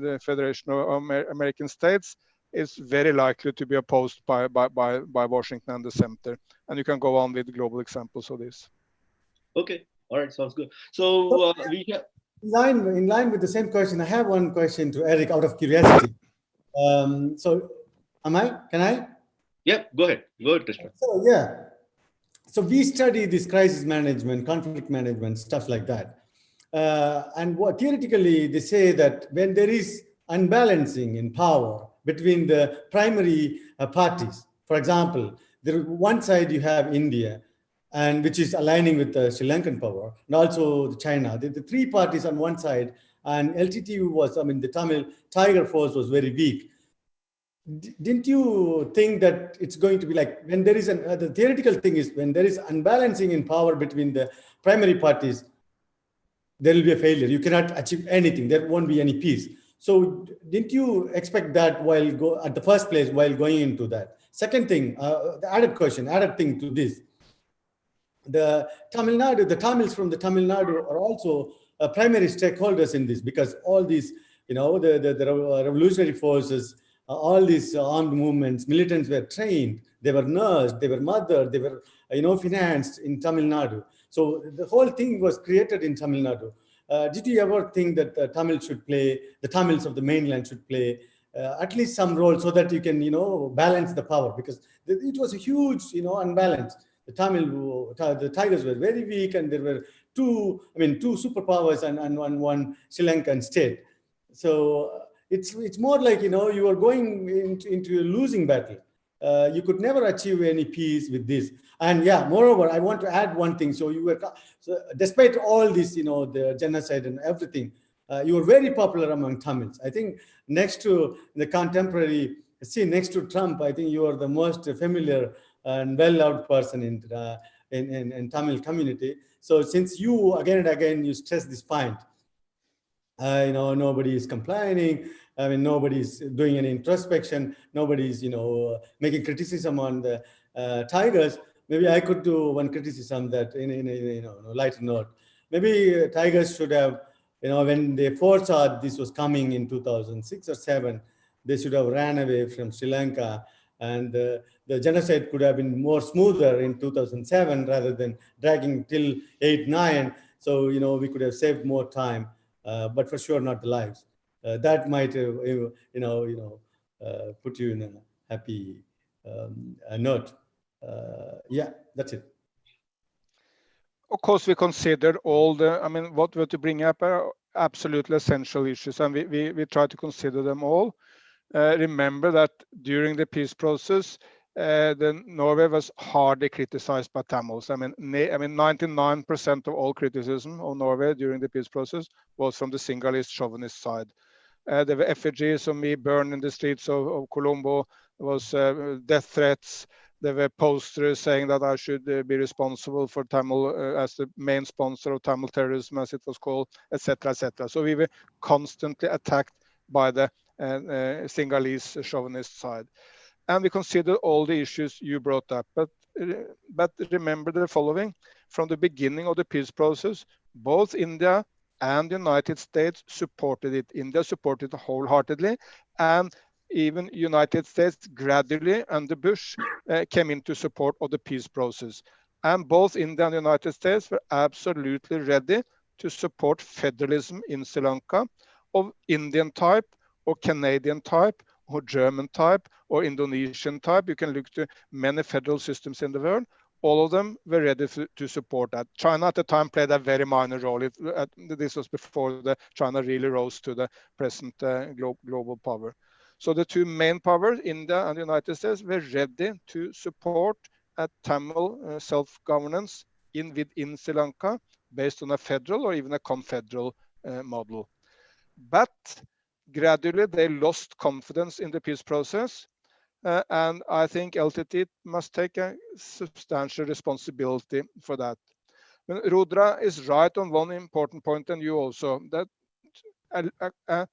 the Federation of American States, is very likely to be opposed by Washington and the center. And you can go on with global examples of this. Okay, all right, sounds good. So we have... In line with the same question, I have one question to Eric out of curiosity. So can I? Yeah, go ahead, Krishna. So yeah, so we study this crisis management, conflict management, stuff like that. And theoretically, they say that when there is unbalancing in power between the primary parties, for example, one side you have India, and which is aligning with the Sri Lankan power, and also China. The three parties on one side, and LTT was, I mean, the Tamil Tiger Force was very weak. Didn't you think that it's going to be like, when there is the theoretical thing is, when there is unbalancing in power between the primary parties, there will be a failure. You cannot achieve anything. There won't be any peace. So didn't you expect that at the first place while going into that? Second thing, the added thing to this, the Tamils from the Tamil Nadu are also primary stakeholders in this, because all these, the revolutionary forces, all these armed movements, militants were trained, they were nursed, they were mothered, they were, financed in Tamil Nadu. So the whole thing was created in Tamil Nadu. Did you ever think that the Tamils of the mainland should play at least some role so that you can, balance the power? Because it was a huge, unbalance. The Tigers were very weak, and there were two superpowers and one Sri Lankan state. So it's more like, you are going into a losing battle. You could never achieve any peace with this. And yeah, moreover, I want to add one thing. So despite all this, the genocide and everything, you were very popular among Tamils. I think next to the contemporary, next to Trump, I think you are the most familiar and well-loved person in Tamil community. So since you again and again you stress this point, nobody is complaining. I mean, nobody's doing any introspection. Nobody's making criticism on the Tigers. Maybe I could do one criticism that in a lighter note. Maybe Tigers should have, when they foresaw this was coming in 2006 or 7, they should have ran away from Sri Lanka, and the genocide could have been more smoother in 2007 rather than dragging till 8, 9. So, we could have saved more time, but for sure not the lives. That might, put you in a happy note. Yeah, that's it. Of course, we considered all what we're to bring up are absolutely essential issues, and we try to consider them all. Remember that during the peace process, Norway was hardly criticized by Tamils. I mean, 99% of all criticism of Norway during the peace process was from the Sinhalese chauvinist side. There were effigies of me burned in the streets of Colombo. There was death threats. There were posters saying that I should be responsible for Tamil as the main sponsor of Tamil terrorism, as it was called, etc., etc. So we were constantly attacked by the Sinhalese chauvinist side. And we considered all the issues you brought up. But remember the following: from the beginning of the peace process, both India and the United States supported it. India supported it wholeheartedly, and even United States gradually under Bush came into support of the peace process. And both India and the United States were absolutely ready to support federalism in Sri Lanka of Indian type or Canadian type or German type or Indonesian type. You can look to many federal systems in the world. All of them were ready to support that. China at the time played a very minor role. This was before China really rose to the present global power. So the two main powers, India and the United States, were ready to support a Tamil self-governance within Sri Lanka based on a federal or even a confederal model. But gradually they lost confidence in the peace process. And I think LTT must take a substantial responsibility for that. Rudra is right on one important point, and you also, that a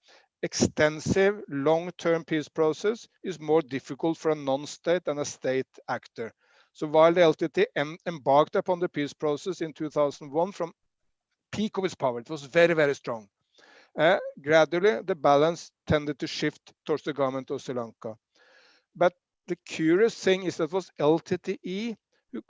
extensive long-term peace process is more difficult for a non-state than a state actor. So while the LTT embarked upon the peace process in 2001 from peak of its power, it was very, very strong. Gradually, the balance tended to shift towards the government of Sri Lanka. But the curious thing is that it was LTTE who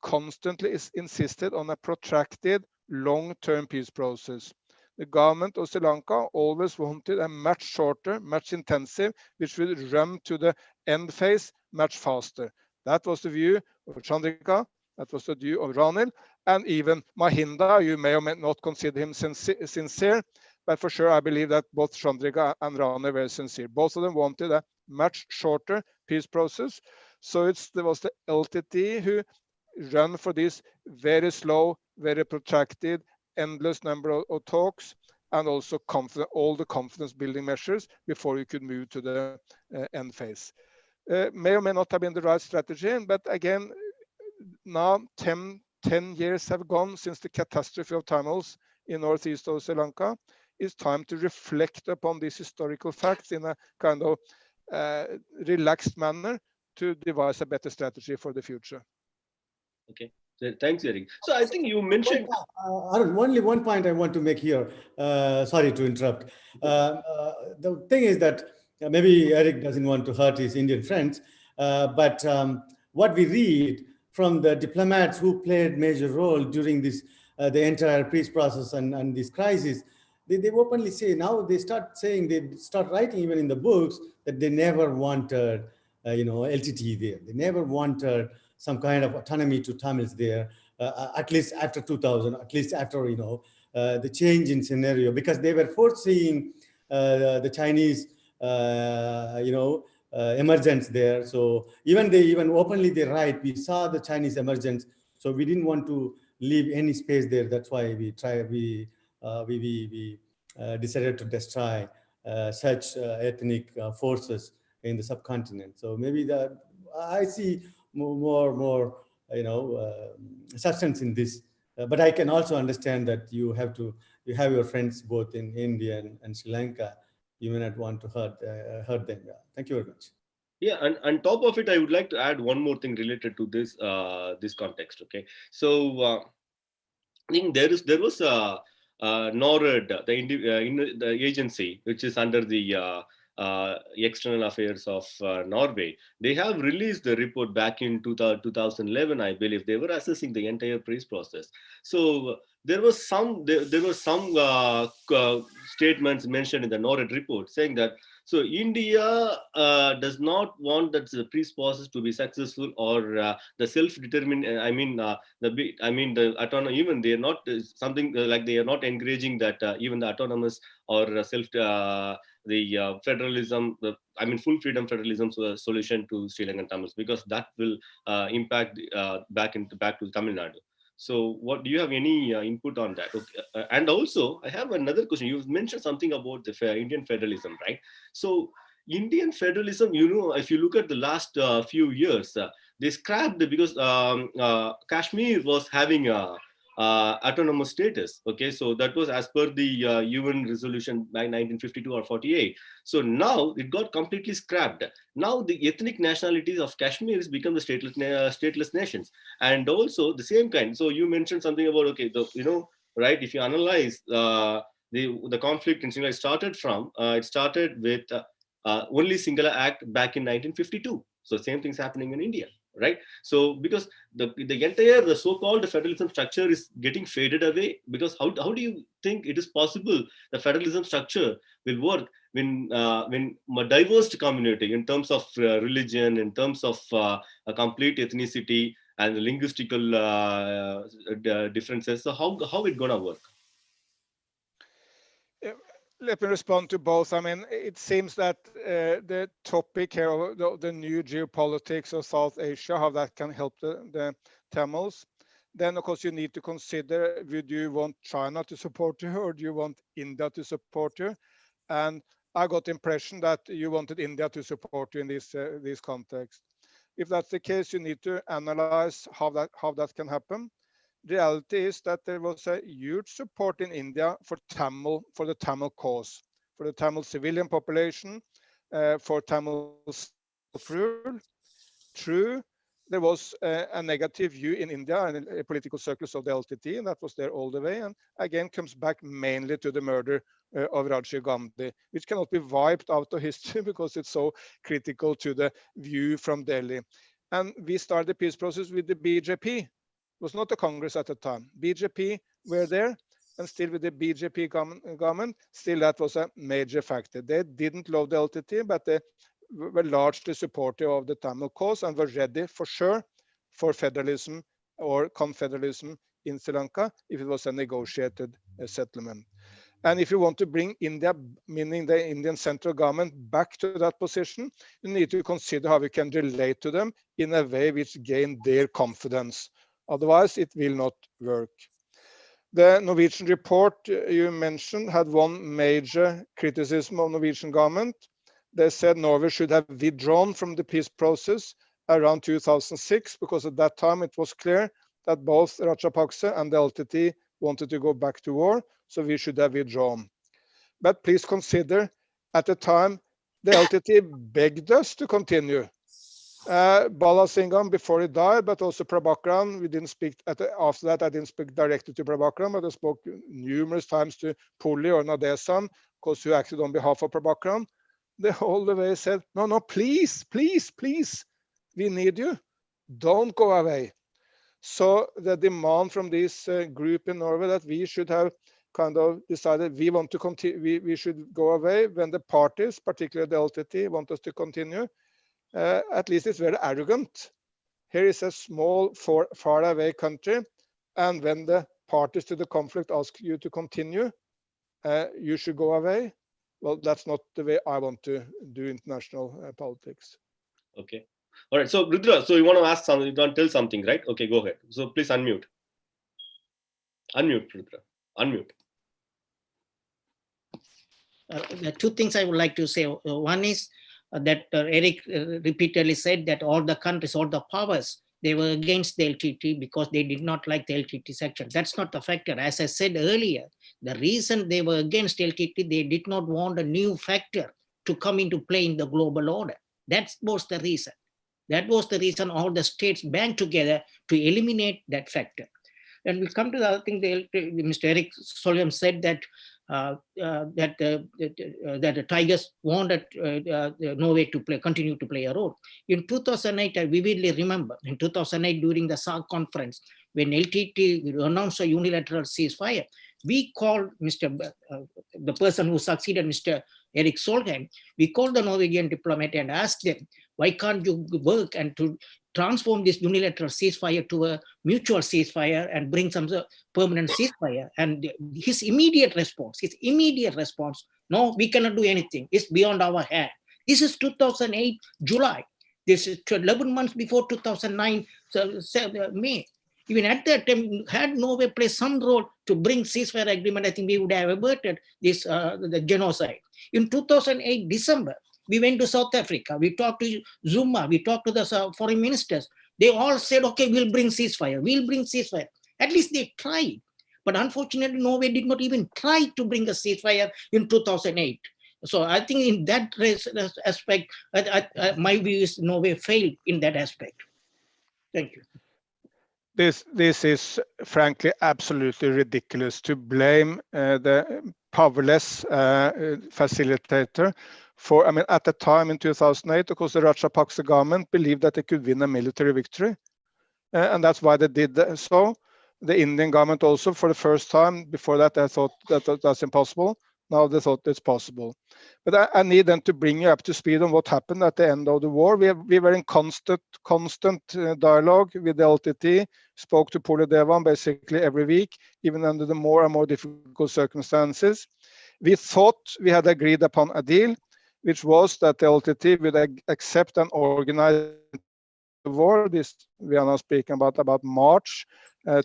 constantly insisted on a protracted long-term peace process. The government of Sri Lanka always wanted a much shorter, much intensive, which would run to the end phase much faster. That was the view of Chandrika, that was the view of Ranil, and even Mahinda. You may or may not consider him sincere, but for sure I believe that both Chandrika and Ranil were sincere. Both of them wanted a much shorter peace process. So there was the LTT who ran for this very slow, very protracted, endless number of talks, and also all the confidence building measures before you could move to the end phase. May or may not have been the right strategy, but again, now 10 years have gone since the catastrophe of Tamils in northeast of Sri Lanka. It's time to reflect upon these historical facts in a kind of relaxed manner to devise a better strategy for the future. Okay. Thanks, Eric. So I think you mentioned... only one point I want to make here. Sorry to interrupt. The thing is that maybe Eric doesn't want to hurt his Indian friends, but what we read from the diplomats who played major role during this, the entire peace process and this crisis, they openly say, now they start saying, they start writing even in the books that they never wanted, LTT there. They never wanted some kind of autonomy to Tamils there, at least after 2000, at least after, the change in scenario, because they were foreseeing the Chinese, emergence there. So even openly they write, we saw the Chinese emergence, so we didn't want to leave any space there. That's why we decided to destroy such ethnic forces in the subcontinent. So maybe that I see more substance in this. But I can also understand that you have your friends both in India and Sri Lanka. You may not want to hurt them. Yeah. Thank you very much. Yeah, and on top of it, I would like to add one more thing related to this this context. Okay, so I think there was NORAD, the agency which is under the external affairs of Norway. They have released the report back in 2011, I believe. They were assessing the entire peace process. So there were some statements mentioned in the NORAD report saying that India does not want that the peace process to be successful, or the self-determined. The autonomous. Even they are not something like they are not encouraging that even the autonomous or federalism, full freedom federalism solution to Sri Lankan Tamils, because that will impact back to Tamil Nadu. So what do you have any input on that? Okay. And also I have another question. You've mentioned something about the Indian federalism, right? So Indian federalism, if you look at the last few years, they scrapped because Kashmir was having a autonomous status. Okay, so that was as per the UN resolution by 1952 or 48. So now it got completely scrapped. Now the ethnic nationalities of Kashmir has become the stateless nations, and also the same kind. So you mentioned something about right? If you analyze the conflict in Singapore started with only Sinhala Act back in 1952. So same thing's happening in India, right? So because the entire so-called federalism structure is getting faded away, because how do you think it is possible the federalism structure will work when a diverse community in terms of religion, in terms of a complete ethnicity and the linguistical differences. So how it gonna work? Let me respond to both. I mean, it seems that the topic here of the new geopolitics of South Asia, how that can help the Tamils. Then, of course, you need to consider, would you want China to support you or do you want India to support you? And I got the impression that you wanted India to support you in this context. If that's the case, you need to analyze how that can happen. The reality is that there was a huge support in India for the Tamil cause, for the Tamil civilian population, for Tamil self-rule. True, there was a negative view in India and in political circles of the LTT, and that was there all the way, and again comes back mainly to the murder of Rajiv Gandhi, which cannot be wiped out of history because it's so critical to the view from Delhi. And we started the peace process with the BJP. It was not the Congress at the time. BJP were there, and still with the BJP government, still that was a major factor. They didn't love the LTT, but they were largely supportive of the Tamil cause and were ready for sure for federalism or confederalism in Sri Lanka if it was a negotiated settlement. And if you want to bring India, meaning the Indian central government, back to that position, you need to consider how we can relate to them in a way which gain their confidence. Otherwise, it will not work. The Norwegian report you mentioned had one major criticism of Norwegian government. They said Norway should have withdrawn from the peace process around 2006, because at that time it was clear that both Rajapaksa and the LTT wanted to go back to war, so we should have withdrawn. But please consider, at the time, the LTT begged us to continue. Balasingham before he died, but also Prabhakaran, we didn't speak, after that I didn't speak directly to Prabhakaran, but I spoke numerous times to Puli or Nadesan, because who acted on behalf of Prabhakaran. They all the way said, no, please, please, please, we need you. Don't go away. So the demand from this group in Norway that we should have kind of decided we want to continue, we should go away when the parties, particularly the LTT, want us to continue. At least it's very arrogant. Here is a small, far away country, and when the parties to the conflict ask you to continue, you should go away. Well, that's not the way I want to do international politics. Okay. All right. So, Rudra, so you want to ask something, you want to tell something, right? Okay, go ahead. So please unmute. Unmute, Rudra. Unmute. There are two things I would like to say. One is that Eric repeatedly said that all the countries, all the powers, they were against the LTT because they did not like the LTT section. That's not the factor. As I said earlier, the reason they were against LTT, they did not want a new factor to come into play in the global order. That was the reason. That was the reason all the states band together to eliminate that factor. And we come to the other thing, Mr. Eric Solheim said that that the Tigers wanted Norway to continue to play a role. In 2008, I vividly remember, in 2008 during the SARC conference, when LTT announced a unilateral ceasefire, we called the person who succeeded Mr. Eric Solheim, we called the Norwegian diplomat and asked them, why can't you work and to transform this unilateral ceasefire to a mutual ceasefire and bring some permanent ceasefire? And his immediate response, no, we cannot do anything. It's beyond our hand. This is 2008, July. This is 11 months before 2009, May. Even at that time, had Norway played some role to bring ceasefire agreement, I think we would have averted this the genocide. In 2008, December, we went to South Africa. We talked to Zuma. We talked to the foreign ministers. They all said, okay, we'll bring ceasefire. We'll bring ceasefire. At least they tried. But unfortunately, Norway did not even try to bring a ceasefire in 2008. So I think in that aspect, my view is Norway failed in that aspect. Thank you. This is frankly absolutely ridiculous to blame the powerless facilitator for, I mean, at the time in 2008, because the Rajapaksa government believed that they could win a military victory. And that's why they did so. The Indian government also, for the first time, before that, they thought that that's impossible. Now they thought it's possible. But I need then to bring you up to speed on what happened at the end of the war. We were in constant dialogue with the LTT, spoke to Polidevan basically every week, even under the more and more difficult circumstances. We thought we had agreed upon a deal, which was that the LTT would accept and organize the war. This we are now speaking about March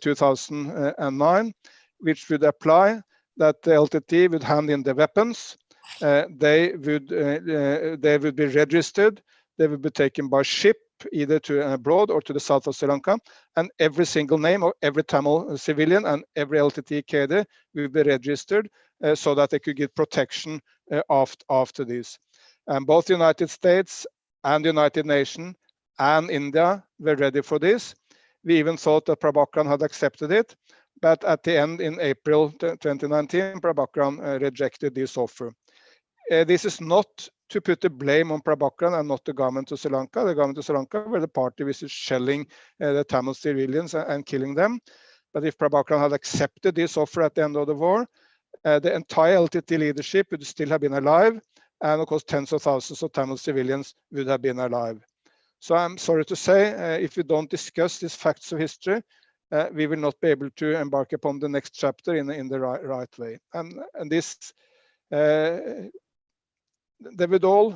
2009, which would apply that the LTT would hand in the weapons. They would be registered. They would be taken by ship either to abroad or to the south of Sri Lanka, and every single name of every Tamil civilian and every LTT cadre will be registered so that they could get protection after this. And both the United States and the United Nations and India were ready for this. We even thought that Prabhakaran had accepted it, but at the end in April 2019, Prabhakaran rejected this offer. This is not to put the blame on Prabhakaran and not the government of Sri Lanka. The government of Sri Lanka were the party which is shelling the Tamil civilians and killing them. But if Prabhakaran had accepted this offer at the end of the war, the entire LTT leadership would still have been alive, and of course tens of thousands of Tamil civilians would have been alive. So I'm sorry to say, if we don't discuss these facts of history, we will not be able to embark upon the next chapter in the right way. And this, Davidol,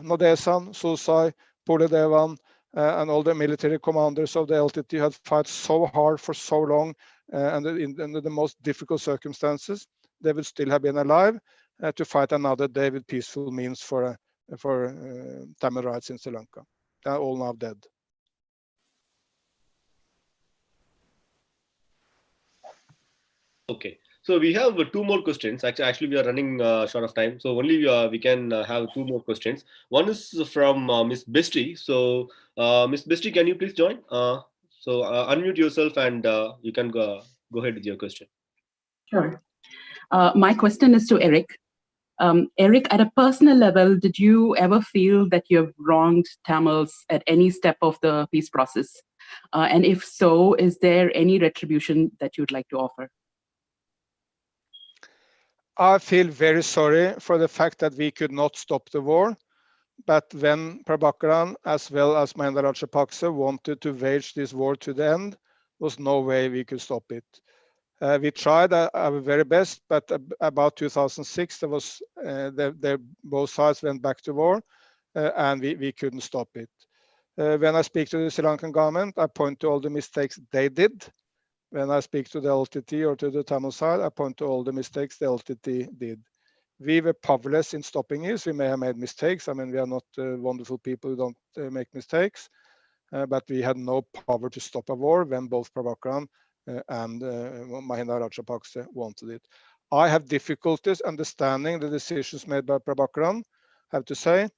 Nadesan, Susai, Polidevan, and all the military commanders of the LTT had fought so hard for so long, and under the most difficult circumstances, they would still have been alive to fight another day with peaceful means for Tamil rights in Sri Lanka. They are all now dead. Okay, so we have two more questions. Actually, we are running short of time, so only we can have two more questions. One is from Miss Besti. So, Miss Besti, can you please join? So unmute yourself and you can go ahead with your question. Sure. My question is to Eric. Eric, at a personal level, did you ever feel that you have wronged Tamils at any step of the peace process? And if so, is there any retribution that you'd like to offer? I feel very sorry for the fact that we could not stop the war. But when Prabhakaran, as well as Mahinda Rajapaksa, wanted to wage this war to the end, there was no way we could stop it. We tried our very best, but about 2006, there was both sides went back to war, and we couldn't stop it. When I speak to the Sri Lankan government, I point to all the mistakes they did. When I speak to the LTT or to the Tamil side, I point to all the mistakes the LTT did. We were powerless in stopping this. We may have made mistakes. I mean, we are not wonderful people who don't make mistakes, but we had no power to stop a war when both Prabhakaran and Mahinda Rajapaksa wanted it. I have difficulties understanding the decisions made by Prabhakaran, I have to say,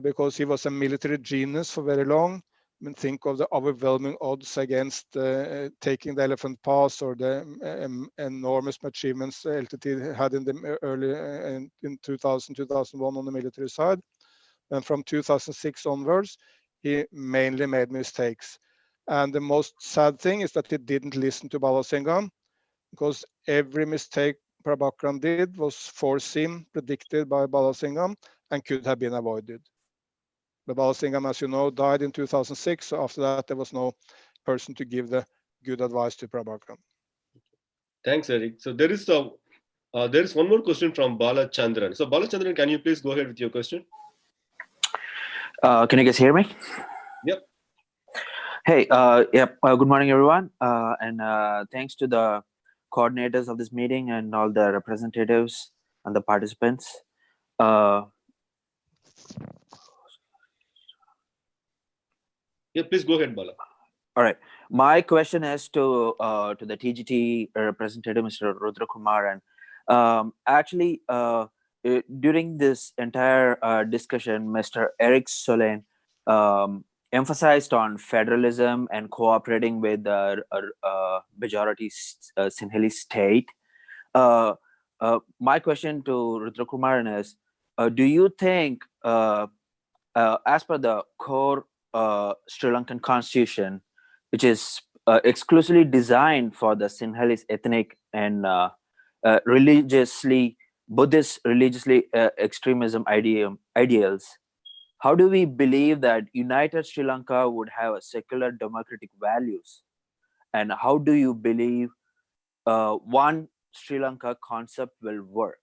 because he was a military genius for very long. I mean, think of the overwhelming odds against taking the Elephant Pass or the enormous achievements LTT had in the early in 2000, 2001 on the military side. And from 2006 onwards, he mainly made mistakes. And the most sad thing is that he didn't listen to Balasingham, because every mistake Prabhakaran did was foreseen, predicted by Balasingham, and could have been avoided. But Balasingham, as you know, died in 2006. So after that, there was no person to give the good advice to Prabhakaran. Thanks, Eric. So there is one more question from Bala Chandran. So Bala Chandran, can you please go ahead with your question? Can you guys hear me? Yep. Hey, good morning, everyone. And thanks to the coordinators of this meeting and all the representatives and the participants. Yeah, please go ahead, Bala. All right. My question is to the TGT representative, Mr. Rudra Kumar. And actually, during this entire discussion, Mr. Eric Solen emphasized on federalism and cooperating with the majority Sinhalese state. My question to Rudra Kumar is, do you think, as per the core Sri Lankan constitution, which is exclusively designed for the Sinhalese ethnic and religiously Buddhist religiously extremism ideals, how do we believe that united Sri Lanka would have a secular democratic values? And how do you believe one Sri Lanka concept will work?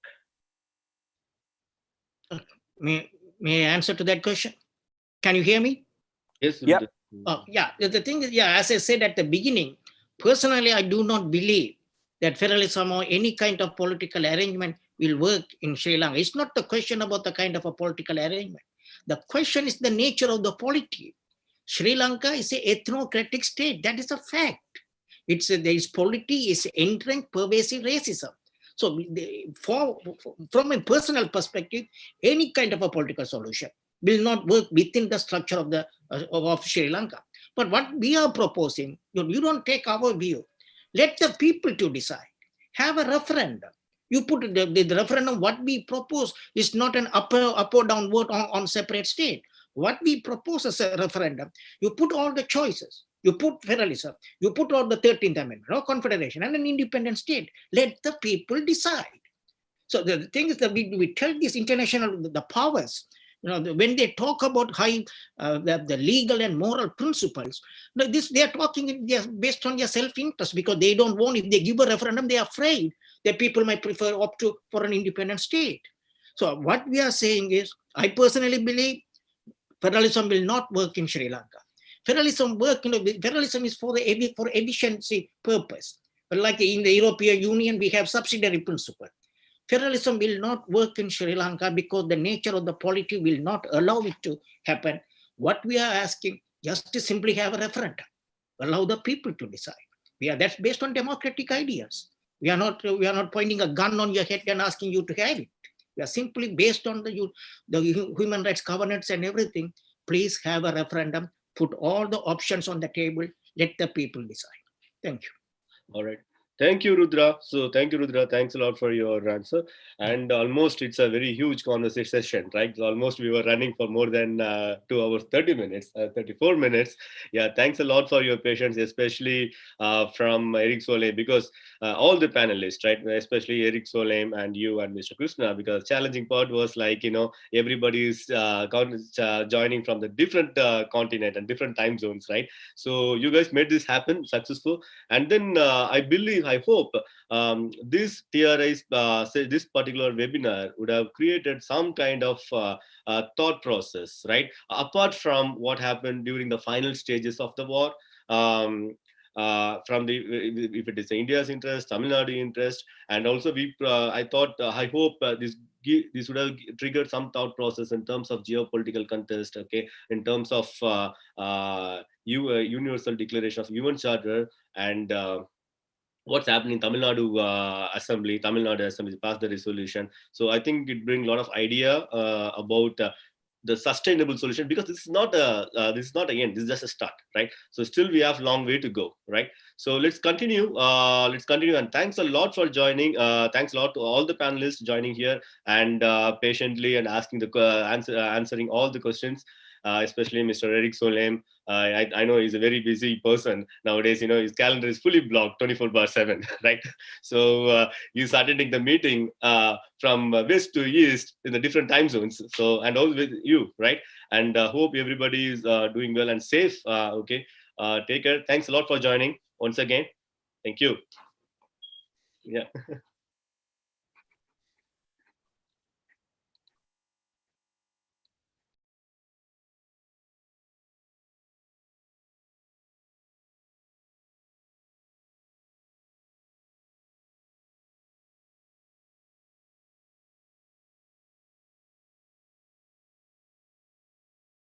May I answer to that question? Can you hear me? Yes. Yeah. Yeah. The thing is, yeah, as I said at the beginning, personally, I do not believe that federalism or any kind of political arrangement will work in Sri Lanka. It's not the question about the kind of a political arrangement. The question is the nature of the polity. Sri Lanka is an ethnocratic state. That is a fact. There is polity, is entrenched pervasive racism. So from a personal perspective, any kind of a political solution will not work within the structure of Sri Lanka. But what we are proposing, you don't take our view. Let the people to decide. Have a referendum. You put the referendum, what we propose is not an up or down vote on separate state. What we propose as a referendum, you put all the choices. You put federalism, you put all the 13th Amendment, no confederation, and an independent state. Let the people decide. So the thing is that we tell these international the powers, when they talk about the legal and moral principles, they are talking based on their self-interest, because they don't want, if they give a referendum, they are afraid that people might prefer opt for an independent state. So what we are saying is, I personally believe federalism will not work in Sri Lanka. Federalism federalism is for efficiency purpose. But like in the European Union, we have subsidiary principle. Federalism will not work in Sri Lanka because the nature of the polity will not allow it to happen. What we are asking, just to simply have a referendum, allow the people to decide. That's based on democratic ideas. We are not pointing a gun on your head and asking you to have it. We are simply based on the human rights covenants and everything. Please have a referendum, put all the options on the table, let the people decide. Thank you. All right. Thank you, Rudra. So thank you, Rudra. Thanks a lot for your answer. And almost it's a very huge conversation session, right? So almost we were running for more than 2 hours, 30 minutes, 34 minutes. Yeah, thanks a lot for your patience, especially from Eric Solheim, because all the panelists, right? Especially Eric Solheim and you and Mr. Krishna, because challenging part was like, everybody is joining from the different continent and different time zones, right? So you guys made this happen successful. And then I hope this TRI's, this particular webinar would have created some kind of thought process, right? Apart from what happened during the final stages of the war, from if it is India's interest, Tamil Nadu interest, and also I hope this would have triggered some thought process in terms of geopolitical contest, okay, in terms of Universal Declaration of Human Charter, and what's happening in Tamil Nadu Assembly passed the resolution. So I think it brings a lot of idea about the sustainable solution, because this is not the end. This is just a start, right? So still we have long way to go, right? So let's continue. And thanks a lot for joining. Thanks a lot to all the panelists joining here and patiently and asking answering all the questions. Especially Mr. Eric Solheim. I know he's a very busy person nowadays. His calendar is fully blocked 24/7, right? So he's attending the meeting from west to east in the different time zones. So, and all with you, right? And hope everybody is doing well and safe. Okay, take care. Thanks a lot for joining once again. Thank you. Yeah.